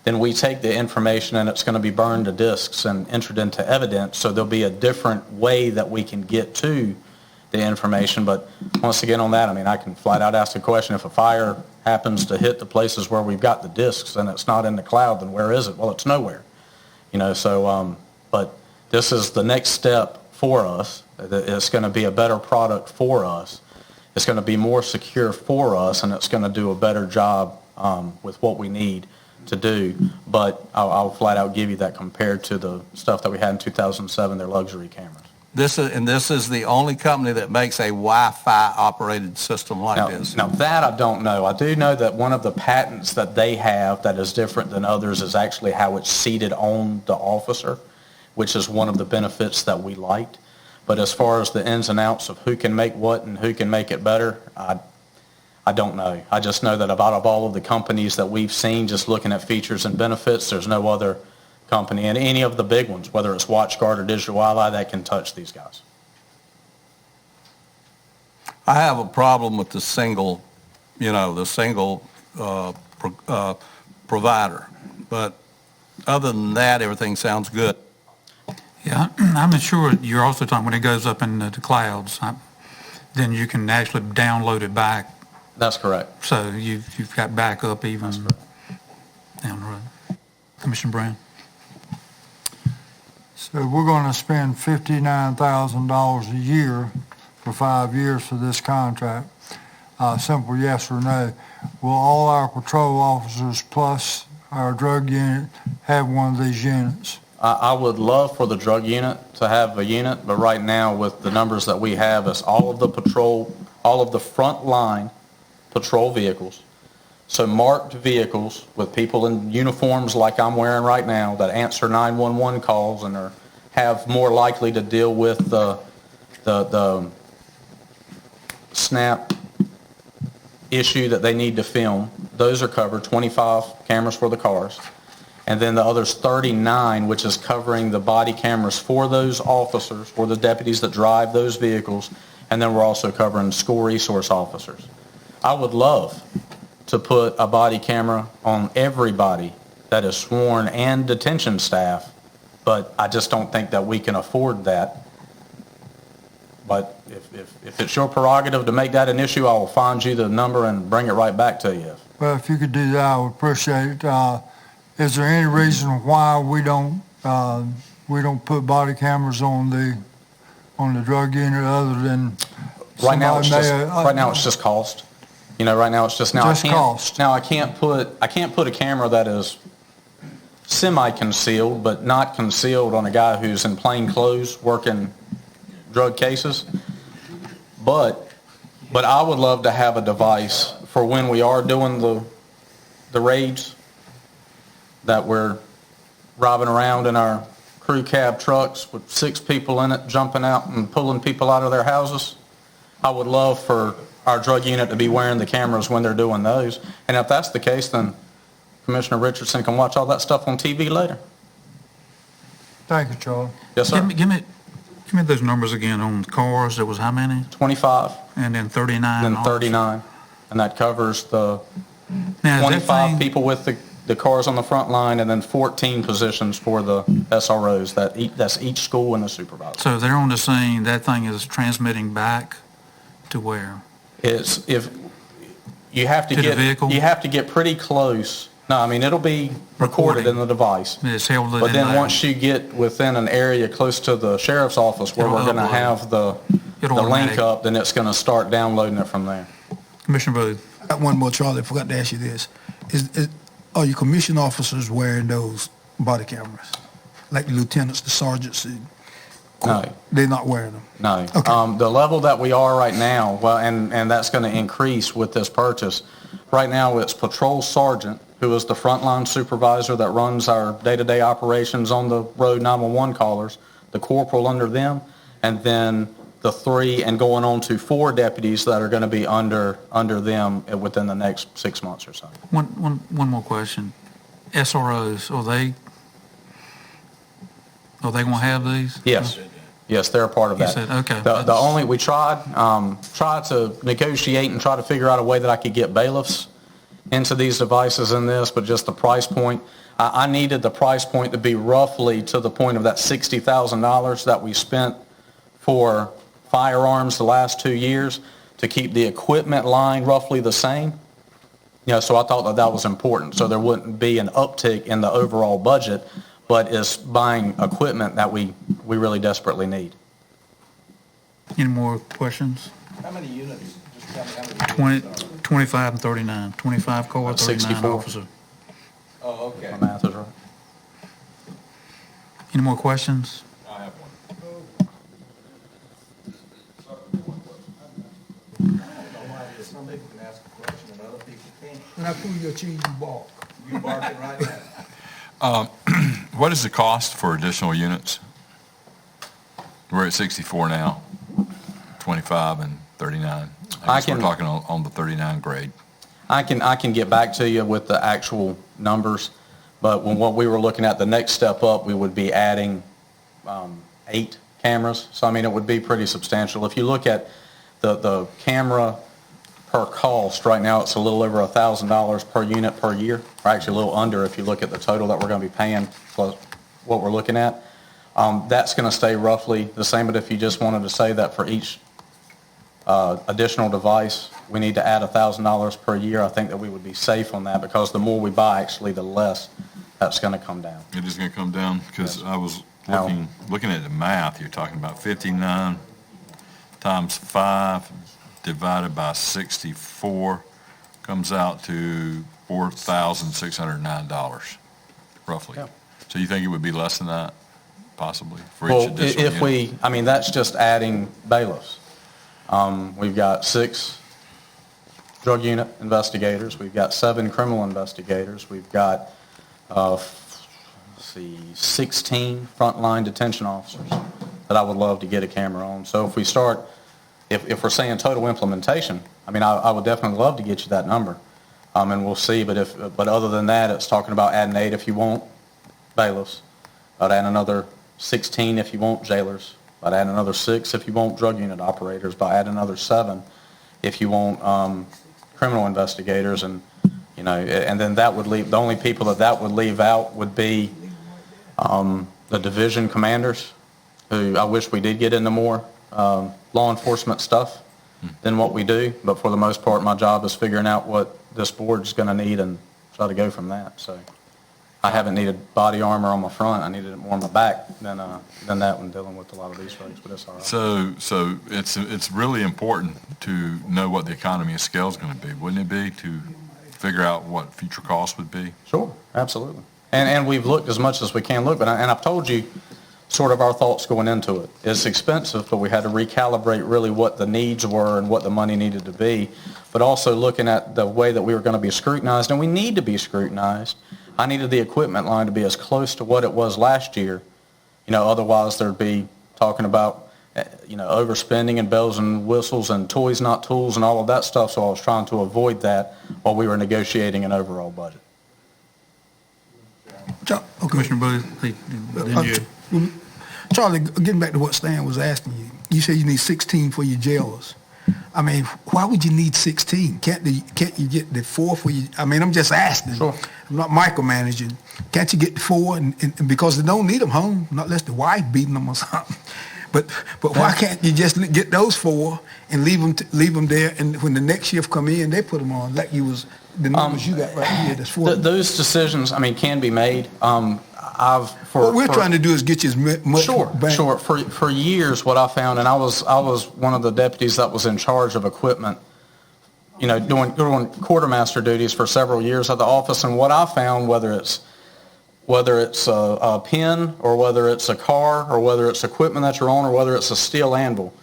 then we take the information and it's going to be burned to disks and entered into evidence. So there'll be a different way that we can get to the information. But once again on that, I mean, I can flat out ask the question, if a fire happens to hit the places where we've got the disks and it's not in the cloud, then where is it? Well, it's nowhere. But this is the next step for us. It's going to be a better product for us. It's going to be more secure for us, and it's going to do a better job with what we need to do. But I'll flat out give you that compared to the stuff that we had in 2007, they're luxury cameras. This is the only company that makes a Wi-Fi operated system like this. Now that I don't know. I do know that one of the patents that they have that is different than others is actually how it's seated on the officer, which is one of the benefits that we liked. But as far as the ins and outs of who can make what and who can make it better, I don't know. I just know that out of all of the companies that we've seen, just looking at features and benefits, there's no other company, and any of the big ones, whether it's WatchGuard or Digital Outlay, that can touch these guys. I have a problem with the single provider, but other than that, everything sounds good. Yeah, I'm sure you're also talking when it goes up in the clouds, then you can actually download it back. That's correct. So you've got backup even down the road. Commissioner Brown. So we're going to spend $59,000 a year for 5 years for this contract. Simple yes or no. Will all our patrol officers plus our drug unit have one of these units? I would love for the drug unit to have a unit, but right now with the numbers that we have, it's all of the front line patrol vehicles. So marked vehicles with people in uniforms like I'm wearing right now that answer 911 calls and are have more likely to deal with the snap issue that they need to film. Those are covered, 25 cameras for the cars. And then the other's 39, which is covering the body cameras for those officers, for the deputies that drive those vehicles. And then we're also covering school resource officers. I would love to put a body camera on everybody that is sworn and detention staff, but I just don't think that we can afford that. But if it's your prerogative to make that an issue, I will find you the number and bring it right back to you. Well, if you could do that, I would appreciate it. Is there any reason why we don't put body cameras on the drug unit other than right now it's just cost. You know, right now it's just cost. Now I can't put a camera that is semi-concealed but not concealed on a guy who's in plain clothes working drug cases. But I would love to have a device for when we are doing the raids, that we're driving around in our crew cab trucks with 6 people in it, jumping out and pulling people out of their houses. I would love for our drug unit to be wearing the cameras when they're doing those. And if that's the case, then Commissioner Richardson can watch all that stuff on TV later. Thank you, Charlie. Yes, sir. Give me those numbers again on cars. There was how many? 25. And then 39. And then 39. And that covers the 25 people with the cars on the front line, and then 14 positions for the SROs. That's each school and the supervisor. So they're on the scene. That thing is transmitting back to where? It's if you have to the get vehicle? You have to get pretty close. No, I mean it'll be recorded in the device. It's held but then once you get within an area close to the sheriff's office where we're going to have the link up, then it's going to start downloading it from there. Commissioner Booth. I got one more, Charlie. I forgot to ask you this. Are your commissioned officers wearing those body cameras? Like the lieutenants, the sergeants? No. They're not wearing them? No. Okay. The level that we are right now, well, and that's going to increase with this purchase. Right now it's patrol sergeant, who is the frontline supervisor that runs our day-to-day operations on the road 911 callers, the corporal under them, and then the 3 and going on to 4 deputies that are going to be under them within the next 6 months or so. One more question. SROs, are they going to have these? Yes. Yes, they're a part of that. You said, okay. The only, we tried to negotiate and try to figure out a way that I could get bailiffs into these devices in this, but just the price point. I needed the price point to be roughly to the point of that $60,000 that we spent for firearms the last 2 years to keep the equipment line roughly the same. You know, so I thought that was important, so there wouldn't be an uptick in the overall budget, but it's buying equipment that we really desperately need. Any more questions? How many units? Just tell me how many 25 and 39. 25 cars, 39 64. officers. Oh, okay. My math is right. Any more questions? I have one. I don't know why it is. Some people can ask a question and other people can't. When I pull your chain, you bark. You barking right now. What is the cost for additional units? We're at 64 now, 25 and 39. I guess we're talking on the 39 grade. I can get back to you with the actual numbers, but when what we were looking at, the next step up, we would be adding 8 cameras. So, I mean, it would be pretty substantial. If you look at the camera per cost, right now it's a little over $1,000 per unit per year, or actually a little under if you look at the total that we're going to be paying plus what we're looking at. That's going to stay roughly the same, but if you just wanted to say that for each additional device, we need to add $1,000 per year, I think that we would be safe on that, because the more we buy, actually, the less that's going to come down. It is going to come down, because Yes. I was looking at the math. You're talking about 59 times 5 divided by 64 comes out to $4,609, roughly. Yeah. So you think it would be less than that, possibly, for each additional if unit? I mean, that's just adding bailiffs. We've got 6 drug unit investigators. We've got 7 criminal investigators. We've got 16 frontline detention officers that I would love to get a camera on. So if we start, if we're saying total implementation, I mean, I would definitely love to get you that number, and we'll see. But other than that, it's talking about adding 8 if you want bailiffs. I'd add another 16 if you want jailers. I'd add another 6 if you want drug unit operators. But I'd add another 7 if you want criminal investigators, and then that would leave, the only people that would leave out would be the division commanders, who I wish we did get into more law enforcement stuff than what we do. But for the most part, my job is figuring out what this board's going to need and try to go from that. So I haven't needed body armor on my front. I needed it more on my back than that when dealing with a lot of these folks, but it's all right. So it's really important to know what the economy of scale is going to be, wouldn't it be, to figure out what future costs would be? Sure, absolutely. And we've looked as much as we can look, and I've told you sort of our thoughts going into it. It's expensive, but we had to recalibrate really what the needs were and what the money needed to be, but also looking at the way that we were going to be scrutinized, and we need to be scrutinized. I needed the equipment line to be as close to what it was last year. Otherwise there'd be talking about, overspending and bells and whistles and toys not tools and all of that stuff, so I was trying to avoid that while we were negotiating an overall budget. Commissioner Booth, Charlie, getting back to what Stan was asking you, you said you need 16 for your jailers. I mean, why would you need 16? Can't you get the 4 for you? I mean, I'm just asking. Sure. I'm not micromanaging. Can't you get the 4 and because they don't need them home, not unless the wife beating them or something. But why can't you just get those 4 and leave them there, and when the next shift come in, they put them on like you was the numbers you got right here. That's 4. Those decisions, I mean, can be made. What we're trying to do is get you as much. Sure. For years, what I found, and I was one of the deputies that was in charge of equipment, doing quartermaster duties for several years at the office, and what I found, whether it's a pen or whether it's a car or whether it's equipment that you're on or whether it's a steel anvil,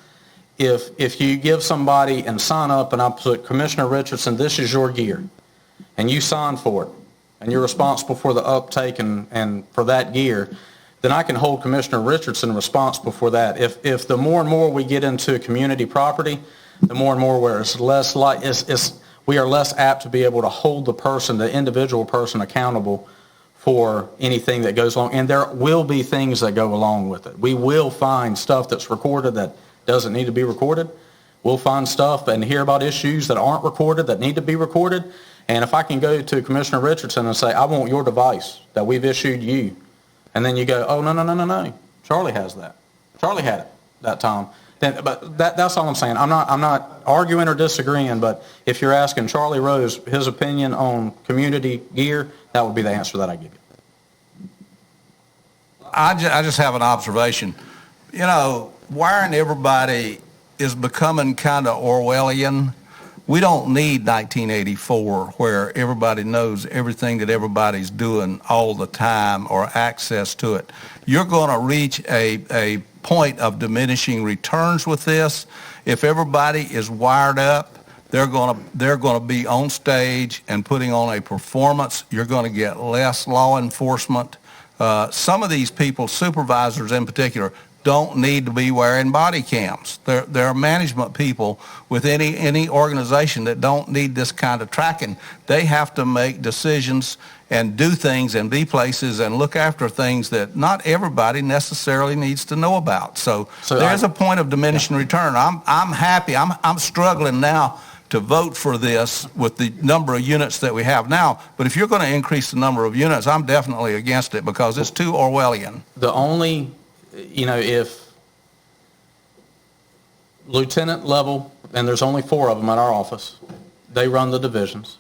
if you give somebody and sign up and I put, Commissioner Richardson, this is your gear, and you sign for it, and you're responsible for the uptake and for that gear, then I can hold Commissioner Richardson responsible for that. If the more and more we get into community property, the more and more where we are less apt to be able to hold the individual person accountable for anything that goes along. And there will be things that go along with it. We will find stuff that's recorded that doesn't need to be recorded. We'll find stuff and hear about issues that aren't recorded that need to be recorded. And if I can go to Commissioner Richardson and say, I want your device that we've issued you, and then you go, oh, no, Charlie has that. Charlie had it that time. But that's all I'm saying. I'm not arguing or disagreeing, but if you're asking Charlie Rose his opinion on community gear, that would be the answer that I give you. I just have an observation. Wiring everybody is becoming kind of Orwellian. We don't need 1984 where everybody knows everything that everybody's doing all the time or access to it. You're going to reach a point of diminishing returns with this. If everybody is wired up, they're going to be on stage and putting on a performance. You're going to get less law enforcement. Some of these people, supervisors in particular, don't need to be wearing body cams. There are management people with any organization that don't need this kind of tracking. They have to make decisions and do things and be places and look after things that not everybody necessarily needs to know about. So there's a point of diminishing return. I'm happy. I'm struggling now to vote for this with the number of units that we have now. But if you're going to increase the number of units, I'm definitely against it because it's too Orwellian. The only, if lieutenant level, and there's only 4 of them at our office, they run the divisions.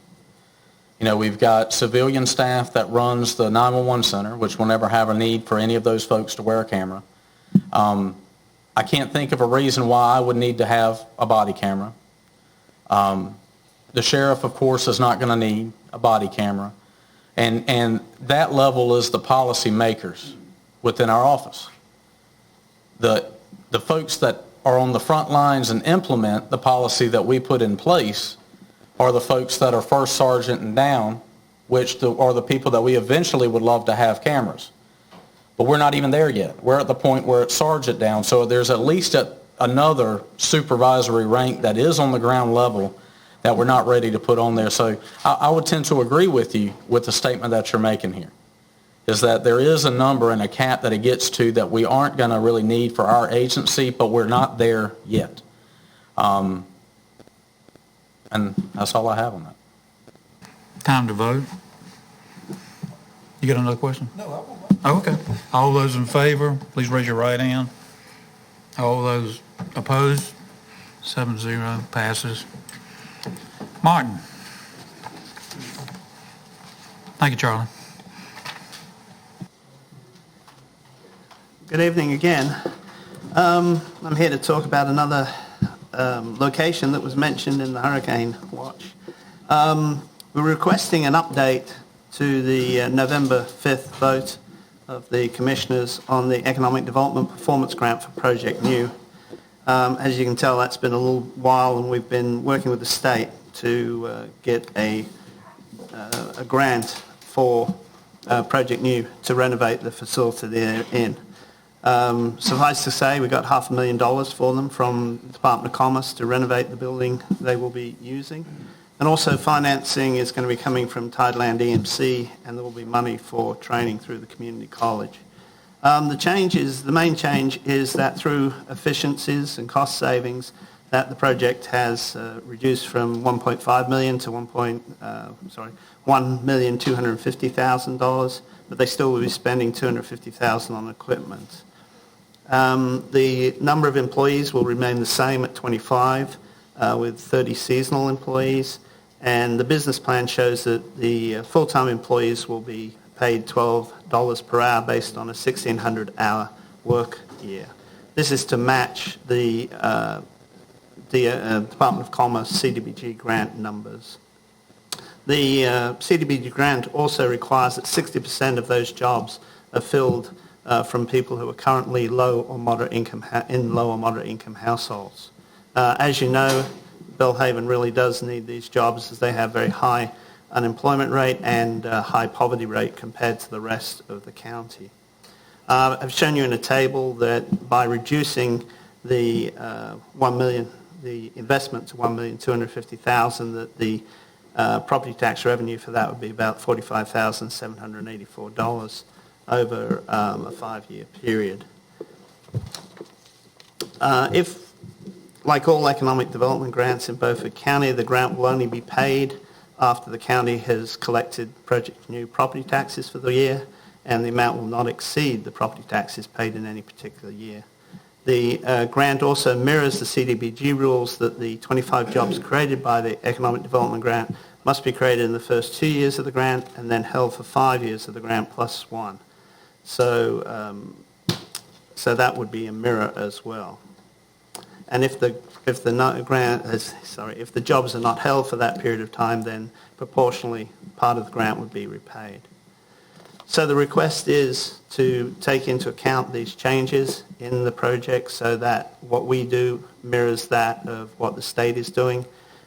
We've got civilian staff that runs the 911 center, which will never have a need for any of those folks to wear a camera. I can't think of a reason why I would need to have a body camera. The sheriff, of course, is not going to need a body camera. And that level is the policy makers within our office. The folks that are on the front lines and implement the policy that we put in place are the folks that are first sergeant and down, which are the people that we eventually would love to have cameras. But we're not even there yet. We're at the point where it's sergeant down. So there's at least another supervisory rank that is on the ground level that we're not ready to put on there. So I would tend to agree with you with the statement that you're making here, is that there is a number and a cap that it gets to that we aren't going to really need for our agency, but we're not there yet. And that's all I have on that. Time to vote. You got another question? No, I won't. Oh, okay. All those in favor, please raise your right hand. All those opposed? 7-0, passes. Martin. Thank you, Charlie. Good evening again. I'm here to talk about another location that was mentioned in the hurricane watch. We're requesting an update to the November 5th vote of the Commissioners on the Economic Development Performance Grant for Project New. As you can tell, that's been a little while, and we've been working with the state to get a grant for Project New to renovate the facility they're in. Suffice to say, we got $500,000 for them from the Department of Commerce to renovate the building they will be using. And also financing is going to be coming from Tideland EMC, and there will be money for training through the community college. The main change is that through efficiencies and cost savings, that the project has reduced from $1.5 million to $1,250,000, but they still will be spending $250,000 on equipment. The number of employees will remain the same at 25, with 30 seasonal employees, and the business plan shows that the full-time employees will be paid $12 per hour based on a 1,600-hour work year. This is to match the Department of Commerce CDBG grant numbers. The CDBG grant also requires that 60% of those jobs are filled from people who are currently low or moderate income households. As you know, Belhaven really does need these jobs, as they have very high unemployment rate and high poverty rate compared to the rest of the county. I've shown you in a table that by reducing the the investment to $1,250,000, that the property tax revenue for that would be about $45,784 over a 5-year period. If, like all economic development grants in Beaufort County, the grant will only be paid after the county has collected Project New property taxes for the year, and the amount will not exceed the property taxes paid in any particular year. The grant also mirrors the CDBG rules that the 25 jobs created by the Economic Development Grant must be created in the first 2 years of the grant and then held for 5 years of the grant plus 1. So that would be a mirror as well. And if the jobs are not held for that period of time, then proportionally part of the grant would be repaid. So the request is to take into account these changes in the project so that what we do mirrors that of what the state is doing.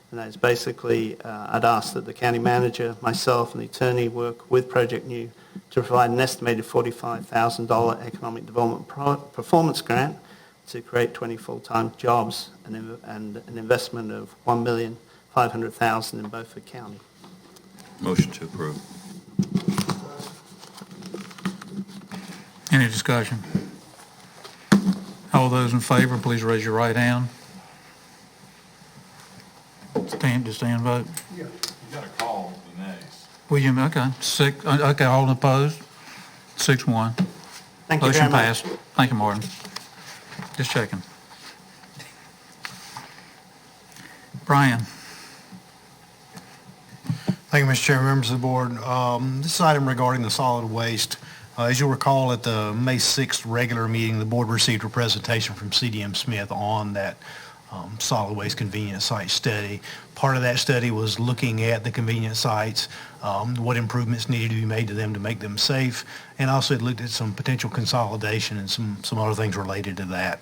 And that is basically, I'd ask that the county manager, myself, and the attorney work with Project New to provide an estimated $45,000 economic development performance grant to create 20 full-time jobs and an investment of $1,500,000 in Beaufort County. Motion to approve. Any discussion? All those in favor, please raise your right hand. Stand vote. You got to call the nays. William, okay. Okay, all opposed? 6-1. Thank you very Motion much. passed. Thank you, Martin. Just checking. Brian. Thank you, Mr. Chairman, members of the board. This item regarding the solid waste. As you'll recall, at the May 6th regular meeting, the board received a presentation from CDM Smith on that solid waste convenience site study. Part of that study was looking at the convenience sites, what improvements needed to be made to them to make them safe, and also it looked at some potential consolidation and some other things related to that.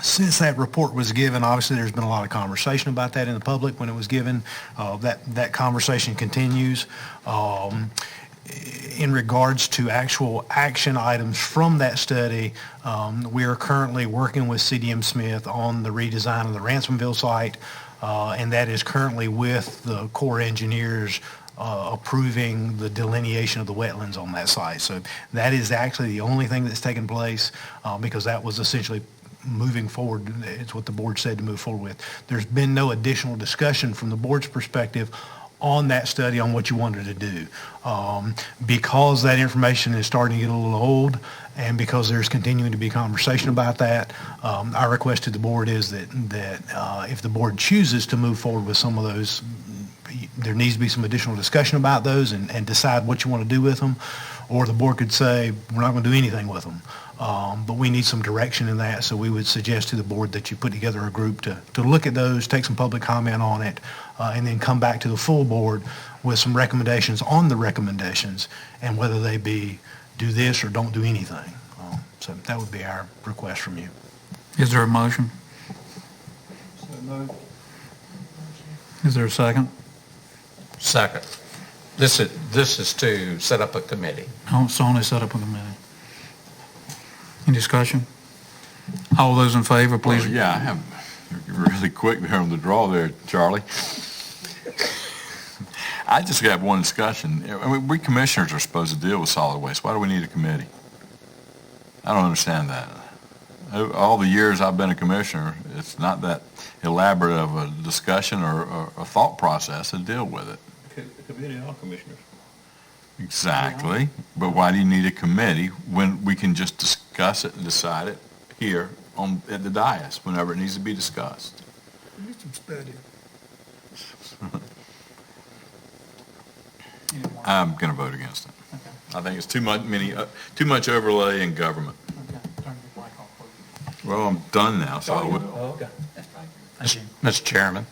Since that report was given, obviously there's been a lot of conversation about that in the public when it was given. That conversation continues. in regards to actual action items from that study, we are currently working with CDM Smith on the redesign of the Ransomville site, and that is currently with the Corps engineers approving the delineation of the wetlands on that site. So that is actually the only thing that's taken place because that was essentially moving forward. It's what the board said to move forward with. There's been no additional discussion from the board's perspective on that study on what you wanted to do. Because that information is starting to get a little old and because there's continuing to be conversation about that, our request to the board is that if the board chooses to move forward with some of those, there needs to be some additional discussion about those and decide what you want to do with them. Or the board could say, we're not going to do anything with them. But we need some direction in that, so we would suggest to the board that you put together a group to look at those, take some public comment on it, and then come back to the full board with some recommendations on the recommendations and whether they be do this or don't do anything. So that would be our request from you. Is there a motion? Is there a second? Second. This is to set up a committee. Oh, it's only set up a committee. Any discussion? All those in favor, please. Well, yeah, I have really quick there on the draw there, Charlie. I just got one discussion. I mean, we commissioners are supposed to deal with solid waste. Why do we need a committee? I don't understand that. All the years I've been a commissioner, it's not that elaborate of a discussion or a thought process to deal with it. The committee and all commissioners. Exactly. But why do you need a committee when we can just discuss it and decide it here at the dais whenever it needs to be discussed? We need some study. I'm going to vote against it. Okay. I think it's too much overlay in government. Okay. Well, I'm done now, so I would. Oh, okay. Thank you. Mr. Chairman.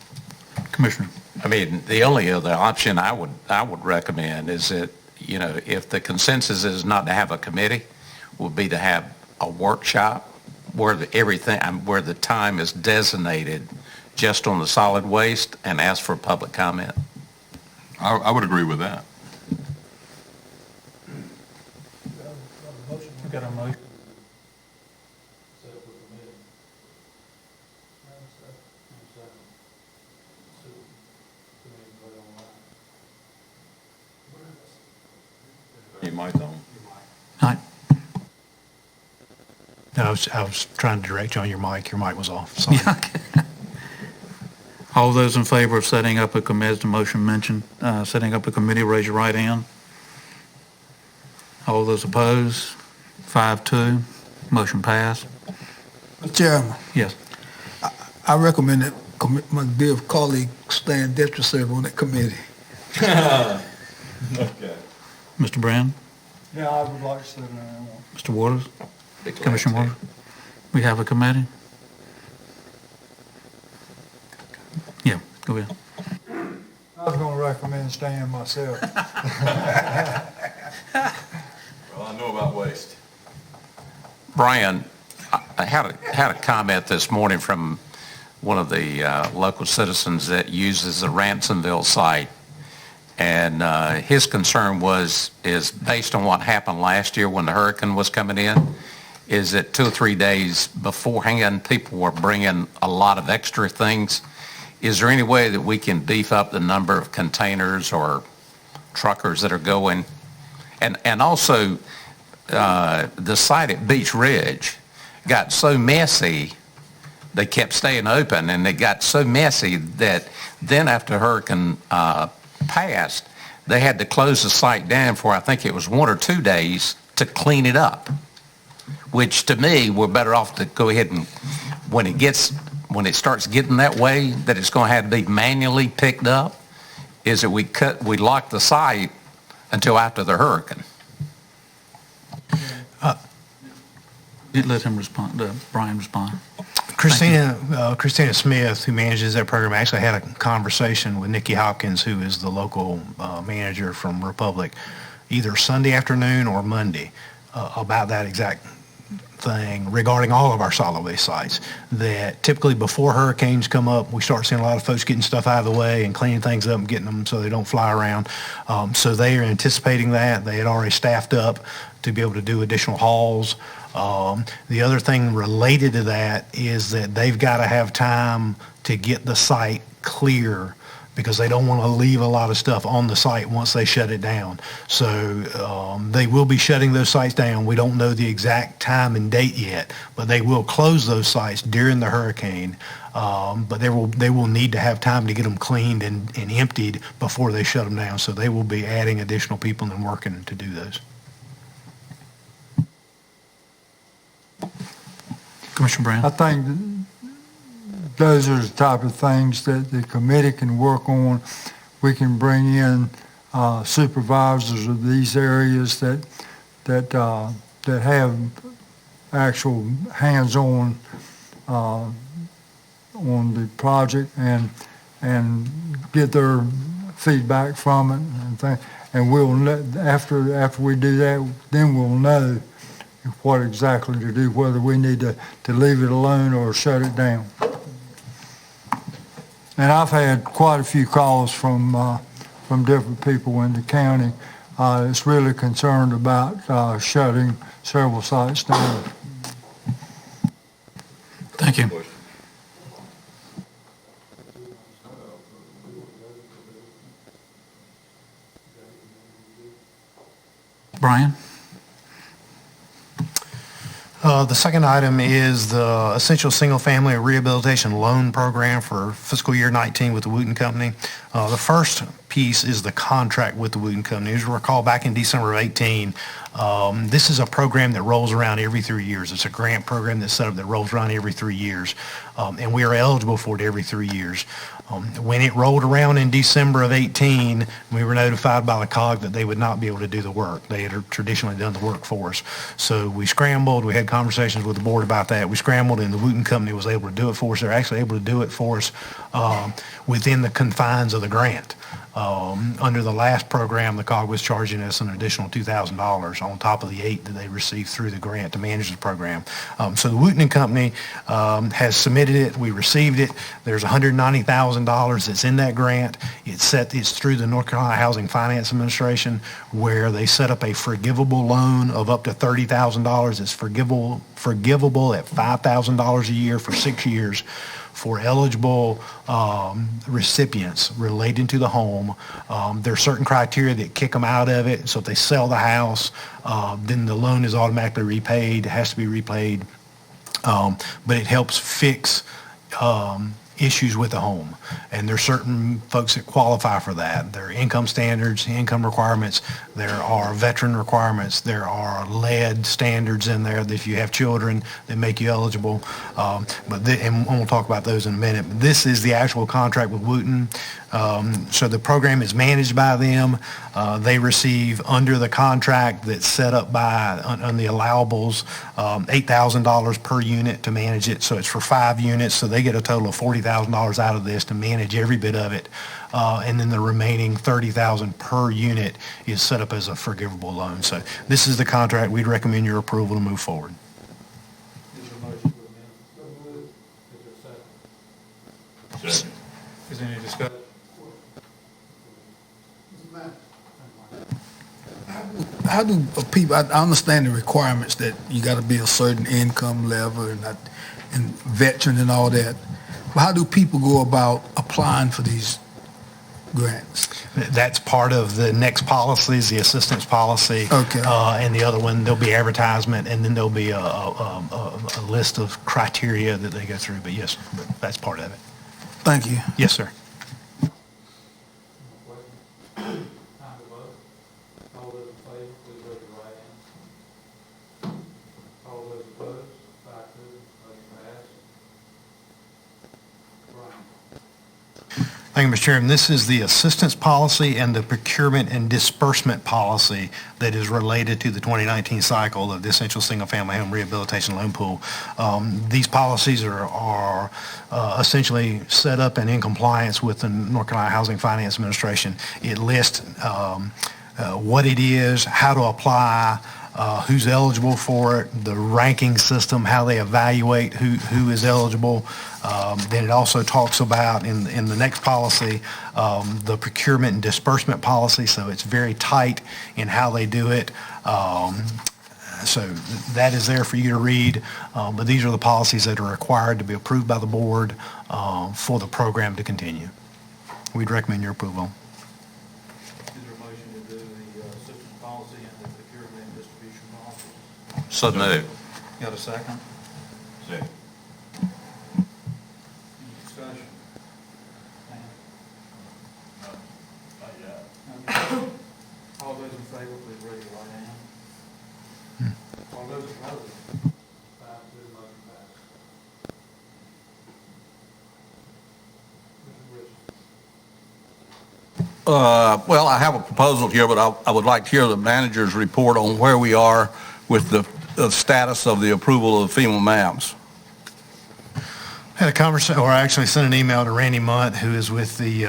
Commissioner. I mean, the only other option I would recommend is that, you know, if the consensus is not to have a committee, would be to have a workshop where where the time is designated just on the solid waste and ask for public comment. I would agree with that. We got a motion. You might though. Aye. No, I was trying to direct you on your mic. Your mic was off. Sorry. All those in favor of setting up a committee, as the motion mentioned, setting up a committee, raise your right hand. All those opposed? 5-2. Motion passed. Mr. Chairman, Yes. I recommend that my dear colleague Stan Detcher serve on that committee. Okay. Mr. Brand? Yeah, I would like to sit in that one. Mr. Waters? Commissioner Waters? We have a committee? Yeah, go ahead. I was going to recommend Stan myself. Well, I know about waste. Brian, I had a comment this morning from one of the local citizens that uses the Ransomville site. And his concern is based on what happened last year when the hurricane was coming in, is that 2 or 3 days beforehand, people were bringing a lot of extra things. Is there any way that we can beef up the number of containers or truckers that are going? And also, the site at Beach Ridge got so messy, they kept staying open, and it got so messy that then after hurricane passed, they had to close the site down for, I think it was 1 or 2 days to clean it up, which to me, we're better off to go ahead and when it starts getting that way, that it's going to have to be manually picked up, is that we lock the site until after the hurricane. Let him respond, Brian respond. Christina Smith, who manages that program, actually had a conversation with Nikki Hopkins, who is the local manager from Republic, either Sunday afternoon or Monday, about that exact thing regarding all of our solid waste sites, that typically before hurricanes come up, we start seeing a lot of folks getting stuff out of the way and cleaning things up and getting them so they don't fly around. So they are anticipating that. They had already staffed up to be able to do additional hauls. The other thing related to that is that they've got to have time to get the site clear, because they don't want to leave a lot of stuff on the site once they shut it down. So they will be shutting those sites down. We don't know the exact time and date yet, but they will close those sites during the hurricane. But they will need to have time to get them cleaned and emptied before they shut them down. So they will be adding additional people and working to do those. Commissioner Brown? I think those are the type of things that the committee can work on. We can bring in supervisors of these areas that have actual hands-on on the project and get their feedback from it and things. And we'll after we do that, then we'll know what exactly to do, whether we need to leave it alone or shut it down. And I've had quite a few calls from different people in the county that's really concerned about shutting several sites down. Thank you. Brian? The second item is the Essential Single Family Rehabilitation Loan Program for fiscal year 19 with the Wooten Company. The first piece is the contract with the Wooten Company. As you recall, back in December of 18, this is a program that rolls around every 3 years. It's a grant program that's set up that rolls around every 3 years, and we are eligible for it every 3 years. When it rolled around in December of 18, we were notified by the COG that they would not be able to do the work. They had traditionally done the work for us. So we scrambled. We had conversations with the board about that. We scrambled, and the Wooten Company was able to do it for us. They're actually able to do it for us within the confines of the grant. Under the last program, the COG was charging us an additional $2,000 on top of the $8,000 that they received through the grant to manage the program. So the Wooten Company has submitted it. We received it. There's $190,000 that's in that grant. It's through the North Carolina Housing Finance Administration, where they set up a forgivable loan of up to $30,000. It's forgivable at $5,000 a year for 6 years for eligible recipients relating to the home. There are certain criteria that kick them out of it. So if they sell the house, then the loan is automatically repaid. It has to be repaid. But it helps fix issues with the home. And there are certain folks that qualify for that. There are income standards, income requirements. There are veteran requirements. There are lead standards in there that if you have children that make you eligible. And we'll talk about those in a minute. But this is the actual contract with Wooten. So the program is managed by them. They receive under the contract that's set up by on the allowables $8,000 per unit to manage it. So it's for 5 units. So they get a total of $40,000 out of this to manage every bit of it. And then the remaining $30,000 per unit is set up as a forgivable loan. So this is the contract. We'd recommend your approval to move forward. Is there any discussion? How do people, I understand the requirements that you got to be a certain income level and veteran and all that. But how do people go about applying for these grants? That's part of the next policies, the assistance policy. Okay. And the other one, there'll be advertisement, and then there'll be a list of criteria that they go through. But yes, that's part of it. Thank you. Yes, sir. Thank you, Mr. Chairman. This is the assistance policy and the procurement and disbursement policy that is related to the 2019 cycle of the Essential Single Family Home Rehabilitation Loan Pool. These policies are essentially set up and in compliance with the North Carolina Housing Finance Administration. It lists what it is, how to apply, who's eligible for it, the ranking system, how they evaluate who is eligible. Then it also talks about, in the next policy, the procurement and disbursement policy, so it's very tight in how they do it. So that is there for you to read, but these are the policies that are required to be approved by the board for the program to continue. We'd recommend your approval. Is there a motion to do the assistance policy and the procurement and distribution policy? So moved. Got a second? Second. Any discussion? All those in favor, please raise your right hand. All those opposed? 5-2, motion passes. Well, I have a proposal here, but I would like to hear the manager's report on where we are with the status of the approval of FEMA maps. Had a conversation, or I actually sent an email to Randy Munt, who is with the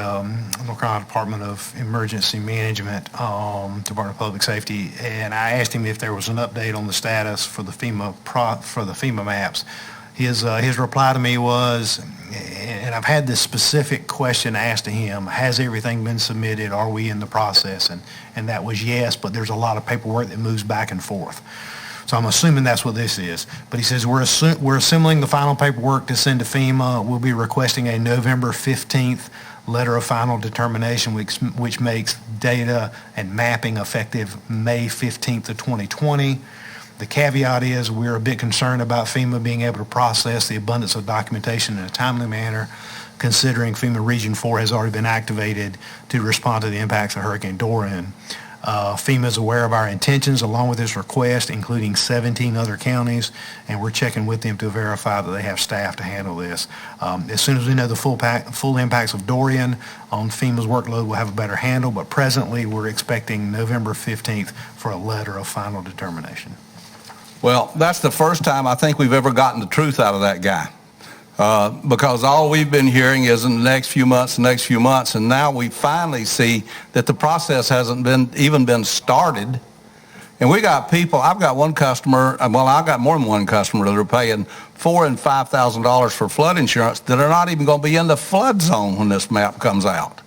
North Carolina Department of Emergency Management, Department of Public Safety, and I asked him if there was an update on the status for the FEMA maps. His reply to me was, and I've had this specific question asked to him, has everything been submitted? Are we in the process? And that was yes, but there's a lot of paperwork that moves back and forth. So I'm assuming that's what this is. But he says, we're assembling the final paperwork to send to FEMA. We'll be requesting a November 15th letter of final determination, which makes data and mapping effective May 15th of 2020. The caveat is we're a bit concerned about FEMA being able to process the abundance of documentation in a timely manner, considering FEMA Region 4 has already been activated to respond to the impacts of Hurricane Dorian. FEMA is aware of our intentions along with this request, including 17 other counties, and we're checking with them to verify that they have staff to handle this. As soon as we know the full impacts of Dorian on FEMA's workload, we'll have a better handle, but presently we're expecting November 15th for a letter of final determination. Well, that's the first time I think we've ever gotten the truth out of that guy. Because all we've been hearing is in the next few months, and now we finally see that the process hasn't even been started. And we got people, I've got one customer, well, I've got more than one customer that are paying $4,000 and $5,000 for flood insurance that are not even going to be in the flood zone when this map comes out.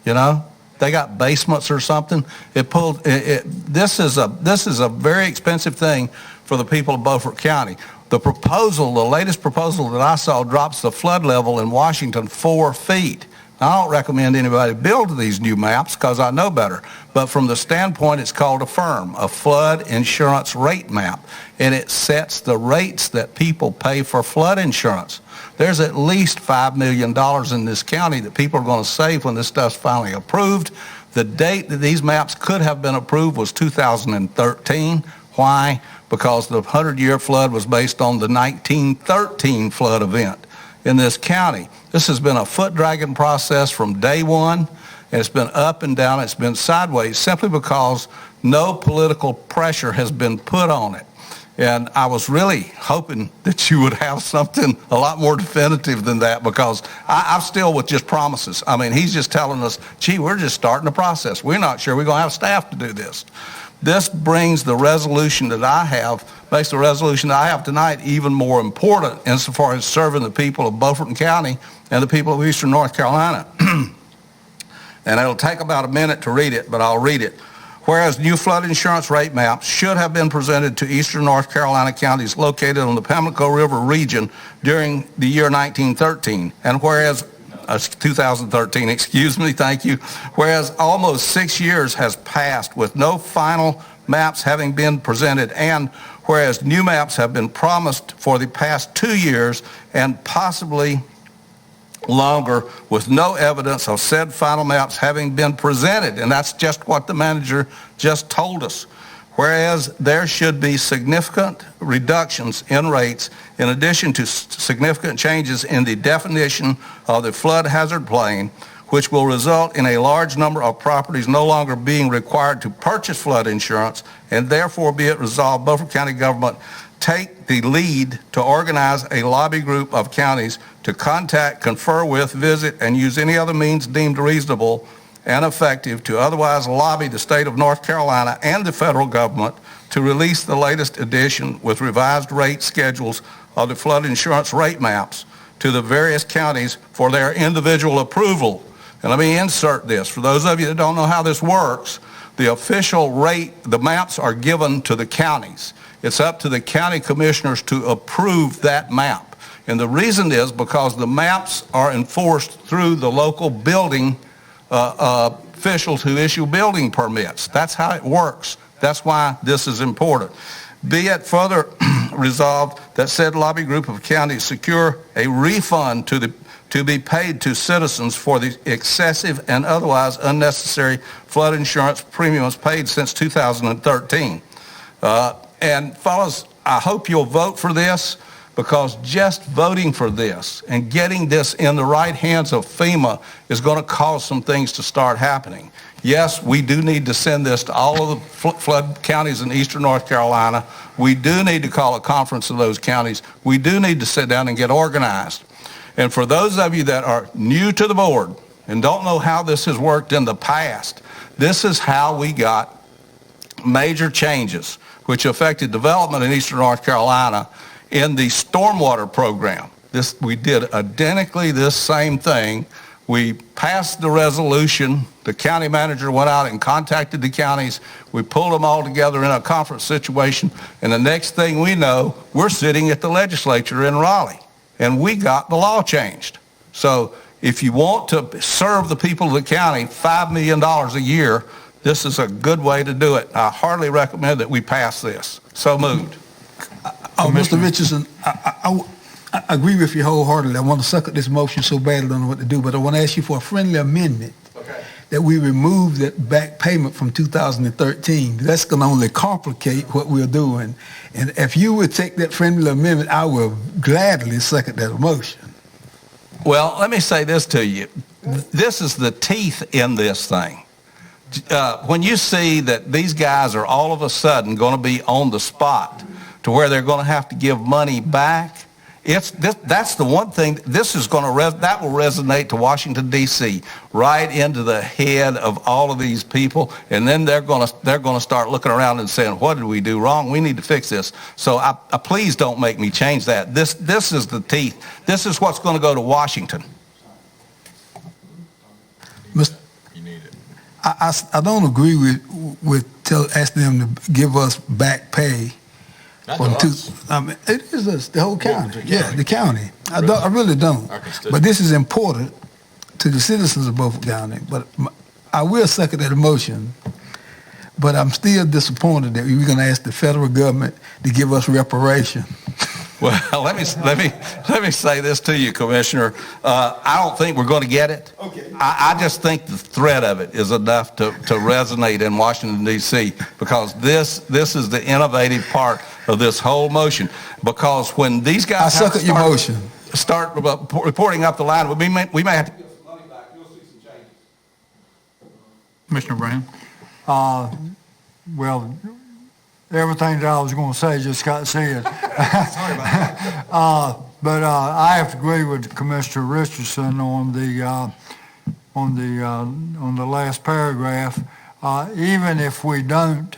You know? They got basements or something. This is a very expensive thing for the people of Beaufort County. The latest proposal that I saw drops the flood level in Washington 4 feet. Now, I don't recommend anybody build these new maps because I know better. But from the standpoint, it's called a FIRM, a flood insurance rate map. And it sets the rates that people pay for flood insurance. There's at least $5 million in this county that people are going to save when this stuff's finally approved. The date that these maps could have been approved was 2013. Why? Because the 100-year flood was based on the 1913 flood event in this county. This has been a foot-dragging process from day one, and it's been up and down, it's been sideways, simply because no political pressure has been put on it. And I was really hoping that you would have something a lot more definitive than that, because I'm still with just promises. I mean, he's just telling us, gee, we're just starting the process. We're not sure we're going to have staff to do this. This brings the resolution that I have, makes the resolution that I have tonight even more important insofar as serving the people of Beaufort County and the people of Eastern North Carolina. And it'll take about a minute to read it, but I'll read it. Whereas new flood insurance rate maps should have been presented to Eastern North Carolina counties located on the Pamlico River region during the year 1913, and whereas 2013, excuse me, thank you. Whereas almost 6 years has passed with no final maps having been presented, and whereas new maps have been promised for the past 2 years and possibly longer with no evidence of said final maps having been presented, and that's just what the manager just told us. Whereas there should be significant reductions in rates in addition to significant changes in the definition of the flood hazard plain, which will result in a large number of properties no longer being required to purchase flood insurance, and therefore be it resolved, Beaufort County government take the lead to organize a lobby group of counties to contact, confer with, visit, and use any other means deemed reasonable and effective to otherwise lobby the state of North Carolina and the federal government to release the latest edition with revised rate schedules of the flood insurance rate maps to the various counties for their individual approval. And let me insert this. For those of you that don't know how this works, the official rate, the maps are given to the counties. It's up to the county commissioners to approve that map. And the reason is because the maps are enforced through the local building officials who issue building permits. That's how it works. That's why this is important. Be it further resolved that said lobby group of counties secure a refund to be paid to citizens for the excessive and otherwise unnecessary flood insurance premiums paid since 2013. And fellas, I hope you'll vote for this, because just voting for this and getting this in the right hands of FEMA is going to cause some things to start happening. Yes, we do need to send this to all of the flood counties in eastern North Carolina. We do need to call a conference of those counties. We do need to sit down and get organized. And for those of you that are new to the board and don't know how this has worked in the past, this is how we got major changes which affected development in eastern North Carolina in the stormwater program. We did identically this same thing. We passed the resolution. The county manager went out and contacted the counties. We pulled them all together in a conference situation. And the next thing we know, we're sitting at the legislature in Raleigh. And we got the law changed. So if you want to serve the people of the county $5 million a year, this is a good way to do it. I heartily recommend that we pass this. So moved. Mr. Richardson, I agree with you wholeheartedly. I want to suck at this motion so badly, I don't know what to do, but I want to ask you for a friendly amendment that we remove that back payment from 2013. That's going to only complicate what we're doing. And if you would take that friendly amendment, I will gladly second that motion. Well, let me say this to you. This is the teeth in this thing. When you see that these guys are all of a sudden going to be on the spot to where they're going to have to give money back, that's the one thing. This is going to that will resonate to Washington D.C. right into the head of all of these people, and then they're going to start looking around and saying, "What did we do wrong? We need to fix this." So please don't make me change that. This is the teeth. This is what's going to go to Washington. I don't agree with asking them to give us back pay. It is us, the whole county. Yeah, the county. I really don't. But this is important to the citizens of Beaufort County. But I will second that motion. But I'm still disappointed that we're going to ask the federal government to give us reparation. Well, let me say this to you, Commissioner. I don't think we're going to get it. Okay. I just think the threat of it is enough to resonate in Washington, D.C., because this is the innovative part of this whole motion. Because when these guys start reporting up the line, we may have to give some money back. You'll see some changes. Commissioner Brown? Well, everything that I was going to say just got said. Sorry about that. But I have to agree with Commissioner Richardson on the last paragraph. Even if we don't,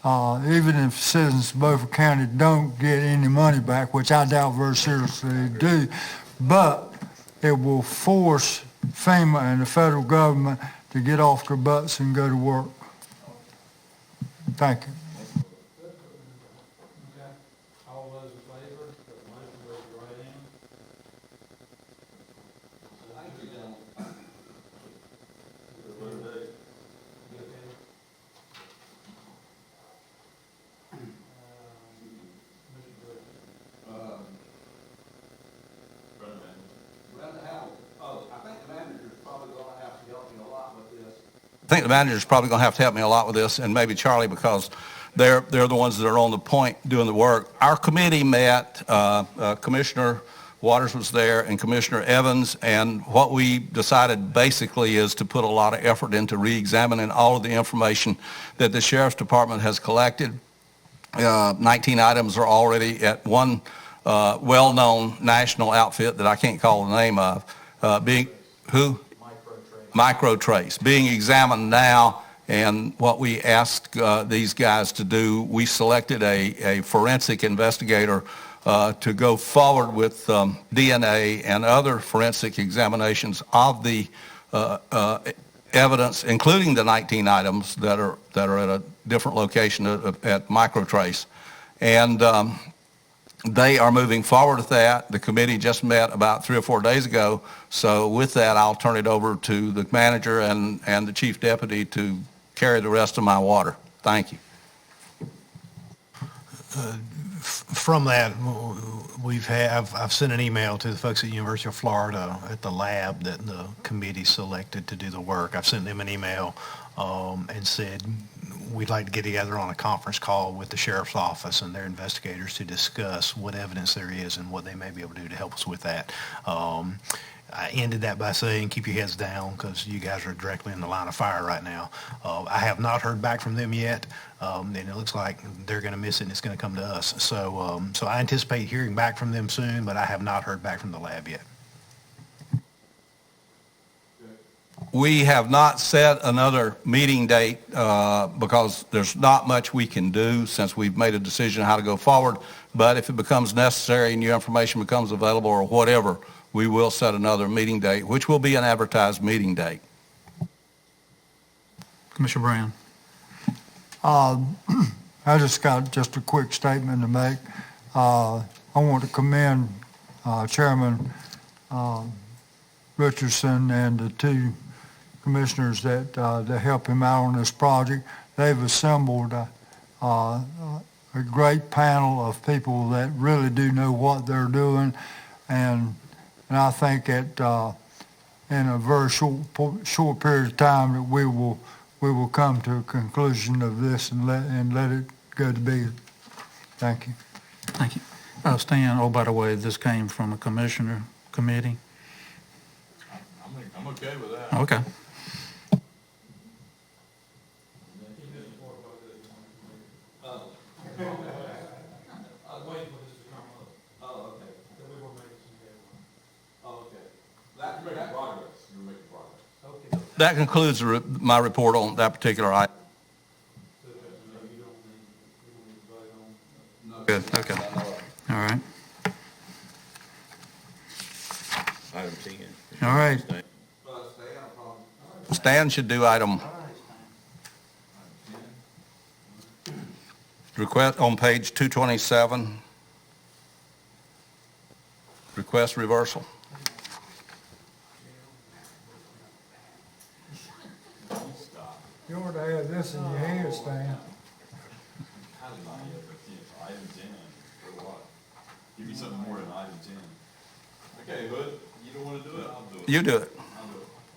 even if citizens of Beaufort County don't get any money back, which I doubt very seriously they do, but it will force FEMA and the federal government to get off their butts and go to work. Thank you. All those in favor of the motion, raise your right hand. Thank you, gentlemen. I think the manager's probably going to have to help me a lot with this, and maybe Charlie, because they're the ones that are on the point doing the work. Our committee met, Commissioner Waters was there and Commissioner Evans, and what we decided basically is to put a lot of effort into re-examining all of the information that the Sheriff's Department has collected. 19 items are already at one well-known national outfit that I can't call the name of, being who? microtrace being examined now, and what we asked these guys to do, we selected a forensic investigator to go forward with DNA and other forensic examinations of the evidence, including the 19 items that are at a different location at Microtrace. And they are moving forward with that. The committee just met about 3 or 4 days ago. So with that, I'll turn it over to the manager and the chief deputy to carry the rest of my water. Thank you. From that, I've sent an email to the folks at University of Florida at the lab that the committee selected to do the work. I've sent them an email and said we'd like to get together on a conference call with the sheriff's office and their investigators to discuss what evidence there is and what they may be able to do to help us with that. I ended that by saying keep your heads down because you guys are directly in the line of fire right now. I have not heard back from them yet, and it looks like they're going to miss it and it's going to come to us. So I anticipate hearing back from them soon, but I have not heard back from the lab yet. We have not set another meeting date because there's not much we can do since we've made a decision how to go forward. But if it becomes necessary and new information becomes available or whatever, we will set another meeting date, which will be an advertised meeting date. Commissioner Brown. I just got a quick statement to make. I want to commend Chairman Richardson and the 2 commissioners that help him out on this project. They've assembled a great panel of people that really do know what they're doing, and I think that in a very short period of time that we will come to a conclusion of this and let it go to bed. Thank you. Thank you. Stan, oh, by the way, this came from a commissioner committee? I'm okay with that. Okay. That concludes my report on that particular item. Good, okay. All right. Item 10. All right. Stan should do item request on page 227. Request reversal. You ought to have this in your hand, Stan. Give me something more than item 10. Okay, Hood, you don't want to do it? I'll do it. You do it.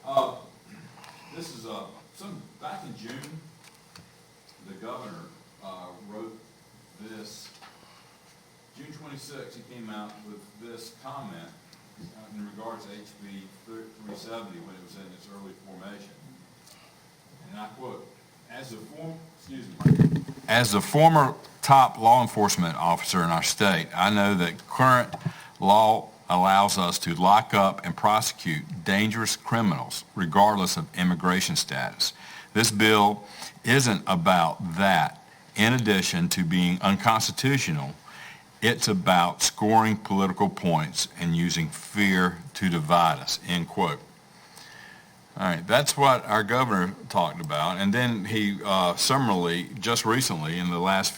I'll do it. This is back in June, the governor wrote this. June 26th, he came out with this comment in regards to HB 370 when it was in its early formation. And I quote, as the former top law enforcement officer in our state, I know that current law allows us to lock up and prosecute dangerous criminals regardless of immigration status. This bill isn't about that. In addition to being unconstitutional, it's about scoring political points and using fear to divide us, end quote. All right, that's what our governor talked about. And then he summarily, just recently, in the last,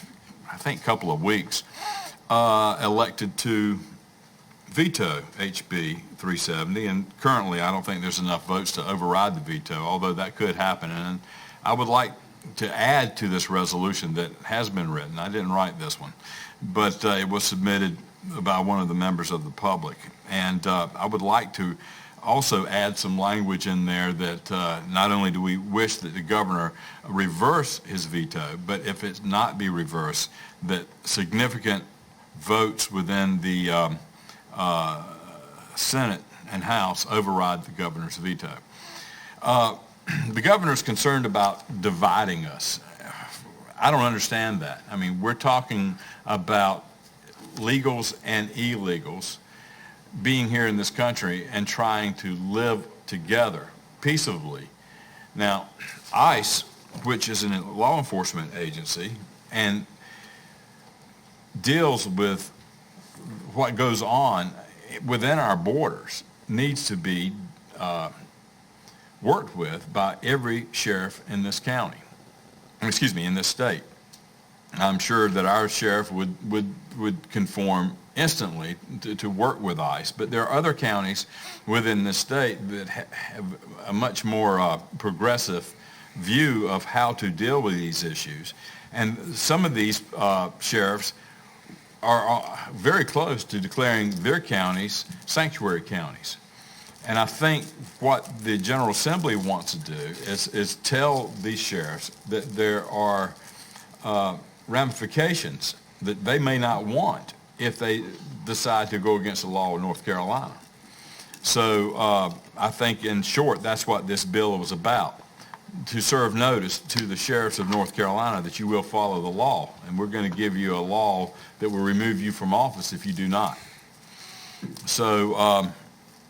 I think, couple of weeks, elected to veto HB 370. And currently, I don't think there's enough votes to override the veto, although that could happen. And I would like to add to this resolution that has been written. I didn't write this one, but it was submitted by one of the members of the public. And I would like to also add some language in there that not only do we wish that the governor reverse his veto, but if it's not be reversed, that significant votes within the Senate and House override the governor's veto. The governor's concerned about dividing us. I don't understand that. I mean, we're talking about legals and illegals being here in this country and trying to live together. peaceably. Now, ICE, which is a law enforcement agency and deals with what goes on within our borders, needs to be worked with by every sheriff in this county, in this state. I'm sure that our sheriff would conform instantly to work with ICE, but there are other counties within the state that have a much more progressive view of how to deal with these issues. And some of these sheriffs are very close to declaring their counties sanctuary counties. And I think what the General Assembly wants to do is tell these sheriffs that there are ramifications that they may not want if they decide to go against the law of North Carolina. So I think, in short, that's what this bill was about, to serve notice to the sheriffs of North Carolina that you will follow the law, and we're going to give you a law that will remove you from office if you do not. So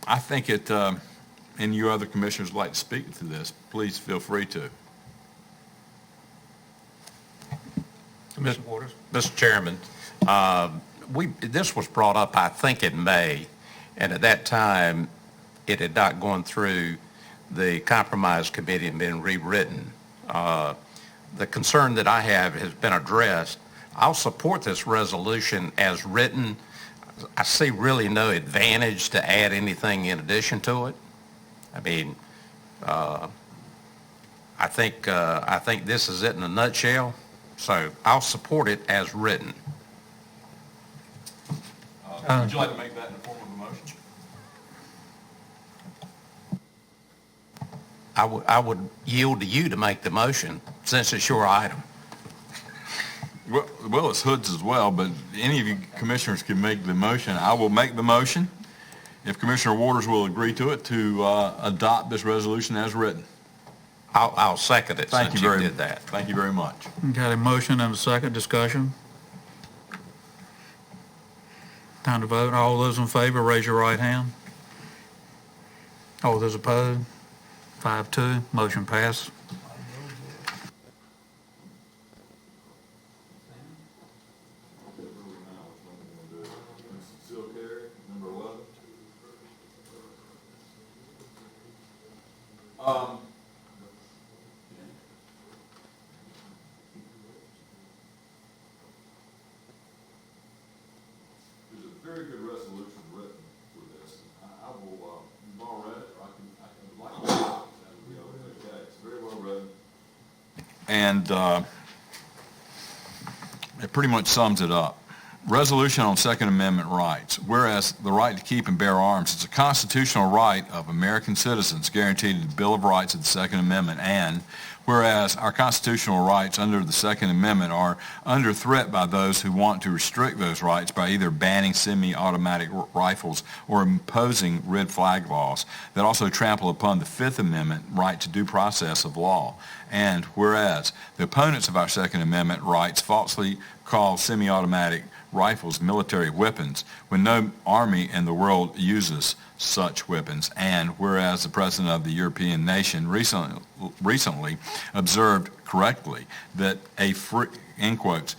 I think and you other commissioners would like to speak to this, please feel free to. Mr. Waters? Mr. Chairman, this was brought up, I think, in May, and at that time, it had not gone through the compromise committee and been rewritten. The concern that I have has been addressed. I'll support this resolution as written. I see really no advantage to add anything in addition to it. I mean, I think this is it in a nutshell. So I'll support it as written. Would you like to make that in the form of a motion? I would yield to you to make the motion, since it's your item. Well, it's Hood's as well, but any of you commissioners can make the motion. I will make the motion, if Commissioner Waters will agree to it, to adopt this resolution as written. I'll second it since you did that. Thank you very much. Got a motion and a second discussion. Time to vote. All those in favor, raise your right hand. All those opposed? 5-2, motion passed. There's a very good resolution written for this. I will, you've all read it, or I can like to, that would be okay. It's very well written. And it pretty much sums it up. Resolution on Second Amendment rights. Whereas the right to keep and bear arms is a constitutional right of American citizens guaranteed in the Bill of Rights of the Second Amendment, and whereas our constitutional rights under the Second Amendment are under threat by those who want to restrict those rights by either banning semi-automatic rifles or imposing red flag laws that also trample upon the Fifth Amendment right to due process of law. And whereas the opponents of our Second Amendment rights falsely call semi-automatic rifles military weapons when no army in the world uses such weapons, and whereas the president of the European nation recently observed correctly that a free, in quotes,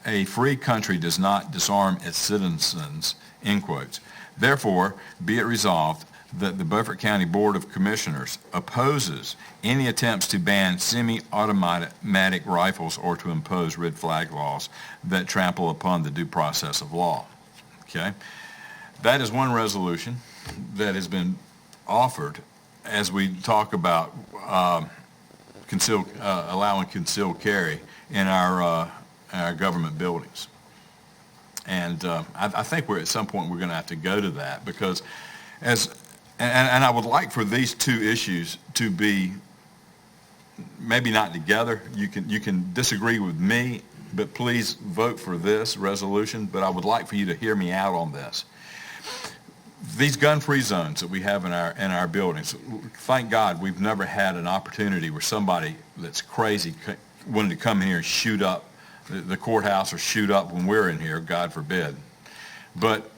a free country does not disarm its citizens, end quotes. Therefore, be it resolved that the Beaufort County Board of Commissioners opposes any attempts to ban semi-automatic rifles or to impose red flag laws that trample upon the due process of law. Okay? That is one resolution that has been offered as we talk about allowing concealed carry in our government buildings. And I think at some point we're going to have to go to that, because and I would like for these two issues to be maybe not together. You can disagree with me, but please vote for this resolution. But I would like for you to hear me out on this. These gun-free zones that we have in our buildings, thank God we've never had an opportunity where somebody that's crazy wanted to come here and shoot up the courthouse or shoot up when we're in here, God forbid. But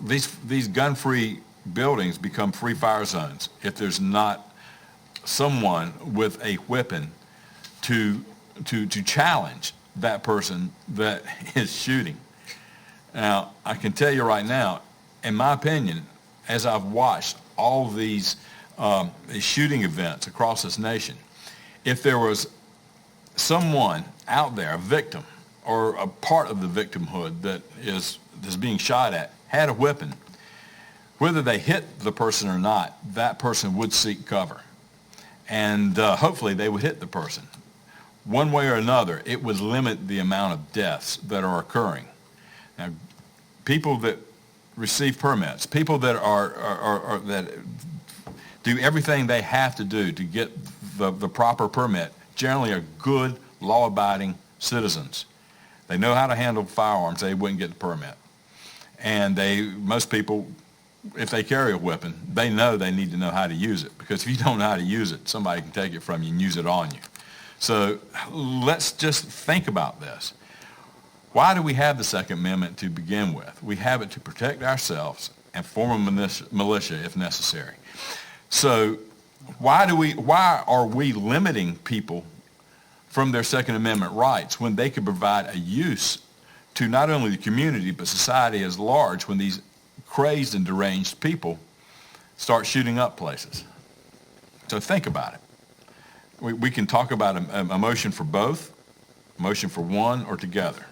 these gun-free buildings become free fire zones if there's not someone with a weapon to challenge that person that is shooting. Now, I can tell you right now, in my opinion, as I've watched all these shooting events across this nation, if there was someone out there, a victim or a part of the victimhood that is being shot at, had a weapon, whether they hit the person or not, that person would seek cover. And hopefully they would hit the person. One way or another, it would limit the amount of deaths that are occurring. Now, people that receive permits, people that are that do everything they have to do to get the proper permit, generally are good, law-abiding citizens. They know how to handle firearms, they wouldn't get the permit. And most people, if they carry a weapon, they know they need to know how to use it, because if you don't know how to use it, somebody can take it from you and use it on you. So let's just think about this. Why do we have the Second Amendment to begin with? We have it to protect ourselves and form a militia if necessary. So why are we limiting people from their Second Amendment rights when they could provide a use to not only the community but society as large when these crazed and deranged people start shooting up places? So think about it. We can talk about a motion for both, a motion for one, or together.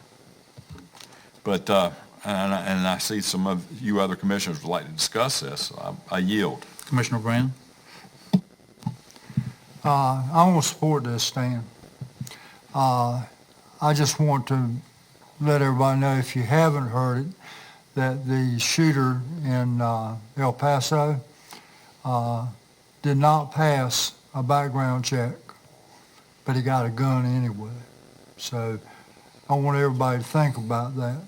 But, and I see some of you other commissioners would like to discuss this. So I yield. Commissioner Brown? I want to support this, Stan. I just want to let everybody know, if you haven't heard it, that the shooter in El Paso did not pass a background check, but he got a gun anyway. So I want everybody to think about that.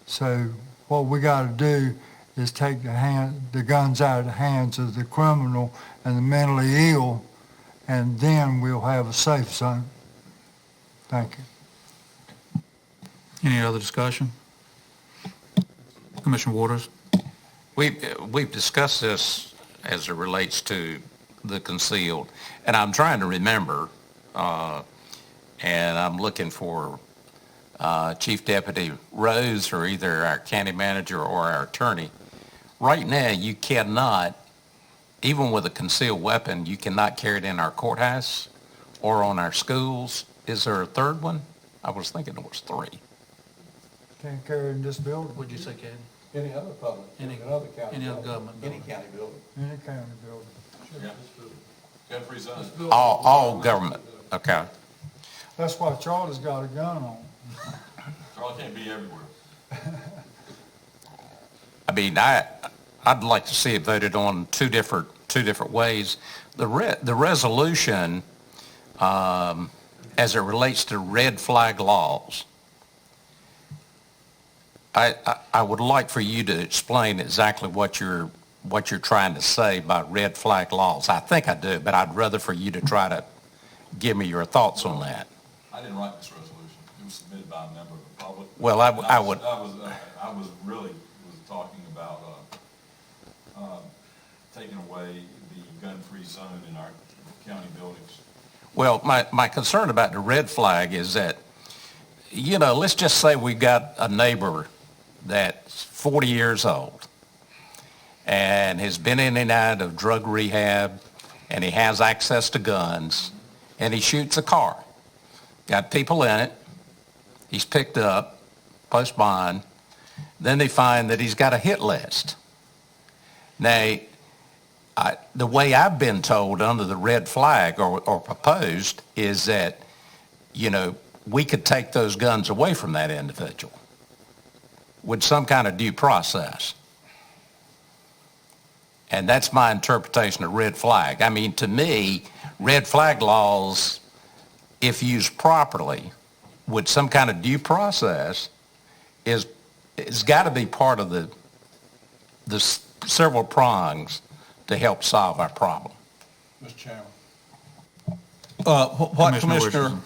So what we got to do is take the guns out of the hands of the criminal and the mentally ill, and then we'll have a safe zone. Thank you. Any other discussion? Commissioner Waters? We've discussed this as it relates to the concealed, and I'm trying to remember, and I'm looking for Chief Deputy Rose, or either our county manager or our attorney. Right now, you cannot, even with a concealed weapon, you cannot carry it in our courthouse or on our schools. Is there a third one? I was thinking it was three. Can't carry in this building. What'd you say, Kathy? Any other public, Any other county other building. government Any building? county building. Any county building. Yeah. Gun-free zone. All government, okay. That's why Charlie's got a gun on. Charlie can't be everywhere. I mean, I'd like to see it voted on two different ways. The resolution, as it relates to red flag laws, I would like for you to explain exactly what you're trying to say by red flag laws. I think I do, but I'd rather for you to try to give me your thoughts on that. I didn't write this resolution. It was submitted by a member of the public. Well, I would. I was talking about taking away the gun-free zone in our county buildings. Well, my concern about the red flag is that, let's just say we got a neighbor that's 40 years old and has been in and out of drug rehab, and he has access to guns, and he shoots a car. Got people in it. He's picked up, post bond. Then they find that he's got a hit list. Now, the way I've been told under the red flag or proposed is that, we could take those guns away from that individual with some kind of due process. And that's my interpretation of red flag. I mean, to me, red flag laws, if used properly with some kind of due process, it's got to be part of the several prongs to help solve our problem. Mr. Chairman. What Commissioner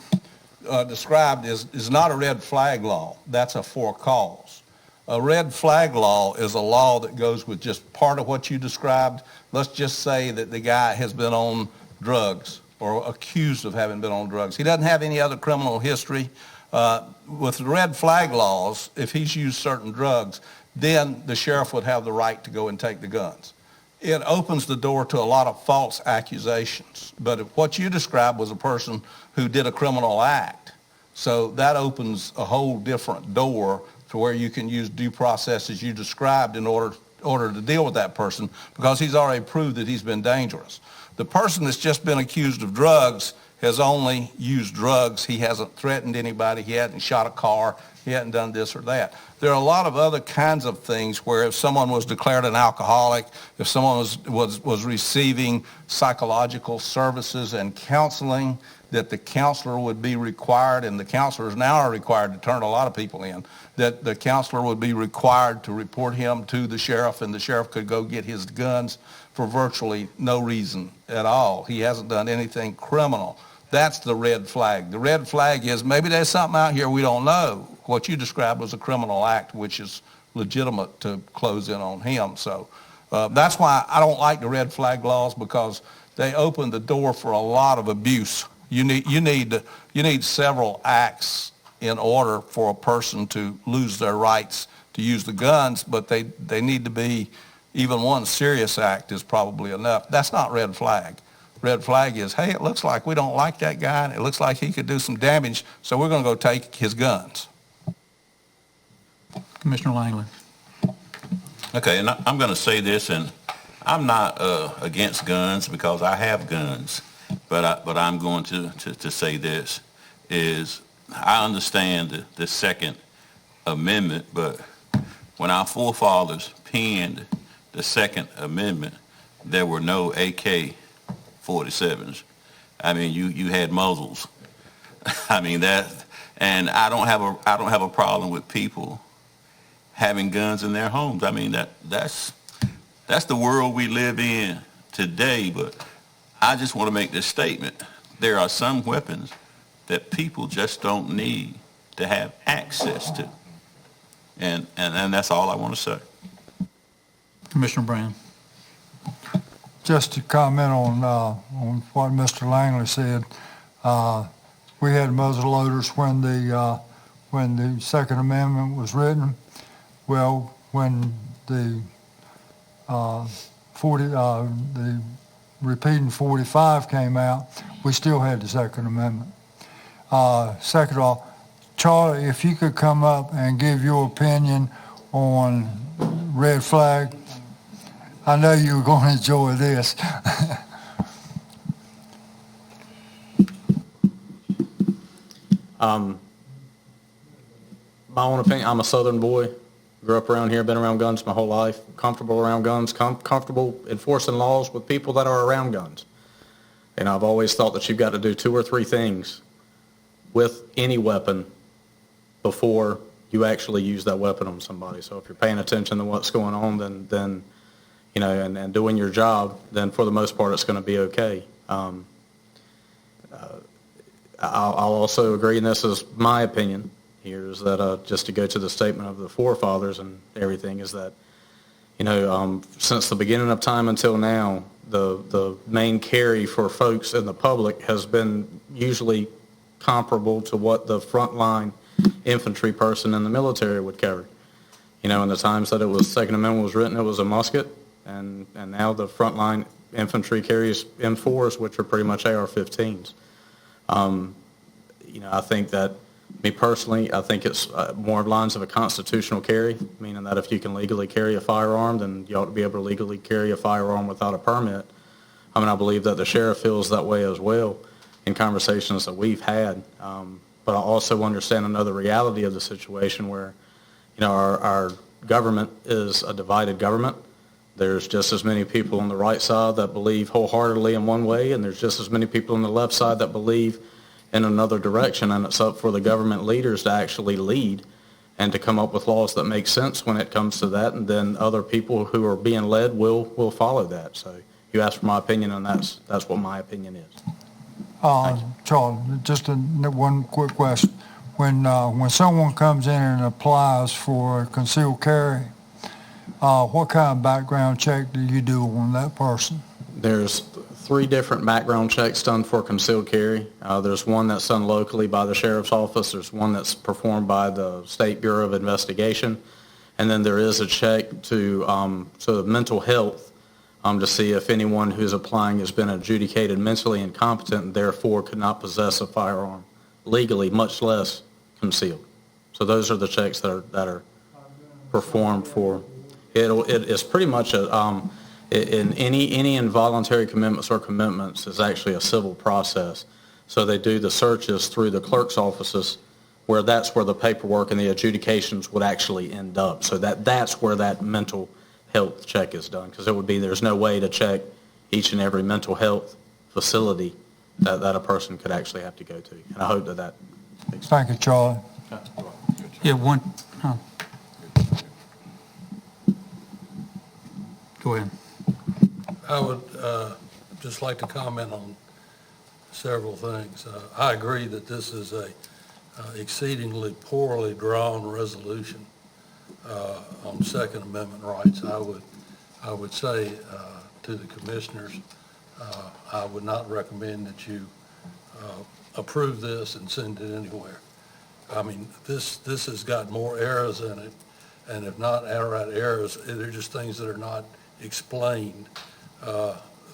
described is not a red flag law. That's a for cause. A red flag law is a law that goes with just part of what you described. Let's just say that the guy has been on drugs or accused of having been on drugs. He doesn't have any other criminal history. With red flag laws, if he's used certain drugs, then the sheriff would have the right to go and take the guns. It opens the door to a lot of false accusations. But if what you described was a person who did a criminal act, so that opens a whole different door to where you can use due process as you described in order to deal with that person, because he's already proved that he's been dangerous. The person that's just been accused of drugs has only used drugs. He hasn't threatened anybody. He hasn't shot a car. He hasn't done this or that. There are a lot of other kinds of things where if someone was declared an alcoholic, if someone was receiving psychological services and counseling, that the counselor would be required, and the counselors now are required to turn a lot of people in, that the counselor would be required to report him to the sheriff, and the sheriff could go get his guns for virtually no reason at all. He hasn't done anything criminal. That's the red flag. The red flag is maybe there's something out here we don't know. What you described was a criminal act, which is legitimate to close in on him. So that's why I don't like the red flag laws, because they open the door for a lot of abuse. You need several acts in order for a person to lose their rights to use the guns, but they need to be, even one serious act is probably enough. That's not red flag. Red flag is, hey, it looks like we don't like that guy, and it looks like he could do some damage, so we're going to go take his guns. Commissioner Langley. Okay, and I'm going to say this, and I'm not against guns because I have guns, but I'm going to say this, is I understand the Second Amendment, but when our forefathers penned the Second Amendment, there were no AK-47s. I mean, you had muzzles. I mean that, and I don't have a problem with people having guns in their homes. I mean that's the world we live in today. But I just want to make this statement: there are some weapons that people just don't need to have access to, and that's all I want to say. Commissioner Brown. Just to comment on what Mr. Langley said, we had muzzle loaders when the Second Amendment was written. Well, when the repeating 45 came out, we still had the Second Amendment. Second of all, Charlie, if you could come up and give your opinion on red flag. I know you were going to enjoy this. My own opinion, I'm a Southern boy, grew up around here, been around guns my whole life, comfortable around guns, comfortable enforcing laws with people that are around guns. And I've always thought that you've got to do 2 or 3 things with any weapon before you actually use that weapon on somebody. So if you're paying attention to what's going on, then you know, and doing your job, then for the most part it's going to be okay. I'll also agree, and this is my opinion here, is that just to go to the statement of the forefathers and everything, is that, you know, since the beginning of time until now, the main carry for folks in the public has been usually comparable to what the frontline infantry person in the military would carry. You know, in the times that Second Amendment was written, it was a musket. And now the frontline infantry carries M4s, which are pretty much AR-15s. You know, I think that, me personally, I think it's more lines of a constitutional carry, meaning that if you can legally carry a firearm, then you ought to be able to legally carry a firearm without a permit. I mean, I believe that the sheriff feels that way as well in conversations that we've had. But I also understand another reality of the situation where, you know, our government is a divided government. There's just as many people on the right side that believe wholeheartedly in one way, and there's just as many people on the left side that believe in another direction, and it's up for the government leaders to actually lead and to come up with laws that make sense when it comes to that, and then other people who are being led will follow that. So you asked for my opinion, and that's what my opinion is. Charles, just one quick question. when someone comes in and applies for concealed carry, what kind of background check do you do on that person? There's 3 different background checks done for concealed carry. There's one that's done locally by the sheriff's office. There's one that's performed by the State Bureau of Investigation. And then there is a check to mental health to see if anyone who's applying has been adjudicated mentally incompetent and therefore could not possess a firearm legally, much less concealed. So those are the checks that are performed for. It's pretty much in any involuntary commitments or commitments is actually a civil process. So they do the searches through the clerk's offices, where that's where the paperwork and the adjudications would actually end up. So that's where that mental health check is done, because there's no way to check each and every mental health facility that a person could actually have to go to. And I hope that Thank you, Charlie. Yeah, one. Go ahead. I would just like to comment on several things. I agree that this is a exceedingly poorly drawn resolution on Second Amendment rights. I would say to the commissioners, I would not recommend that you approve this and send it anywhere. I mean, this has got more errors in it, and if not outright errors, they're just things that are not explained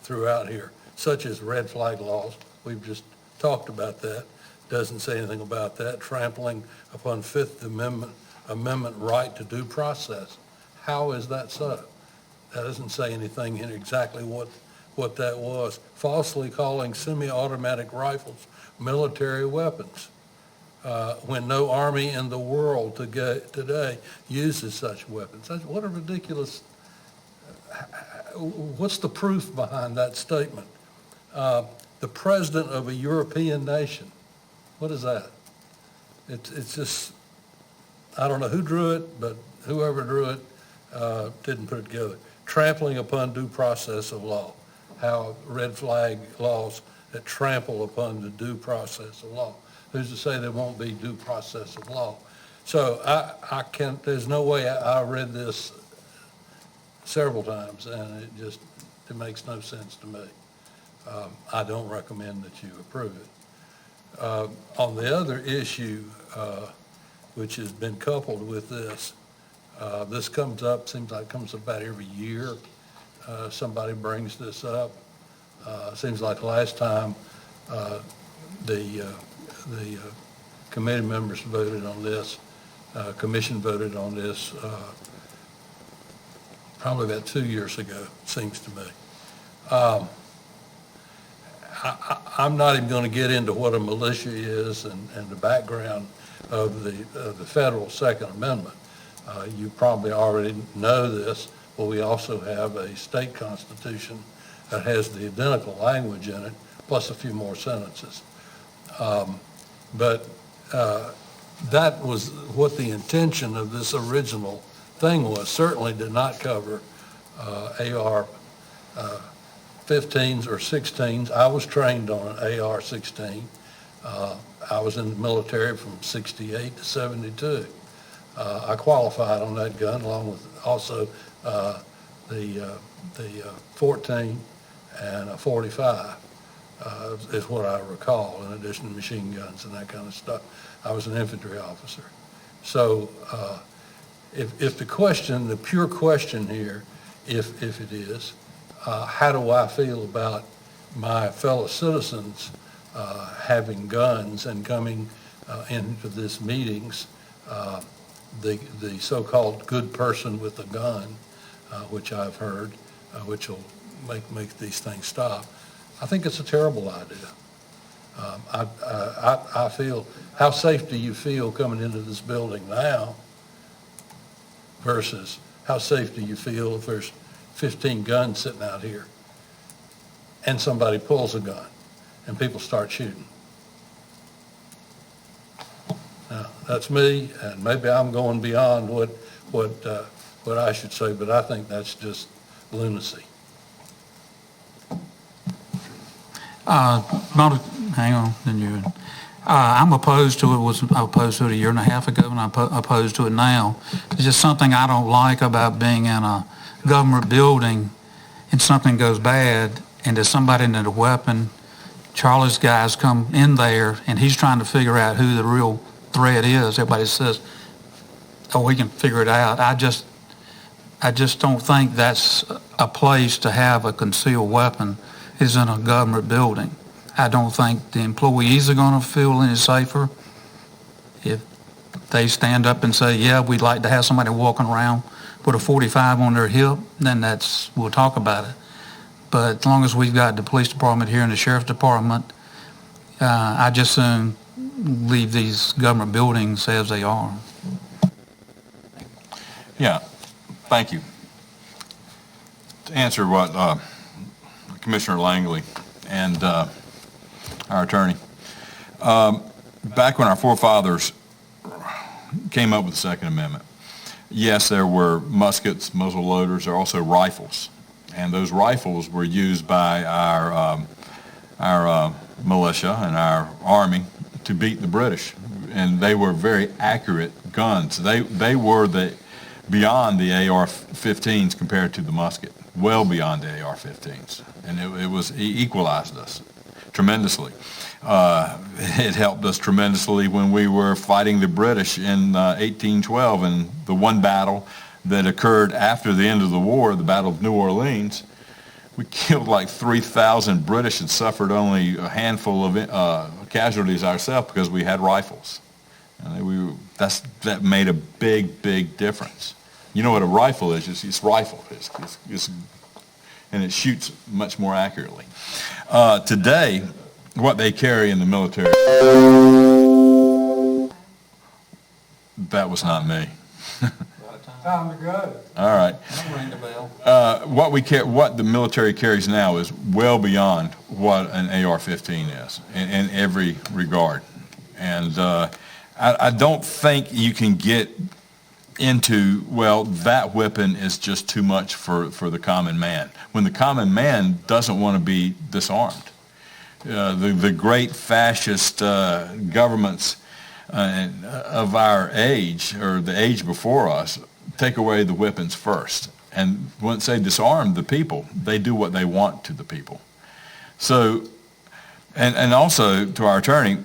throughout here, such as red flag laws. We've just talked about that. Doesn't say anything about that. Trampling upon Fifth Amendment right to due process. How is that so? That doesn't say anything in exactly what that was. Falsely calling semi-automatic rifles military weapons when no army in the world today uses such weapons. What a ridiculous, what's the proof behind that statement? The president of a European nation. What is that? It's just, I don't know who drew it, but whoever drew it didn't put it together. Trampling upon due process of law. How red flag laws that trample upon the due process of law. Who's to say there won't be due process of law? So I can't, there's no way I read this several times, and it makes no sense to me. I don't recommend that you approve it. On the other issue, which has been coupled with this, this comes up, seems like it comes up about every year. Somebody brings this up. Seems like last time the committee members voted on this, commission voted on this probably about 2 years ago, it seems to me. I'm not even going to get into what a militia is and the background of the federal Second Amendment. You probably already know this, but we also have a state constitution that has the identical language in it, plus a few more sentences. But that was what the intention of this original thing was. Certainly did not cover AR 15s or 16s. I was trained on an AR-16. I was in the military from 68 to 72. I qualified on that gun, along with also the 14 and a 45 is what I recall, in addition to machine guns and that kind of stuff. I was an infantry officer. So if the question, the pure question here, if it is, how do I feel about my fellow citizens having guns and coming into these meetings, the so-called good person with a gun, which I've heard, which will make these things stop. I think it's a terrible idea. I feel, how safe do you feel coming into this building now versus how safe do you feel if there's 15 guns sitting out here and somebody pulls a gun and people start shooting? Now, that's me, and maybe I'm going beyond what I should say, but I think that's just lunacy. Hang on, then you. I'm opposed to it, was opposed to it a year and a half ago, and I'm opposed to it now. It's just something I don't like about being in a government building and something goes bad and there's somebody in a weapon. Charlie's guys come in there and he's trying to figure out who the real threat is. Everybody says, oh, we can figure it out. I just don't think that's a place to have a concealed weapon is in a government building. I don't think the employees are going to feel any safer if they stand up and say, yeah, we'd like to have somebody walking around with a .45 on their hip, then we'll talk about it. But as long as we've got the police department here and the sheriff's department, I just soon leave these government buildings as they are. Yeah, thank you. To answer what Commissioner Langley and our attorney, back when our forefathers came up with the Second Amendment, yes, there were muskets, muzzle loaders, there are also rifles. And those rifles were used by our militia and our army to beat the British. And they were very accurate guns. They were beyond the AR-15s compared to the musket, well beyond the AR-15s. And it equalized us tremendously. It helped us tremendously when we were fighting the British in 1812 in the one battle that occurred after the end of the war, the Battle of New Orleans. We killed like 3,000 British and suffered only a handful of casualties ourselves because we had rifles. And that made a big, big difference. You know what a rifle is? It's rifle. And it shoots much more accurately. Today, what they carry in the military, that was not me. Time to go. All right. Ring the bell. What the military carries now is well beyond what an AR-15 is in every regard. And I don't think you can get into, well, that weapon is just too much for the common man, when the common man doesn't want to be disarmed. The great fascist governments of our age, or the age before us, take away the weapons first. And once they disarm the people, they do what they want to the people. So, and also to our attorney,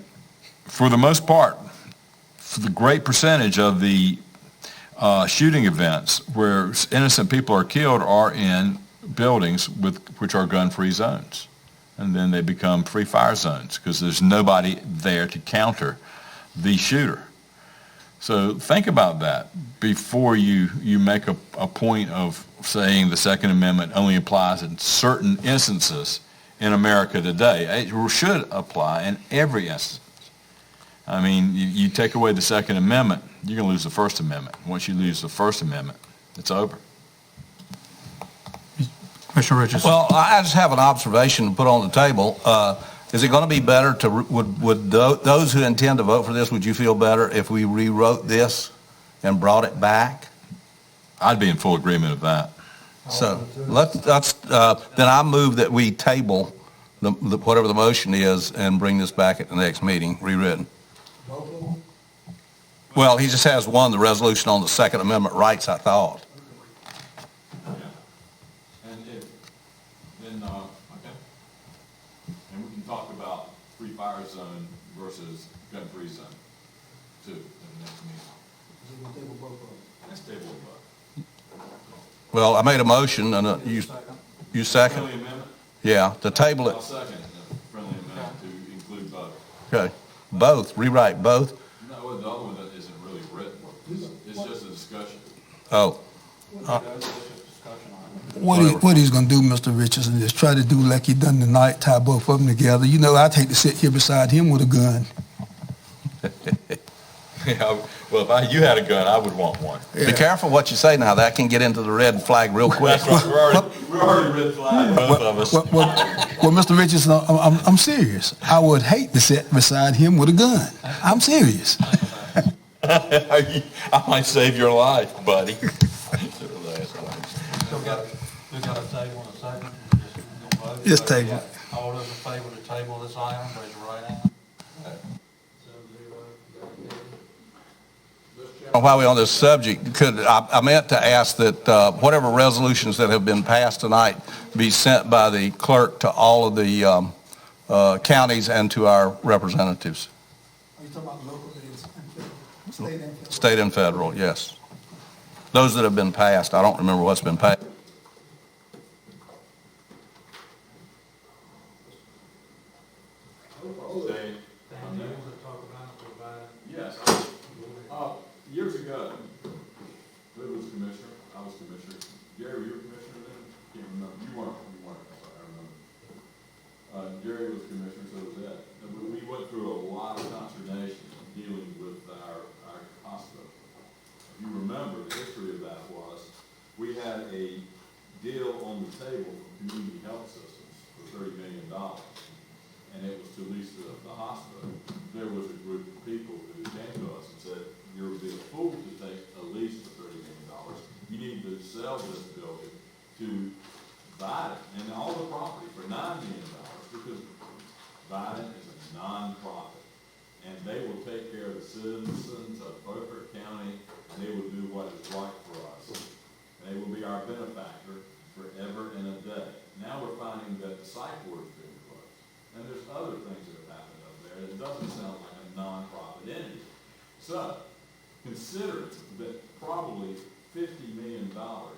for the most part, for the great percentage of the shooting events where innocent people are killed are in buildings which are gun-free zones. And then they become free fire zones because there's nobody there to counter the shooter. So think about that before you make a point of saying the Second Amendment only applies in certain instances in America today. It should apply in every instance. I mean, you take away the Second Amendment, you're going to lose the First Amendment. Once you lose the First Amendment, it's over. Commissioner Richardson. Well, I just have an observation to put on the table. Is it going to be better would those who intend to vote for this, would you feel better if we rewrote this and brought it back? I'd be in full agreement of that. So then I move that we table whatever the motion is and bring this back at the next meeting, rewritten. Well, he just has one, the resolution on the Second Amendment rights, I thought. And we can talk about free fire zone versus gun-free zone, too, in the next meeting. Let's table both. Well, I made a motion, and you second? Friendly amendment? Yeah, to table it. I'll second the friendly amendment to include both. Okay, both, rewrite both? No, the other one isn't really written. It's just a discussion. Oh. What he's going to do, Mr. Richardson, is try to do like he done tonight, tie both of them together. You know, I'd hate to sit here beside him with a gun. Yeah, well, if you had a gun, I would want one. Yeah. Be careful what you say now. That can get into the red flag real quick. That's right. We're already red flag, both of us. Well, Mr. Richardson, I'm serious. I would hate to sit beside him with a gun. I'm serious. I might save your life, buddy. We got a table and a second. Just table. All those in favor to table this item, raise your right hand. While we're on this subject, I meant to ask that whatever resolutions that have been passed tonight be sent by the clerk to all of the counties and to our representatives. Are you talking about local and federal? State and federal, yes. Those that have been passed, I don't remember what's been passed. Yes. Years ago, Bill was commissioner, I was commissioner. Gary, you were commissioner then? Can't remember. You weren't, I remember. Gary was commissioner, so was Ed. And we went through a lot of consternation dealing with our hospital. If you remember, the history of that was, we had a deal on the table from community health systems for $30 million, and it was to lease the hospital. There was a group of people who came to us and said, you're being a fool to take a lease for $30 million. You need to sell this building to Biden and all the property for $9 million, because Biden is a non-profit, and they will take care of the citizens of Beaufort County, and they will do what is right for us. They will be our benefactor forever and a day. Now we're finding that the psych ward is being closed, and there's other things that have happened up there that doesn't sound like a non-profit entity. So consider that probably $50 million of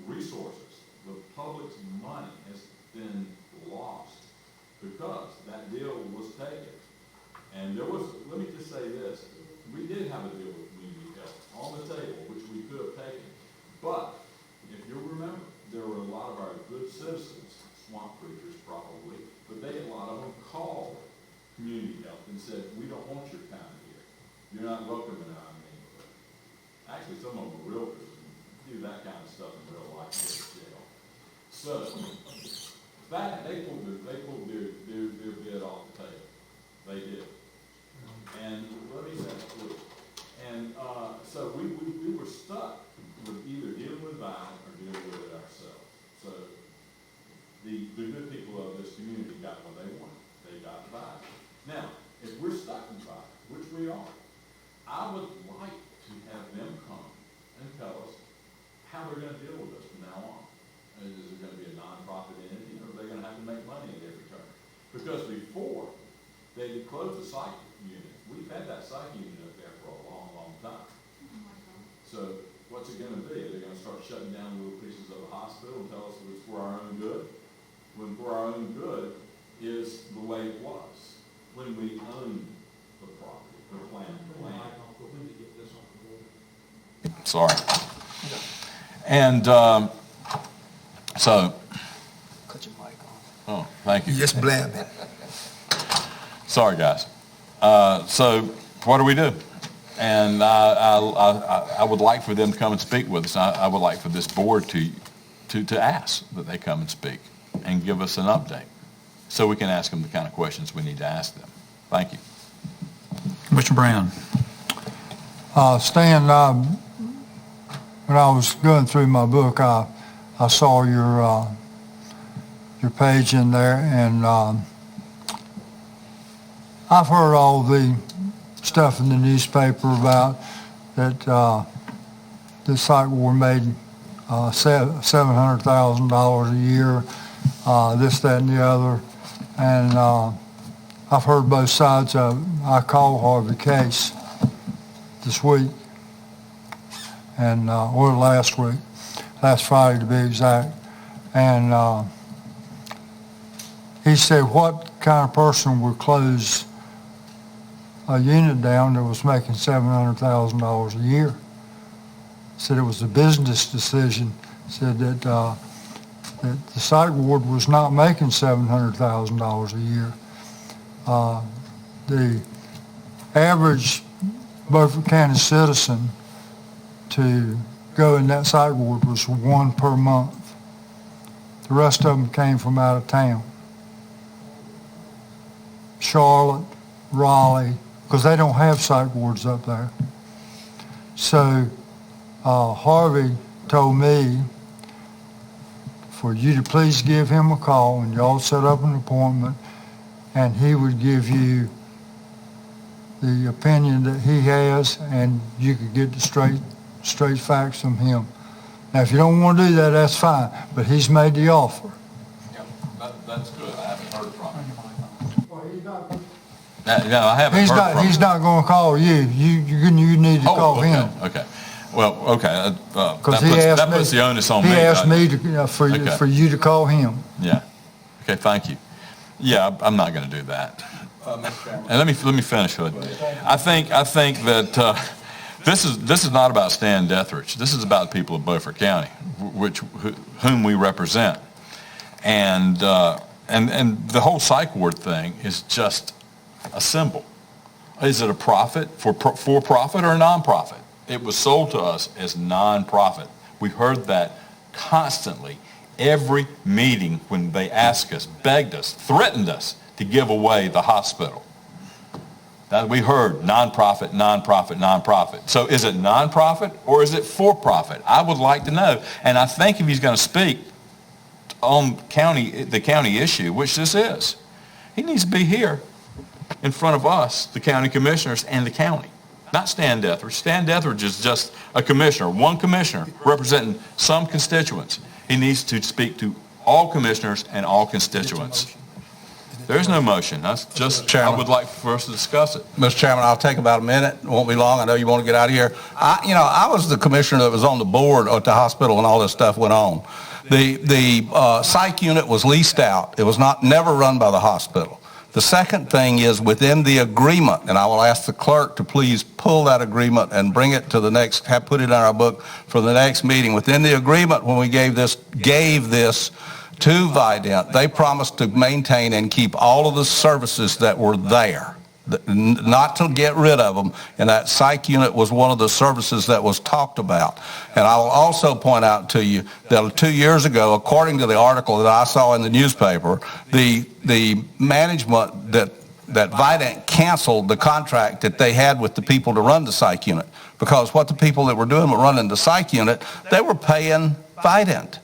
resources, the public's money, has been lost because that deal was taken. And there was, let me just say this, we did have a deal with community health on the table, which we could have taken. But if you'll remember, there were a lot of our good citizens, swamp creatures probably, but a lot of them called community health and said, we don't want your kind here. You're not welcome in our neighborhood. Actually, some of them were realtors and do that kind of stuff in real life in jail. So, that, they pulled their bid off the table. They did. And let me say, and so we were stuck with either dealing with Biden or dealing with it ourselves. So the good people of this community got what they wanted. They got Biden. Now, if we're stuck in Biden, which we are, I would like to have them come and tell us how they're going to deal with us from now on. Is it going to be a non-profit entity, or are they going to have to make money at every turn? Because before they closed the psych unit, we've had that psych unit up there for a long, long time. So what's it going to be? Are they going to start shutting down little pieces of the hospital and tell us that it's for our own good? When for our own good is the way it was when we owned the property, the land. Sorry. And so. Cut your mic on. Oh, thank you. Just blabbing. Sorry, guys. So what do we do? And I would like for them to come and speak with us. I would like for this board to ask that they come and speak and give us an update so we can ask them the kind of questions we need to ask them. Thank you. Mr. Brown. Stan, when I was going through my book, I saw your page in there, and I've heard all the stuff in the newspaper about that the psych ward made $700,000 a year, this, that, and the other, and I've heard both sides of it. I called Harvey Case this week, and or last week, last Friday to be exact, and he said, what kind of person would close a unit down that was making $700,000 a year? Said it was a business decision. Said that that the psych ward was not making $700,000 a year. The average Beaufort County citizen to go in that psych ward was one per month. The rest of them came from out of town. Charlotte, Raleigh, because they don't have psych wards up there. So Harvey told me for you to please give him a call, and y'all set up an appointment, and he would give you the opinion that he has, and you could get the straight facts from him. Now, if you don't want to do that, that's fine, but he's made the offer. That's good. I haven't heard from him. No, I haven't heard from him. He's not going to call you. You need to call him. Okay. Well, okay. Because that puts the onus on me. He asked me to, for you to call him. Yeah. Okay, thank you. Yeah, I'm not going to do that. And let me finish, Hood. I think that this is not about Stan Deatherage. This is about the people of Beaufort County, whom we represent. And the whole psych ward thing is just a symbol. Is it a profit, for profit or a non-profit? It was sold to us as non-profit. We heard that constantly. Every meeting when they asked us, begged us, threatened us to give away the hospital. That we heard non-profit, non-profit, non-profit. So is it non-profit or is it for-profit? I would like to know. And I think if he's going to speak on the county issue, which this is, he needs to be here in front of us, the county commissioners and the county. Not Stan Deatherage. Stan Deatherage is just a commissioner, one commissioner representing some constituents. He needs to speak to all commissioners and all constituents. There's no motion. That's just, I would like for us to discuss it. Mr. Chairman, I'll take about a minute. It won't be long. I know you want to get out of here. I was the commissioner that was on the board at the hospital when all this stuff went on. The psych unit was leased out. It was never run by the hospital. The second thing is within the agreement, and I will ask the clerk to please pull that agreement and bring it to the next, put it in our book for the next meeting. Within the agreement, when we gave this to Vident, they promised to maintain and keep all of the services that were there, not to get rid of them, and that psych unit was one of the services that was talked about. And I will also point out to you that 2 years ago, according to the article that I saw in the newspaper, the management that Vident canceled the contract that they had with the people to run the psych unit, because what the people that were doing were running the psych unit, they were paying Vident.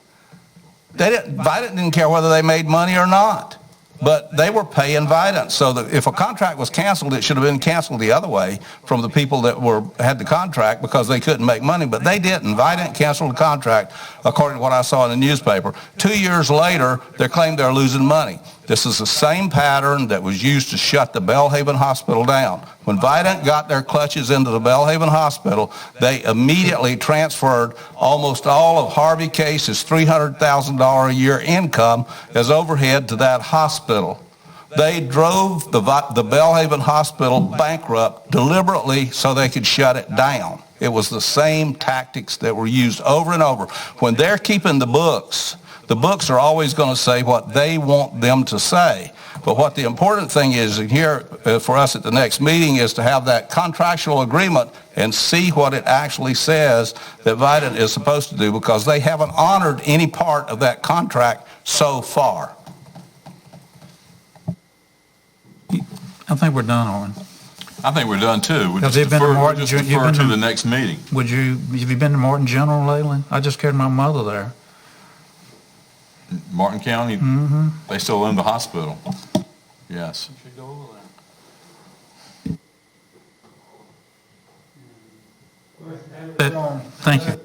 Vident didn't care whether they made money or not, but they were paying Vident. So that if a contract was canceled, it should have been canceled the other way from the people that had the contract because they couldn't make money, but they didn't. Vident canceled the contract, according to what I saw in the newspaper. 2 years later, they claimed they're losing money. This is the same pattern that was used to shut the Belhaven Hospital down. When Vident got their clutches into the Belhaven Hospital, they immediately transferred almost all of Harvey Case's $300,000 a year income as overhead to that hospital. They drove the Belhaven Hospital bankrupt deliberately so they could shut it down. It was the same tactics that were used over and over. When they're keeping the books are always going to say what they want them to say. But what the important thing is here for us at the next meeting is to have that contractual agreement and see what it actually says that Vident is supposed to do, because they haven't honored any part of that contract so far. I think we're done, Orrin. I think we're done too. We just Have you been to Martin? defer to the next meeting. Have you been to Martin General lately? I just carried my mother there. Martin County, Mm-hmm. they still own the hospital. Yes. You should go over there. Thank you.